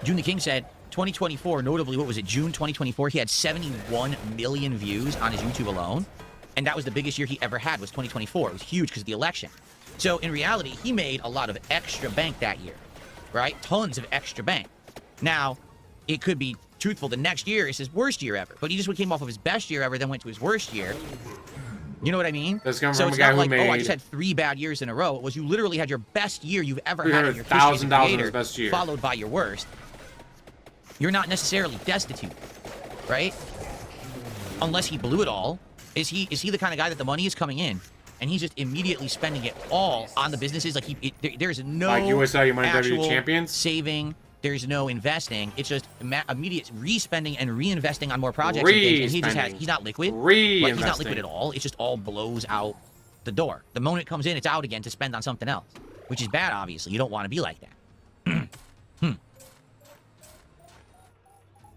June the King said 2024, notably, what was it, June 2024, he had 71 million views on his YouTube alone, and that was the biggest year he ever had, was 2024. It was huge because of the election. So in reality, he made a lot of extra bank that year, right? Tons of extra bank. Now, it could be truthful, the next year is his worst year ever, but he just came off of his best year ever, then went to his worst year. You know what I mean? That's coming So from it's a guy not who like, oh, I made just had 3 bad years in a row. It was you literally had your best year you've ever had in your history as a $300,000 in creator, his best year. followed by your worst. You're not necessarily destitute, right? Unless he blew it all. Is he the kind of guy that the money is coming in and he's just immediately spending it all on the businesses? Like there's no Like you always saw your money actual WWE champions? saving. There's no investing. It's just immediate re-spending and reinvesting on more projects. And things, and he just has. He's not liquid. Like, he's not liquid at all. It just all blows out the door. The moment it comes in, it's out again to spend on something else, which is bad. Obviously, you don't want to be like that.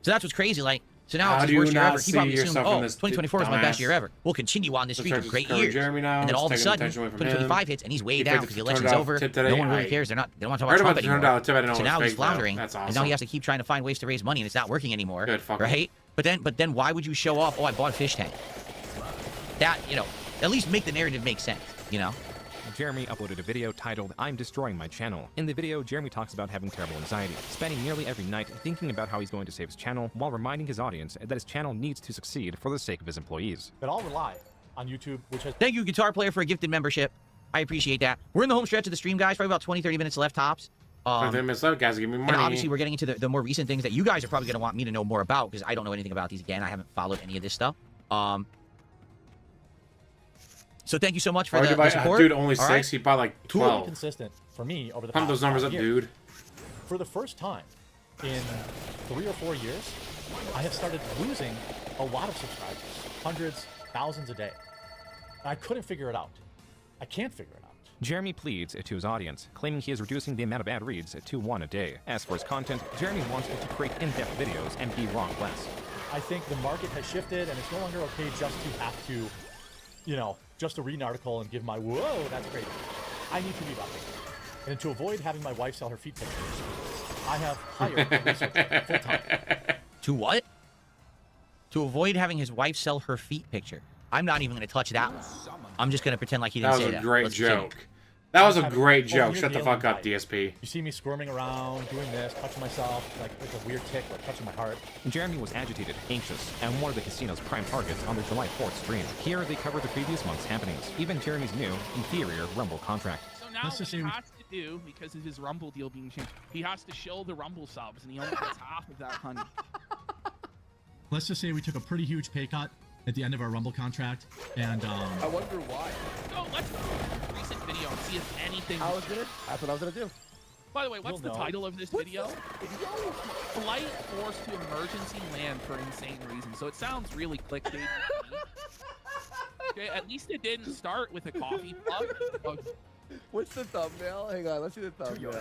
So that's what's crazy. Like, so now it's his worst year ever. He probably assumed, oh, 2024 is my best year ever. We'll continue on this streak of great years. And then all of a sudden, 2025 hits and he's way down because the election's over. No one really cares. They don't want to talk about Trump anymore. So now he's floundering, and now he has to keep trying to find ways to raise money, and it's not working anymore, right? But then why would you show off? Oh, I bought a fish tank. That, you know, at least make the narrative make sense. You know. Jeremy uploaded a video titled, "I'm Destroying My Channel." In the video, Jeremy talks about having terrible anxiety, spending nearly every night thinking about how he's going to save his channel, while reminding his audience that his channel needs to succeed for the sake of his employees. But I'll rely on YouTube, which has... Thank you, Guitar Player, for a gifted membership. I appreciate that. We're in the home stretch of the stream, guys. Probably about 20-30 minutes left tops. 30 minutes left, guys. Give me money. And obviously, we're getting into the more recent things that you guys are probably going to want me to know more about, because I don't know anything about these. Again, I haven't followed any of this stuff. So thank you so much for the support. Dude, only 6. Right. He bought like 12. Totally consistent for me over the past Pump those numbers up, years. dude. For the first time in 3 or 4 years, I have started losing a lot of subscribers, hundreds, thousands a day. And I couldn't figure it out. I can't figure it out. Jeremy pleads to his audience, claiming he is reducing the amount of ad reads to 1 a day. As for his content, Jeremy wants to create in-depth videos and be wrong less. I think the market has shifted, and it's no longer okay just to have to, you know, just to read an article and give my, whoa, that's great. I need to be about it. And to avoid having my wife sell her feet pictures, I have hired a researcher full-time. To what? To avoid having his wife sell her feet picture. I'm not even going to touch that one. I'm just going to pretend like he didn't say that. That was a great Let's joke. continue. That was a great joke. Shut the fuck up, DSP. You see me squirming around, doing this, touching myself, like it's a weird tick, like touching my heart. Jeremy was agitated, anxious, and one of the casino's prime targets on their July 4th stream. Here, they covered the previous month's happenings, even Jeremy's new, inferior Rumble contract. So now what he has to do, because of his Rumble deal being changed, he has to show the Rumble subs, and he only gets half of that honey. Let's just say we took a pretty huge pay cut at the end of our Rumble contract, and I wonder why. So let's go to the recent video and see if anything. That's what I was gonna do. By the way, what's the title of this video? Flight forced to emergency land for insane reasons. So it sounds really clickbait. Okay, at least it didn't start with a coffee mug. What's the thumbnail? Hang on, let's see the thumbnail.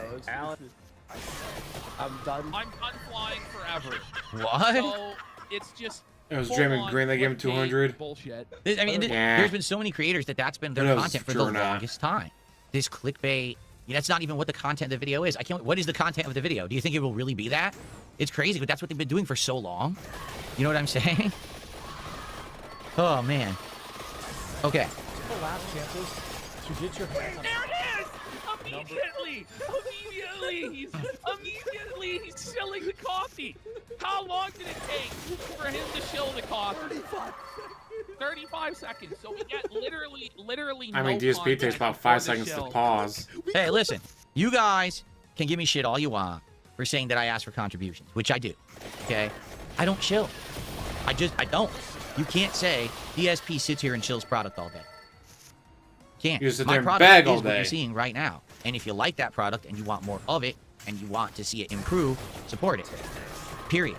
I'm done. I'm done flying forever. What? So it's just. It was Draymond Green that gave him 200. Bullshit. I mean, there's been so many creators that's been their content for the true or not. longest time. This clickbait, that's not even what the content of the video is. What is the content of the video? Do you think it will really be that? It's crazy, but that's what they've been doing for so long. You know what I'm saying? Oh, man. Okay. The last chances to get your hands on. There it is! Immediately, he's chilling the coffee. How long did it take for him to chill the coffee? 35 seconds. So we get literally. I mean, DSP takes about 5 seconds to pause. Hey, listen, you guys can give me shit all you want for saying that I asked for contributions, which I do. Okay, I don't chill. I don't. You can't say DSP sits here and chills product all day. Can't. You sit My there and product bag is all what day. you're seeing right now. And if you like that product and you want more of it and you want to see it improve, support it. Period.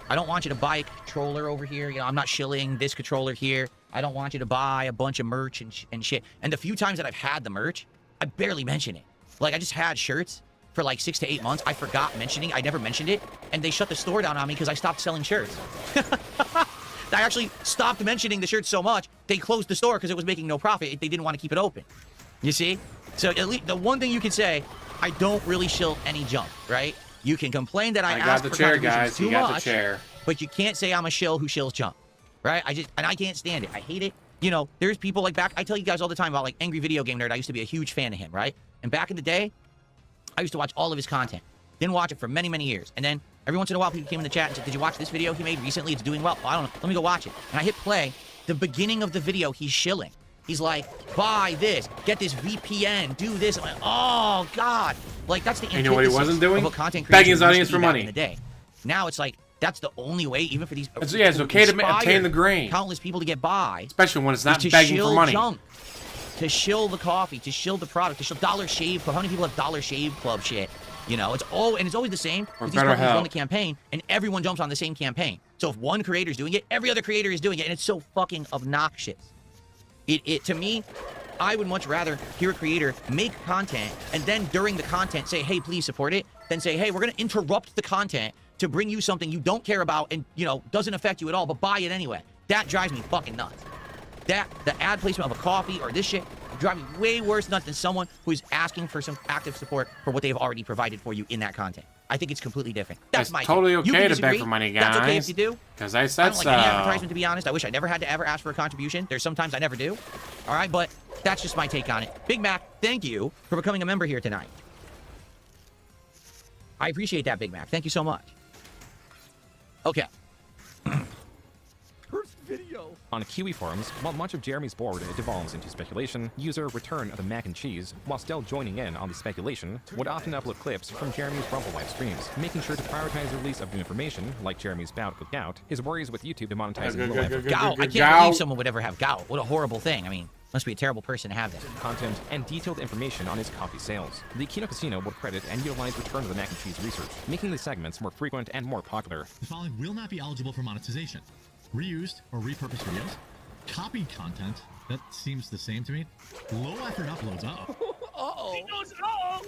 I don't want you to buy a controller over here. I'm not shilling this controller here. I don't want you to buy a bunch of merch and shit. And the few times that I've had the merch, I barely mention it. Like, I just had shirts for like 6 to 8 months. I forgot mentioning. I never mentioned it. And they shut the store down on me because I stopped selling shirts. I actually stopped mentioning the shirts so much, they closed the store because it was making no profit. They didn't want to keep it open. You see? So at least the one thing you can say, I don't really shill any junk, right? You can complain that I got the chair, guys. Too You got much, the chair. but you can't say I'm a shill who shills junk, right? I can't stand it. I hate it. There's people like I tell you guys all the time about like Angry Video Game Nerd. I used to be a huge fan of him, right? And back in the day, I used to watch all of his content. Didn't watch it for many, many years. And then every once in a while, people came in the chat and said, did you watch this video he made recently? It's doing well. Well, I don't know. Let me go watch it. And I hit play. The beginning of the video, he's shilling. He's like, buy this, get this VPN, do this. I'm like, oh, God. Like, that's the You know what he wasn't doing? Content Begging his audience for money. In the day. Now it's like, that's the only way, even for these... It's okay to obtain the grain. Countless people to get by. Especially when it's not begging for money. Junk, to shill the coffee, to shill the product, to shill Dollar Shave Club. How many people have Dollar Shave Club shit? It's always the same. Or these companies run the campaign, and everyone jumps on the same campaign. So if one creator is doing it, every other creator is doing it, and it's so fucking obnoxious. To me, I would much rather hear a creator make content, and then during the content say, hey, please support it, than say, hey, we're going to interrupt the content to bring you something you don't care about and, doesn't affect you at all, but buy it anyway. That drives me fucking nuts. The ad placement of a coffee or this shit drive me way worse nuts than someone who is asking for some active support for what they've already provided for you in that content. I think it's completely different. That's my totally take. okay to beg for money, guys. That's okay if you do. Because I said so. I don't like any advertisement, to be honest. I wish I never had to ever ask for a contribution. There's sometimes I never do. All right, but that's just my take on it. Big Mac, thank you for becoming a member here tonight. I appreciate that, Big Mac. Thank you so much. Okay. Video. On Kiwi forums, while much of Jeremy's board devolves into speculation, user Return of the Mac and Cheese, while still joining in on the speculation, would often upload clips from Jeremy's Rumble live streams, making sure to prioritize the release of new information, like Jeremy's bout with gout, his worries with YouTube demonetizing real life gout. I can't believe someone would ever have gout. What a horrible thing. I mean, must be a terrible person to have that. Content and detailed information on his coffee sales. The Kino Casino would credit and utilize Return of the Mac and Cheese research, making the segments more frequent and more popular. The following will not be eligible for monetization. Reused or repurposed videos, copied content, that seems the same to me, low effort uploads, He goes, uh-oh!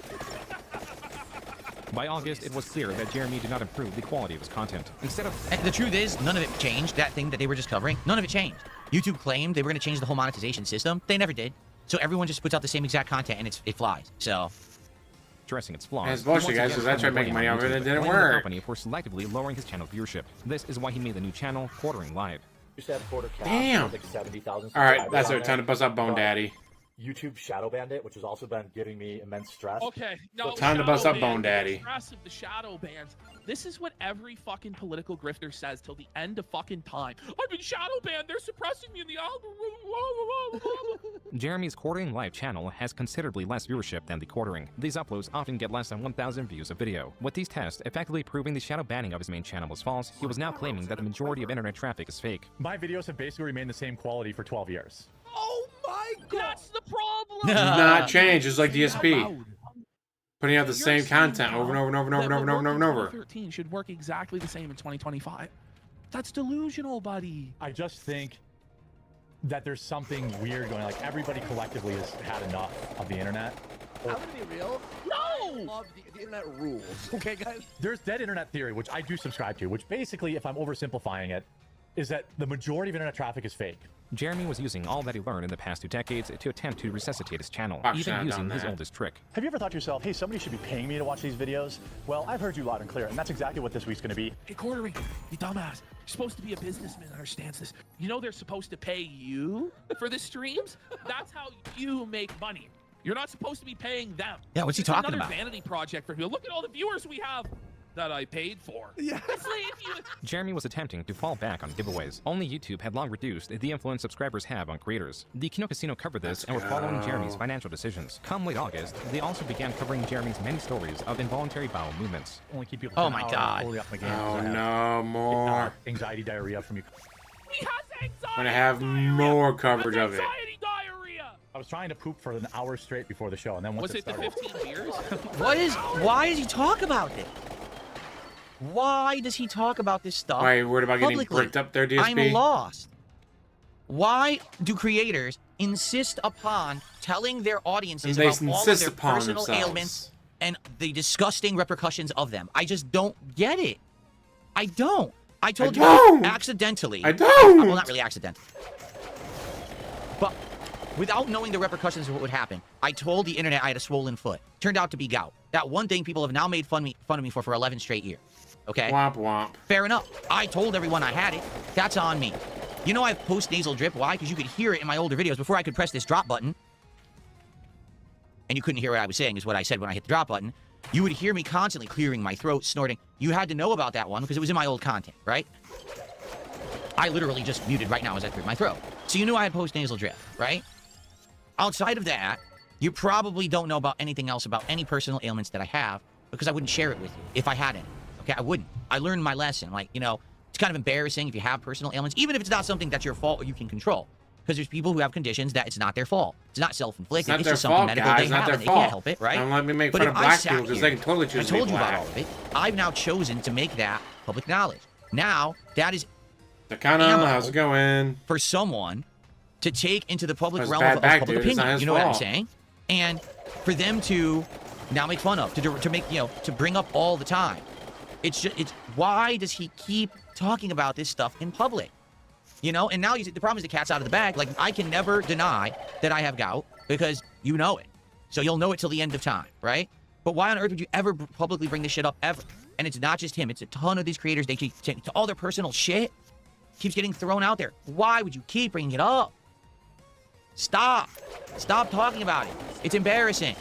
By August, it was clear that Jeremy did not improve the quality of his content. Instead of... And the truth is, none of it changed. That thing that they were just covering, none of it changed. YouTube claimed they were going to change the whole monetization system. They never did. So everyone just puts out the same exact content and it flies. So... Addressing its flaws. It's bullshit, guys, because I tried making money off it and it didn't The work. company for selectively lowering his channel viewership. This is why he made the new channel, Quartering Live. Damn! Alright, that's it. Time to bust up Bone Daddy. YouTube shadow banned it, which has also been giving me immense stress. Okay, no, Time to bust up Bone Daddy. Impressive, the shadow bans. This is what every fucking political grifter says till the end of fucking time. I've been shadow banned. They're suppressing me in the algorithm. Jeremy's Quartering Live channel has considerably less viewership than the Quartering. These uploads often get less than 1,000 views a video. With these tests effectively proving the shadow banning of his main channel was false, he was now claiming that the majority of internet traffic is fake. My videos have basically remained the same quality for 12 years. Oh my god! That's the problem! Not change, just like DSP. Putting out the same content over and over and over and over and over and over and over. 2013 should work exactly the same in 2025. That's delusional, buddy. I just think that there's something weird going on. Like, everybody collectively has had enough of the internet. I'm gonna be real. No! I love the internet rules. Okay, guys? There's dead internet theory, which I do subscribe to, which basically, if I'm oversimplifying it, is that the majority of internet traffic is fake. Jeremy was using all that he learned in the past 2 decades to attempt to resuscitate his channel, Fuck, even using his that. oldest trick. Have you ever thought to yourself, hey, somebody should be paying me to watch these videos? Well, I've heard you loud and clear, and that's exactly what this week's going to be. Hey, Quartering, you dumbass. You're supposed to be a businessman that understands this. You know they're supposed to pay you for the streams? That's how you make money. You're not supposed to be paying them. Yeah, what's he It's talking another about? vanity project for people. Look at all the viewers we have that I paid for. Yeah. It's like if you... Jeremy was attempting to fall back on giveaways. Only YouTube had long reduced the influence subscribers have on creators. The Kino Casino covered this and were following Jeremy's financial decisions. Come late August, they also began covering Jeremy's many stories of involuntary bowel movements. Only keep people Oh my God. fully off my game. Oh no, more. Anxiety diarrhea from you. He has anxiety. I'm gonna have more coverage of it. Anxiety diarrhea. I was trying to poop for an hour straight before the show, and then once Was it the started, 15 beers? Why does he talk about this? Why does he talk about this stuff? Why are you worried about getting publicly? bricked up there, DSP? I'm lost. Why do creators insist upon telling their audiences about all of their personal ailments and the disgusting repercussions of them? I just don't get it. I don't. I told you accidentally. I don't. Well, not really accidentally. But without knowing the repercussions of what would happen, I told the internet I had a swollen foot. Turned out to be gout. That one thing people have now made fun of me for 11 straight years. Okay? Womp womp. Fair enough. I told everyone I had it. That's on me. You know I have post-nasal drip. Why? Because you could hear it in my older videos before I could press this drop button. And you couldn't hear what I was saying is what I said when I hit the drop button. You would hear me constantly clearing my throat, snorting. You had to know about that one because it was in my old content, right? I literally just muted right now as I cleared my throat. So you knew I had post-nasal drip, right? Outside of that, you probably don't know about anything else about any personal ailments that I have because I wouldn't share it with you if I had any. Okay, I wouldn't. I learned my lesson. Like, you know, it's kind of embarrassing if you have personal ailments, even if it's not something that's your fault or you can control. Because there's people who have conditions that it's not their fault. It's not self-inflicted. It's just something medical they have and they can't help it, right? Don't let me make But fun if of I black sat people because here, they can totally choose I to be told you about black. all of it. I've now chosen to make that public knowledge. Now, that is Takana, how's it going? for someone to take into the public That's realm bad of back, public dude. It's not opinion. his You know what I'm fault. saying? And for them to now make fun of, to make, you know, to bring up all the time. It's just, it's why does he keep talking about this stuff in public? You know, and now you see, the problem is the cat's out of the bag. Like, I can never deny that I have gout because you know it. So you'll know it till the end of time, right? But why on earth would you ever publicly bring this shit up ever? And it's not just him. It's a ton of these creators. They keep to all their personal shit keeps getting thrown out there. Why would you keep bringing it up? Stop. Stop talking about it. It's embarrassing.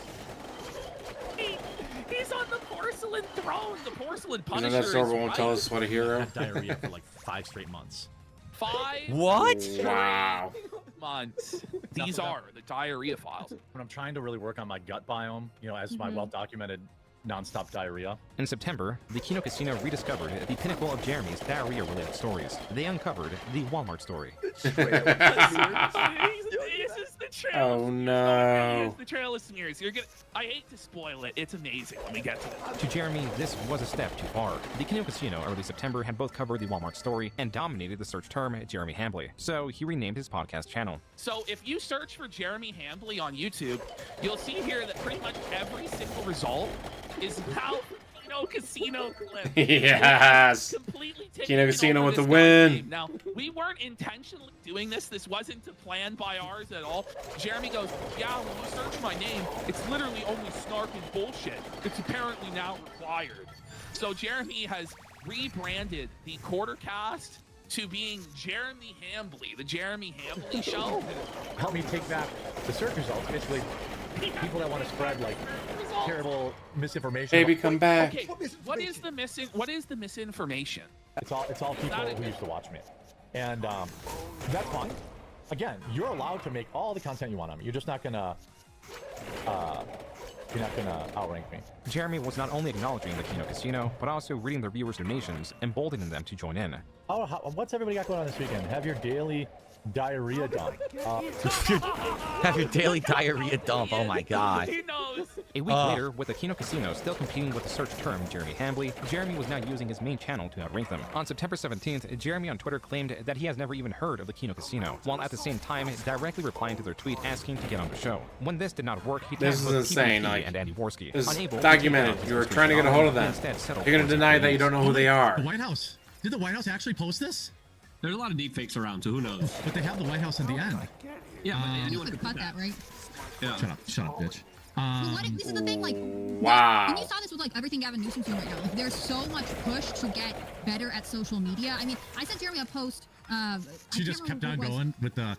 He's on the porcelain throne. The porcelain You know Punisher that is sword won't right. tell us what a hero. had diarrhea for like 5 straight months. 5 What? Wow. months. These are the diarrhea files. When I'm trying to really work on my gut biome, you know, as my well-documented nonstop diarrhea. In September, the Kino Casino rediscovered the pinnacle of Jeremy's diarrhea-related stories. They uncovered the Walmart story. This is the trail. Oh no. The trail of smears. You're gonna. I hate to spoil it. It's amazing when we get to it. To Jeremy, this was a step too far. The Kino Casino early September had both covered the Walmart story and dominated the search term Jeremy Hambley. So he renamed his podcast channel. So if you search for Jeremy Hambley on YouTube, you'll see here that pretty much every single result is now Kino Casino clip. Yes. Completely Kino taking Casino over with the this win. game. Now, we weren't intentionally doing this. This wasn't planned by ours at all. Jeremy goes, yeah, when you search my name, it's literally only snark and bullshit. It's apparently now required. So Jeremy has rebranded the Quartercast to being Jeremy Hambley, the Jeremy Hambley Show. Help me take back the search results. Basically, people that want to spread like terrible misinformation. Baby, come back. Okay, what is the misinformation? It's all people who used to watch me, and that's fine. Again, you're allowed to make all the content you want on me. You're just not gonna outrank me. Jeremy was not only acknowledging the Kino Casino, but also reading their viewers' donations, emboldening them to join in. What's everybody got going on this weekend? Have your daily diarrhea dump. Have your daily diarrhea dump. Oh my god. He knows. A week later, with the Kino Casino still competing with the search term Jeremy Hambly, Jeremy was now using his main channel to outrank them. On September 17th, Jeremy on Twitter claimed that he has never even heard of the Kino Casino, while at the same time directly replying to their tweet asking to get on the show. When this did not work, he tagged both insane. PvP and Andy Worski. This is documented. You were trying to get a hold of them. You're going to deny that you don't know who they are. The White House. Did the White House actually post this? There's a lot of deepfakes around, so who knows? But they have the White House at the end. Yeah, but anyone could cut that, right? Yeah. Shut up, bitch. This is the thing, like, wow. When you saw this with, like, everything Gavin Newsom's doing right now, like, there's so much push to get better at social media. I mean, I sent Jeremy a post. She just kept on going with the,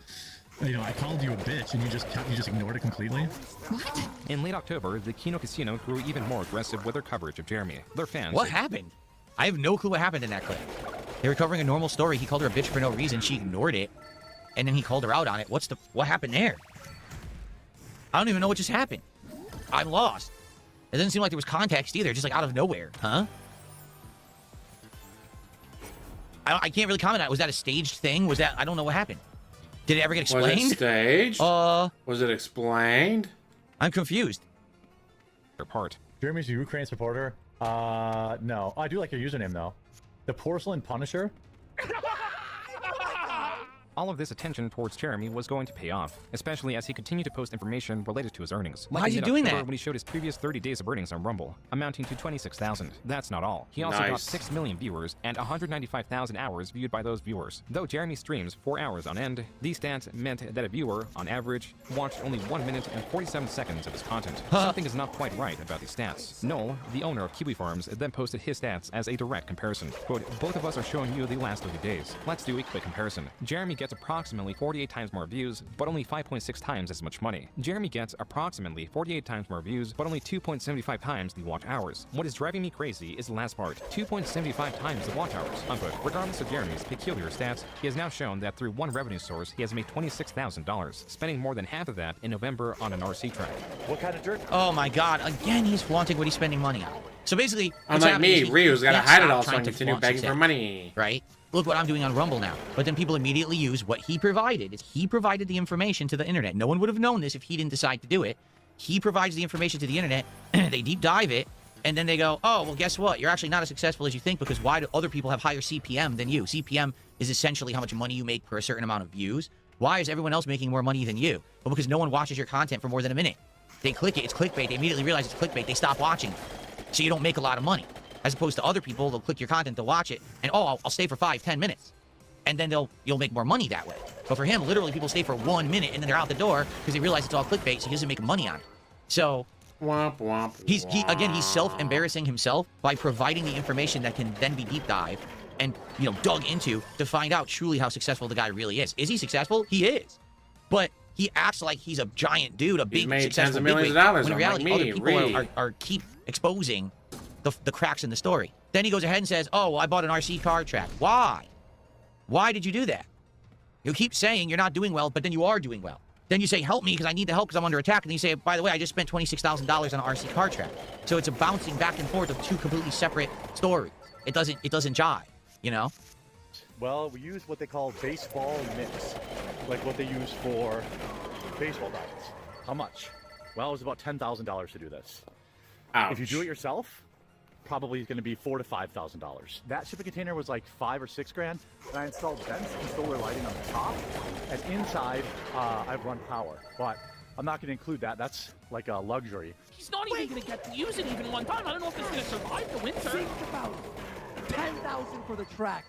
you know, I called you a bitch, and you just ignored it completely. What? In late October, the Kino Casino grew even more aggressive with their coverage of Jeremy. Their fans. What happened? I have no clue what happened in that clip. They were covering a normal story. He called her a bitch for no reason. She ignored it, and then he called her out on it. What happened there? I don't even know what just happened. I'm lost. It doesn't seem like there was context either, just like out of nowhere, huh? I can't really comment on it. Was that a staged thing? Was that, I don't know what happened. Did it ever get explained? Was it staged? Was it explained? I'm confused. Their part. Jeremy's a Ukraine supporter. No. Oh, I do like your username though. The Porcelain Punisher. All of this attention towards Jeremy was going to pay off, especially as he continued to post information related to his earnings. Why is he doing that? When he showed his previous 30 days of earnings on Rumble, amounting to 26,000. That's not all. He also got 6 million viewers and 195,000 hours viewed by those viewers. Though Jeremy streams 4 hours on end, these stats meant that a viewer, on average, watched only 1 minute and 47 seconds of his content. Something is not quite right about these stats. Noel, the owner of Kiwi Farms, then posted his stats as a direct comparison. Quote, both of us are showing you the last 30 days. Let's do a quick comparison. Jeremy gets approximately 48 times more views, but only 5.6 times as much money. Jeremy gets approximately 48 times more views, but only 2.75 times the watch hours. What is driving me crazy is the last part, 2.75 times the watch hours. Unquote. Regardless of Jeremy's peculiar stats, he has now shown that through one revenue source, he has made $26,000, spending more than half of that in November on an RC track. What kind of jerk? Oh my god, again he's flaunting what he's spending money on. So basically, unlike me, Rio's got to hide it all so I can continue begging for money. Right? Look what I'm doing on Rumble now. But then people immediately use what he provided. He provided the information to the internet. No one would have known this if he didn't decide to do it. He provides the information to the internet, they deep dive it, and then they go, oh, well, guess what? You're actually not as successful as you think, because why do other people have higher CPM than you? CPM is essentially how much money you make per a certain amount of views. Why is everyone else making more money than you? Well, because no one watches your content for more than a minute. They click it, it's clickbait. They immediately realize it's clickbait. They stop watching. So you don't make a lot of money. As opposed to other people, they'll click your content, they'll watch it, and oh, I'll stay for 5-10 minutes. And then you'll make more money that way. But for him, literally, people stay for 1 minute and then they're out the door because they realize it's all clickbait, so he doesn't make money on it. So he's self-embarrassing himself by providing the information that can then be deep dive and dug into to find out truly how successful the guy really is. Is he successful? He is. But he acts like he's a giant dude, a big successful bigwig, when in reality other people are keep exposing the cracks in the story. Then he goes ahead and says, oh, well, I bought an RC car track. Why? Why did you do that? You keep saying you're not doing well, but then you are doing well. Then you say, help me because I need the help because I'm under attack. And you say, by the way, I just spent $26,000 on an RC car track. So it's a bouncing back and forth of two completely separate stories. It doesn't jive, Well, we use what they call baseball mix, like what they use for baseball diamonds. How much? Well, it was about $10,000 to do this. Ouch. If you do it yourself, probably going to be $4,000 to $5,000. That shipping container was like $5 or $6 grand. And I installed vents and solar lighting on the top, and inside I've run power. But I'm not going to include that. That's like a luxury. He's not even going to get to use it even one time. I don't know if it's going to survive the winter. Think about it. $10,000 for the track,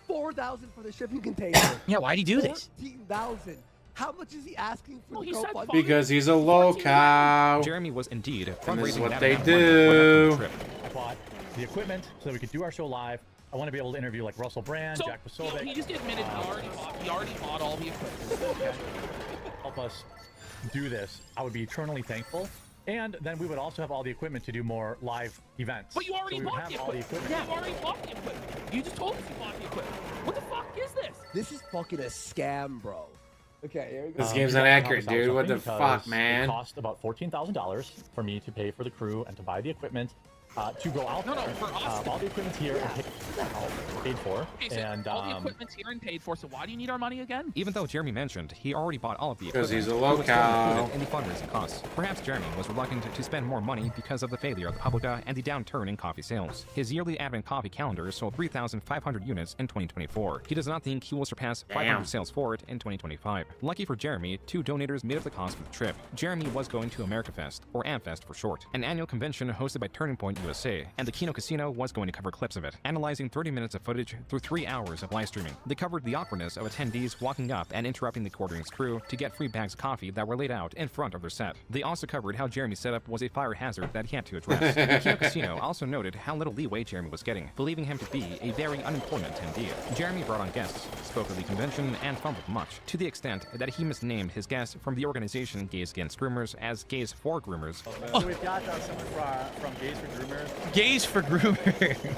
$4,000 for the shipping container. Yeah, why'd he do this? $14,000. How much is he asking for the GoFundMe? Because he's a low cow. Jeremy was indeed and this is fundraising what that they amount of money for do. I bought the equipment so that we could do our show live. I want to be able to interview like Russell Brand, So, Jack Posobiec. he just admitted he already bought all the equipment. Help us do this. I would be eternally thankful. And then we would also have all the equipment to do more live events. But you already so we would bought have the all the equipment. equipment. You already bought the equipment. You just told us you bought the equipment. What the fuck is this? This is fucking a scam, bro. Okay, here we go. This game's not accurate, dude. What the fuck, man? It cost about $14,000 for me to pay for the crew and to buy the equipment. to go out No, there. for us. All the equipment's here and paid for. Okay, so And all the equipment's here and paid for, so why do you need our money again? Even though Jeremy mentioned he already bought all of the 'Cause equipment, he's a it was still local. included in the fundraising costs. Perhaps Jeremy was reluctant to spend more money because of the failure of the Publica and the downturn in coffee sales. His yearly Advent coffee calendar sold 3,500 units in 2024. He does not think he will surpass 500 sales for it in 2025. Lucky for Jeremy, 2 donators made up the cost of the trip. Jeremy was going to AmericaFest, or AmFest for short, an annual convention hosted by Turning Point USA, and the Kino Casino was going to cover clips of it, analyzing 30 minutes of footage through 3 hours of live streaming. They covered the awkwardness of attendees walking up and interrupting the quartering's crew to get free bags of coffee that were laid out in front of their set. They also covered how Jeremy's setup was a fire hazard that he had to address. The Kino Casino also noted how little leeway Jeremy was getting, believing him to be a very unimportant attendee. Jeremy brought on guests, spoke at the convention, and fumbled much, to the extent that he misnamed his guests from the organization Gays Against Groomers as Gays for Groomers. So we've got someone from Gays for Groomers. Gays for Groomers.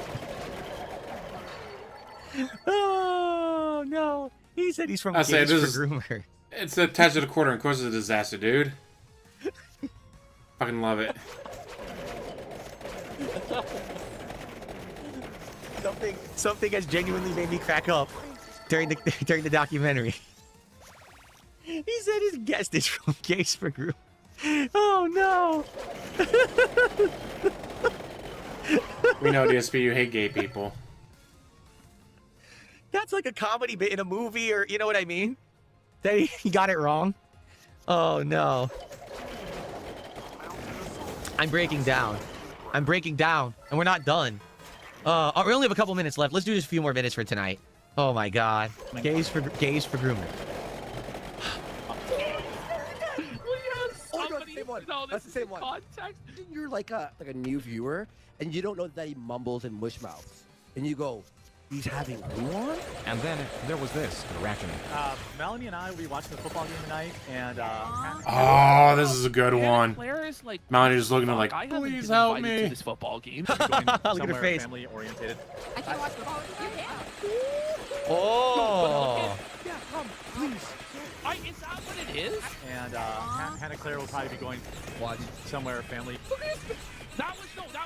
Oh, no. He said he's from Gays for Groomers. It's attached to the quarter and causes a disaster, dude. Fucking love it. Something has genuinely made me crack up during the documentary. He said his guest is from Gays for Groomers. Oh, no. We know, DSP, you hate gay people. That's like a comedy bit in a movie, or you know what I mean? That he got it wrong. Oh, no. I'm breaking down. And we're not done. We only have a couple minutes left. Let's do just a few more minutes for tonight. Oh, my God. Gays for Groomers. That's the same one. Context. You're like a new viewer, and you don't know that he mumbles and mush mouths, and you go, "He's having who on?" And then there was this reaction. Melanie and I, we watched the football game tonight, and Oh, this is a good one. Claire is like, Melanie just looking at like, I haven't please been help invited me. to this football game. Look at her face. Family oriented. I can't watch football. You can. Oh. Yeah, come, please. Is that what it is? And Hannah Claire will probably be going somewhere family. That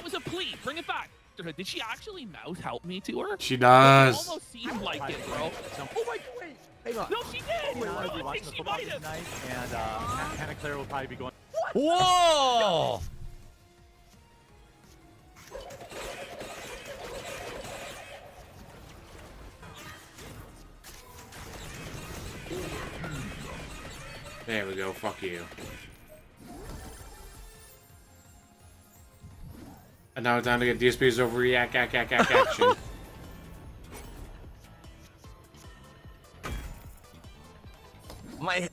was a plea. Bring it back. Did she actually mouth help me to her? She does. It almost seemed like it, bro. Oh my, wait, hang on. No, she did. We'll be I watching think the she football might game have. tonight, and Hannah Claire will probably be going. Whoa! There we go. Fuck you. And now it's time to get DSP's overreact action. My.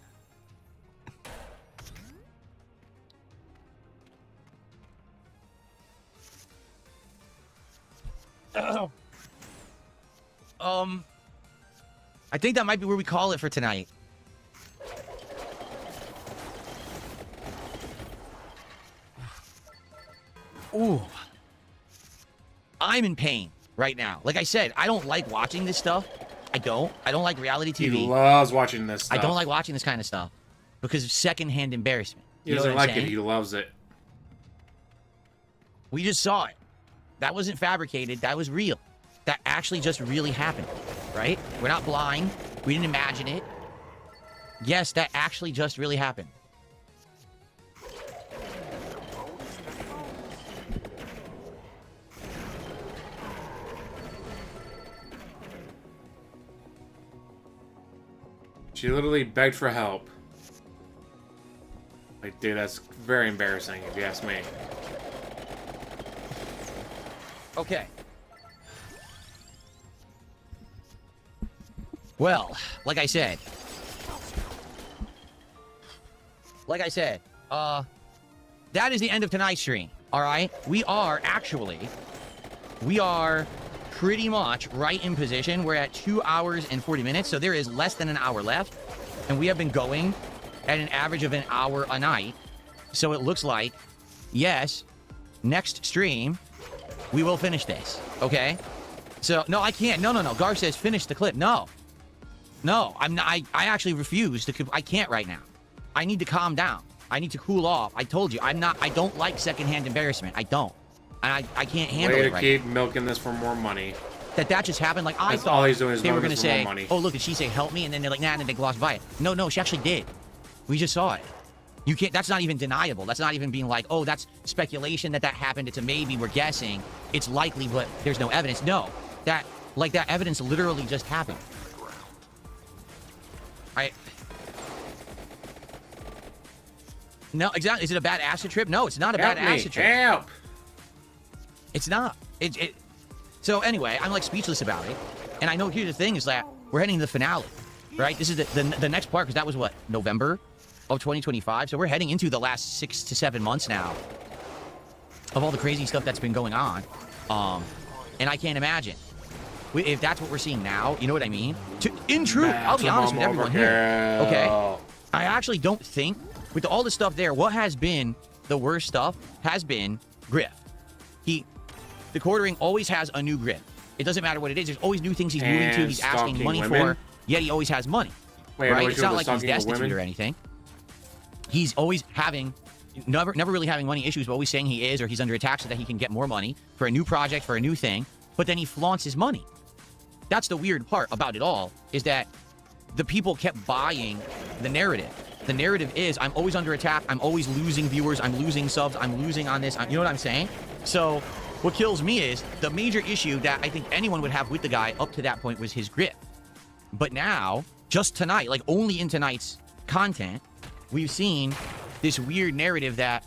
I think that might be where we call it for tonight. Ooh. I'm in pain right now. Like I said, I don't like watching this stuff. I don't like reality TV. He loves watching this stuff. I don't like watching this kind of stuff because of secondhand embarrassment. He doesn't like it. He loves it. We just saw it. That wasn't fabricated. That was real. That actually just really happened, right? We're not blind. We didn't imagine it. Yes, that actually just really happened. She literally begged for help. Like, dude, that's very embarrassing if you ask me. Okay. Well, like I said, that is the end of tonight's stream. All right, we are pretty much right in position. We're at 2 hours and 40 minutes, so there is less than an hour left, and we have been going at an average of an hour a night. So it looks like, yes, next stream we will finish this. Okay. So no, I can't. No. Gar says finish the clip. No, I'm not. I actually refuse to. I can't right now. I need to calm down. I need to cool off. I told you, I don't like secondhand embarrassment. I don't. and I can't handle it right keep milking this for more money. That just happened. Like, I That's all he's doing thought is they were milking going to this for say, more money. oh, look, did she say help me? And then they're like, nah, and then they glossed by it. No, she actually did. We just saw it. You can't, that's not even deniable. That's not even being like, oh, that's speculation that happened. It's a maybe, we're guessing. It's likely, but there's no evidence. No, that evidence literally just happened. No, exactly. Is it a bad acid trip? No, it's not a bad acid trip. Help! It's not. So anyway, I'm like speechless about it. And I know here's the thing is that we're heading to the finale, right? This is the next part, because that was what, November of 2025. So we're heading into the last 6 to 7 months now of all the crazy stuff that's been going on. And I can't imagine if that's what we're seeing now. You know what I mean? In truth, I'll be honest with everyone here. Okay, I actually don't think with all the stuff there, what has been the worst stuff has been Griff. The quartering always has a new Griff. It doesn't matter what it is. There's always new things he's moving to. He's asking money for. Yet he always has money. Right? It's not like he's destitute or anything. He's always having, never really having money issues, but always saying he is, or he's under attack so that he can get more money for a new project, for a new thing. But then he flaunts his money. That's the weird part about it all, is that the people kept buying the narrative. The narrative is, I'm always under attack. I'm always losing viewers. I'm losing subs. I'm losing on this. You know what I'm saying? So what kills me is the major issue that I think anyone would have with the guy up to that point was his grit. But now, just tonight, like only in tonight's content, we've seen this weird narrative that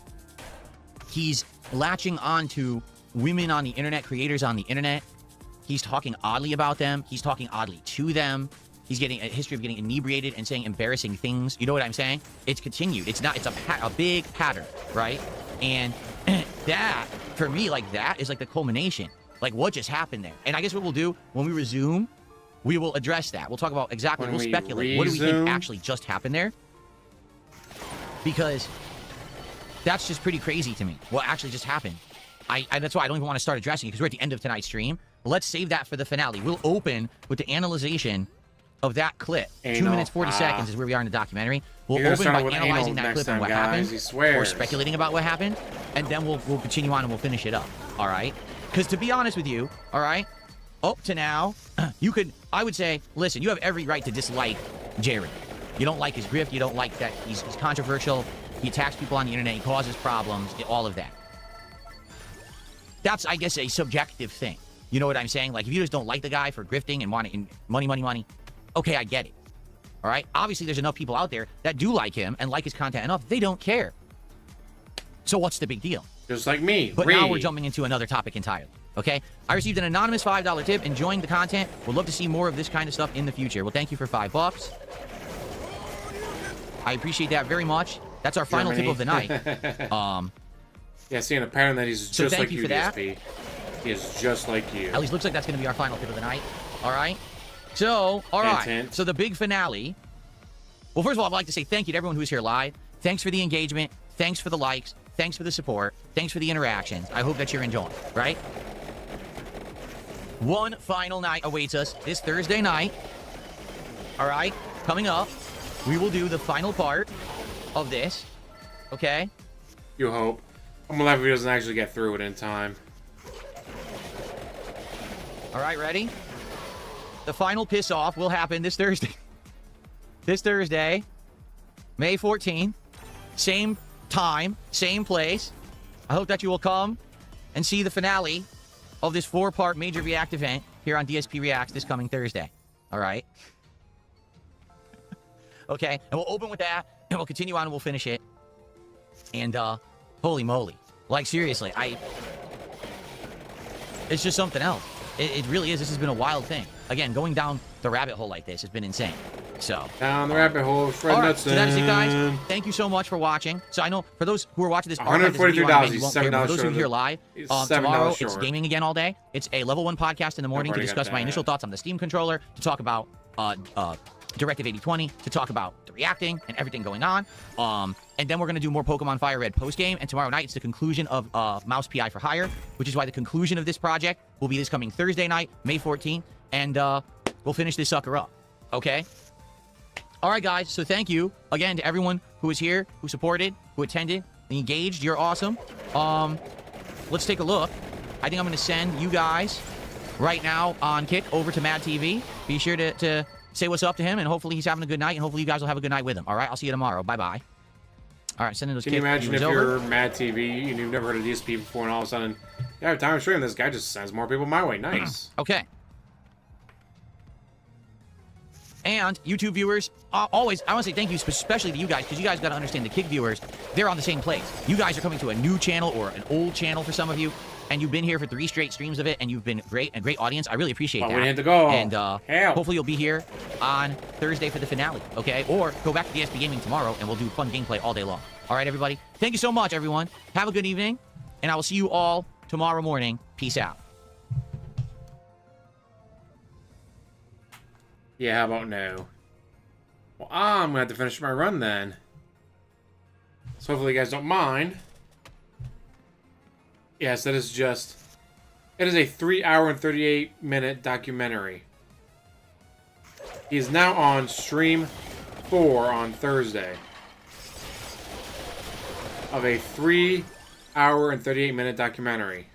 he's latching onto women on the internet, creators on the internet. He's talking oddly about them. He's talking oddly to them. He's getting a history of getting inebriated and saying embarrassing things. You know what I'm saying? It's continued. It's a big pattern, right? And that, for me, like that is like the culmination. Like what just happened there? And I guess what we'll do when we resume, we will address that. We'll talk about exactly, we'll speculate. What do we think actually just happened there? Because that's just pretty crazy to me. What actually just happened? That's why I don't even want to start addressing it, because we're at the end of tonight's stream. Let's save that for the finale. We'll open with the analyzation of that clip. 2 minutes, 40 seconds is where we are in the documentary. We'll open by analyzing that clip and what happened, or speculating about what happened, and then we'll continue on and we'll finish it up, all right? Because to be honest with you, all right, up to now, I would say, listen, you have every right to dislike Jerry. You don't like his grift, you don't like that he's controversial, he attacks people on the internet, he causes problems, all of that. That's, I guess, a subjective thing. You know what I'm saying? Like, if you just don't like the guy for grifting and wanting money, okay, I get it. All right? Obviously, there's enough people out there that do like him and like his content enough. They don't care. So what's the big deal? Just like me. But now we're jumping into another topic entirely. Okay? I received an anonymous $5 tip, enjoying the content. Would love to see more of this kind of stuff in the future. Well, thank you for $5. I appreciate that very much. That's our final tip of the night. Yeah, seeing a pattern that he's just like you, DSP. He is just like you. At least looks like that's going to be our final tip of the night. All right? So, all right. So the big finale. Well, first of all, I'd like to say thank you to everyone who's here live. Thanks for the engagement. Thanks for the likes. Thanks for the support. Thanks for the interactions. I hope that you're enjoying, right? One final night awaits us this Thursday night. All right? Coming up, we will do the final part of this. Okay? You hope. I'm glad he doesn't actually get through it in time. All right, ready? The final piss-off will happen this Thursday. This Thursday, May 14th. Same time, same place. I hope that you will come and see the finale of this 4-part major React event here on DSP Reacts this coming Thursday. All right? Okay, and we'll open with that, and we'll continue on, and we'll finish it. And, holy moly. Like, seriously, it's just something else. It really is. This has been a wild thing. Again, going down the rabbit hole like this has been insane. So down the rabbit hole, Fred all right, so that is it, guys. Thank you so much for watching. So I know for those who are watching this, $143. For those who are here live, tomorrow it's gaming again all day. It's a level 1 podcast in the morning to discuss my initial thoughts on the Steam controller, to talk about Directive 8020, to talk about the reacting and everything going on. And then we're going to do more Pokemon Fire Red post-game. And tomorrow night, it's the conclusion of Mouse PI for Hire, which is why the conclusion of this project will be this coming Thursday night, May 14th. And we'll finish this sucker up. Okay? All right, guys. So thank you again to everyone who was here, who supported, who attended, engaged. You're awesome. Let's take a look I think I'm going to send you guys right now on Kick over to Mad TV. Be sure to say what's up to him, and hopefully he's having a good night, and hopefully you guys will have a good night with him. All right, I'll see you tomorrow. Bye-bye. All right, sending those Can you Kick imagine if viewers you're over. Mad TV and you've never heard of DSP before, and all of a sudden, yeah, every time I'm streaming, this guy just sends more people my way. Nice. Okay. And YouTube viewers, always, I want to say thank you, especially to you guys, because you guys got to understand the Kick viewers, they're on the same place. You guys are coming to a new channel or an old channel for some of you, and you've been here for 3 straight streams of it, and you've been great, a great audience. I really appreciate that. We had to go. And hopefully you'll be here on Thursday for the finale, okay? Or go back to DSPGaming tomorrow, and we'll do fun gameplay all day long. All right, everybody? Thank you so much, everyone. Have a good evening, and I will see you all tomorrow morning. Peace out. Yeah, how about no? Well, I'm going to have to finish my run then. So hopefully you guys don't mind. Yes, that is just... It is a 3-hour and 38-minute documentary. He is now on stream 4 on Thursday. Of a 3-hour and 38-minute documentary.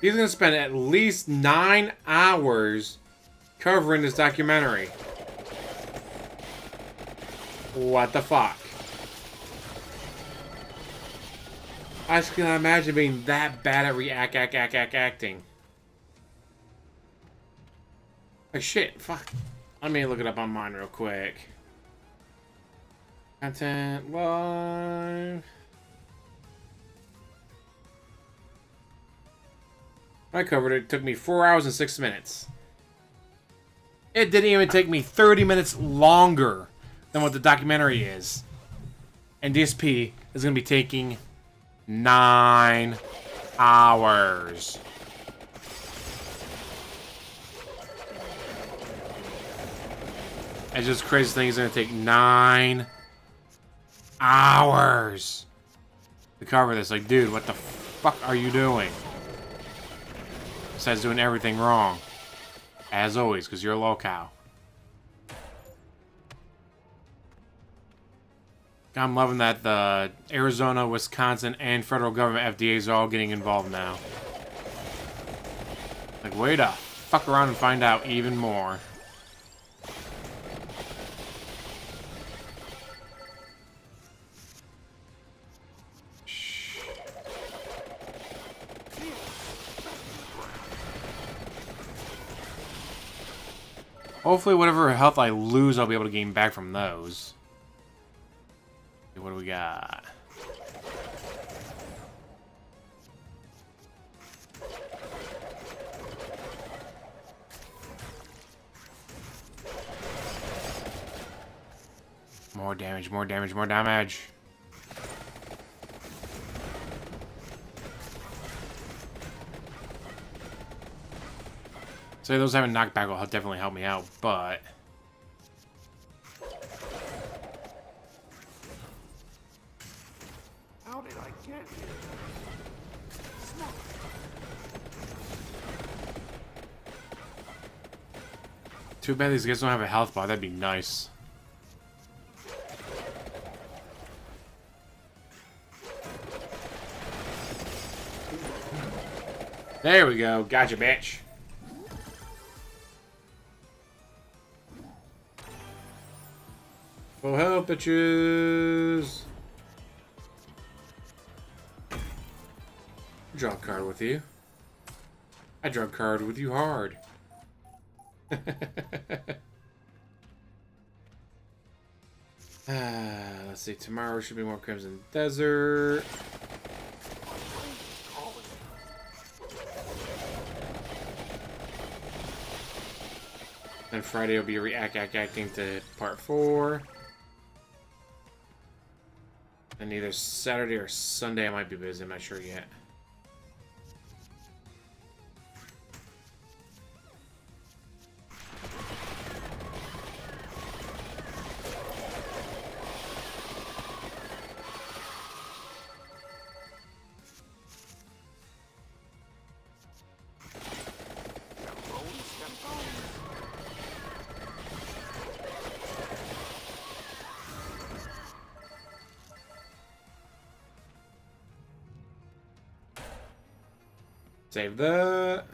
He's going to spend at least 9 hours covering this documentary. What the fuck? I just cannot imagine being that bad at acting. Like shit, fuck. Let me look it up on mine real quick. Content live. I covered it. It took me 4 hours and 6 minutes. It didn't even take me 30 minutes longer than what the documentary is. And DSP is going to be taking 9 hours. It's just crazy thing is going to take 9 hours to cover this. Like, dude, what the fuck are you doing? Besides doing everything wrong. As always, because you're a low-cow. I'm loving that the Arizona, Wisconsin, and federal government FDAs are all getting involved now. Like, way to fuck around and find out even more. Hopefully whatever health I lose, I'll be able to gain back from those. Okay, what do we got? More damage, more damage, more damage. So those having knockback will definitely help me out, but... How did I get here? Too bad these guys don't have a health bar, that'd be nice. There we go, gotcha, bitch. Full health, bitches. Draw a card with you. I draw a card with you hard. Let's see. Tomorrow should be more Crimson Desert. Then Friday will be reacting to part 4. And either Saturday or Sunday I might be busy, I'm not sure yet. Save that.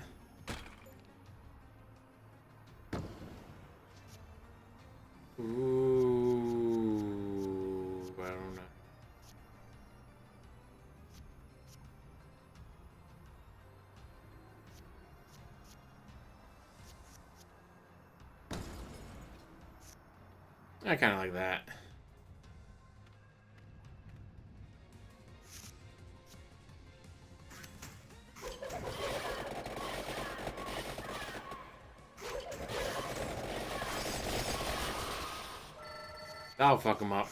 Ooh, I don't know. I kind of like that. That'll fuck him up.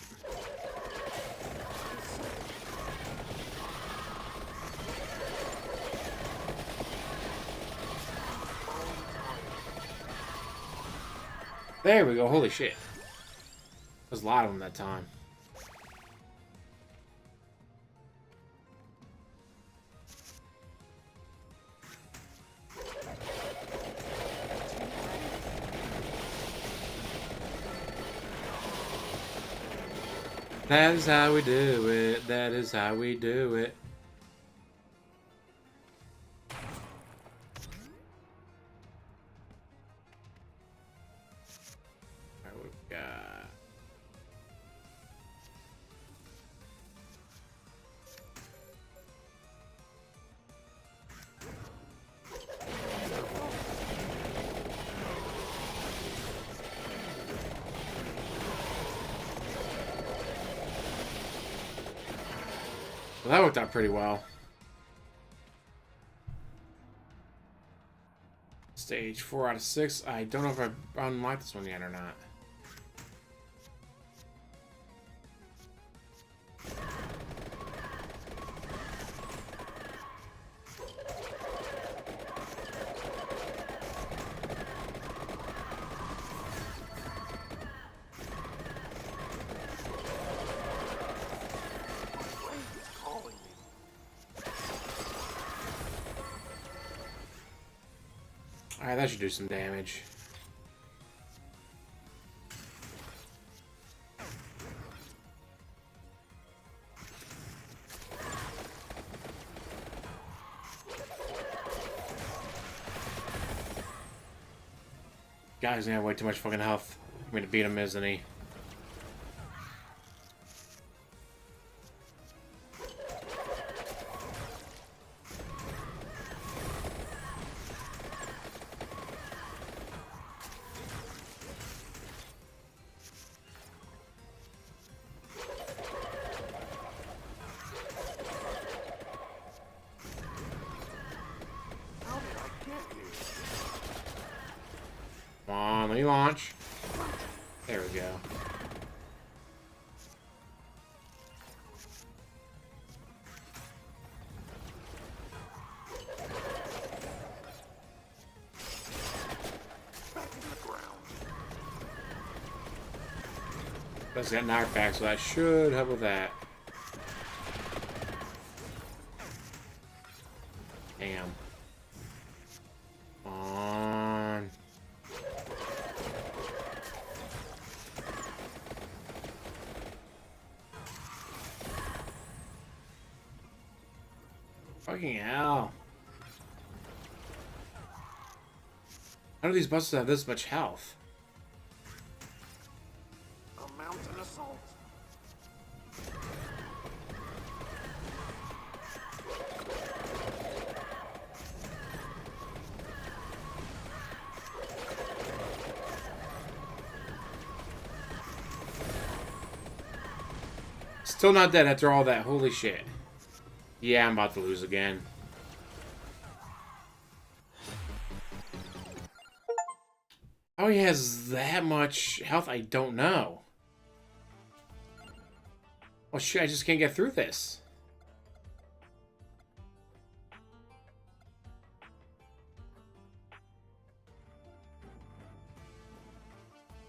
There we go. Holy shit. There's a lot of them that time. That is how we do it. That is how we do it. Alright, what we got? Well, that worked out pretty well. Stage 4 out of 6. I don't know if I've unlocked this one yet or not. Alright, that should do some damage. Guy's gonna have way too much fucking health for me to beat him, isn't he? Come on, let me launch. There we go. That's got knockback, so that should help with that. Damn. On. Fucking hell. How do these bosses have this much health? A mountain assault. Still not dead after all that. Holy shit. Yeah, I'm about to lose again. How he has that much health, I don't know. Oh shit, I just can't get through this.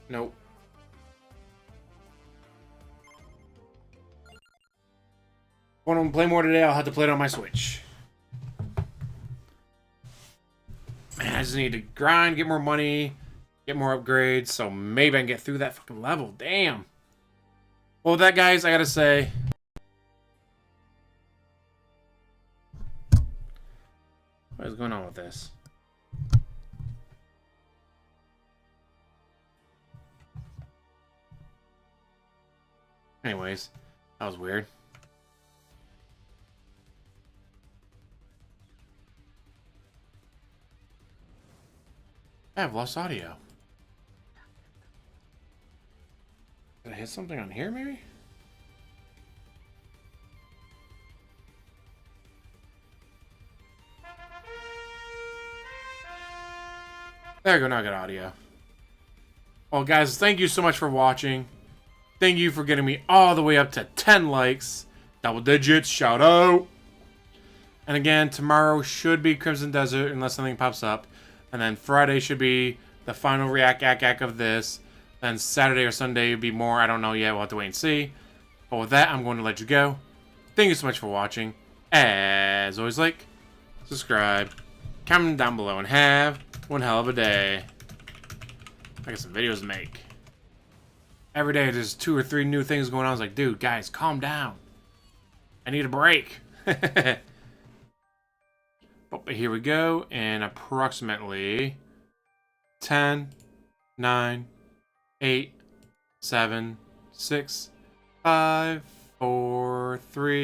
Nope. If I want to play more today, I'll have to play it on my Switch. Man, I just need to grind, get more money, get more upgrades, so maybe I can get through that fucking level. Damn. Well, with that, guys, I gotta say, What is going on with this? Anyways, that was weird. I've lost audio. Did I hit something on here, maybe? There we go, now I got audio. Well, guys, thank you so much for watching. Thank you for getting me all the way up to 10 likes. Double digits, shout out. And again, tomorrow should be Crimson Desert unless something pops up. And then Friday should be the final react of this. Then Saturday or Sunday would be more. I don't know yet. We'll have to wait and see. But with that, I'm going to let you go. Thank you so much for watching. As always, like, subscribe, comment down below, and have one hell of a day. I got some videos to make. Every day there's 2 or 3 new things going on. I was like, dude, guys, calm down. I need a break. But here we go. In approximately 10, 9, 8, 7, 6, 5, 4, 3.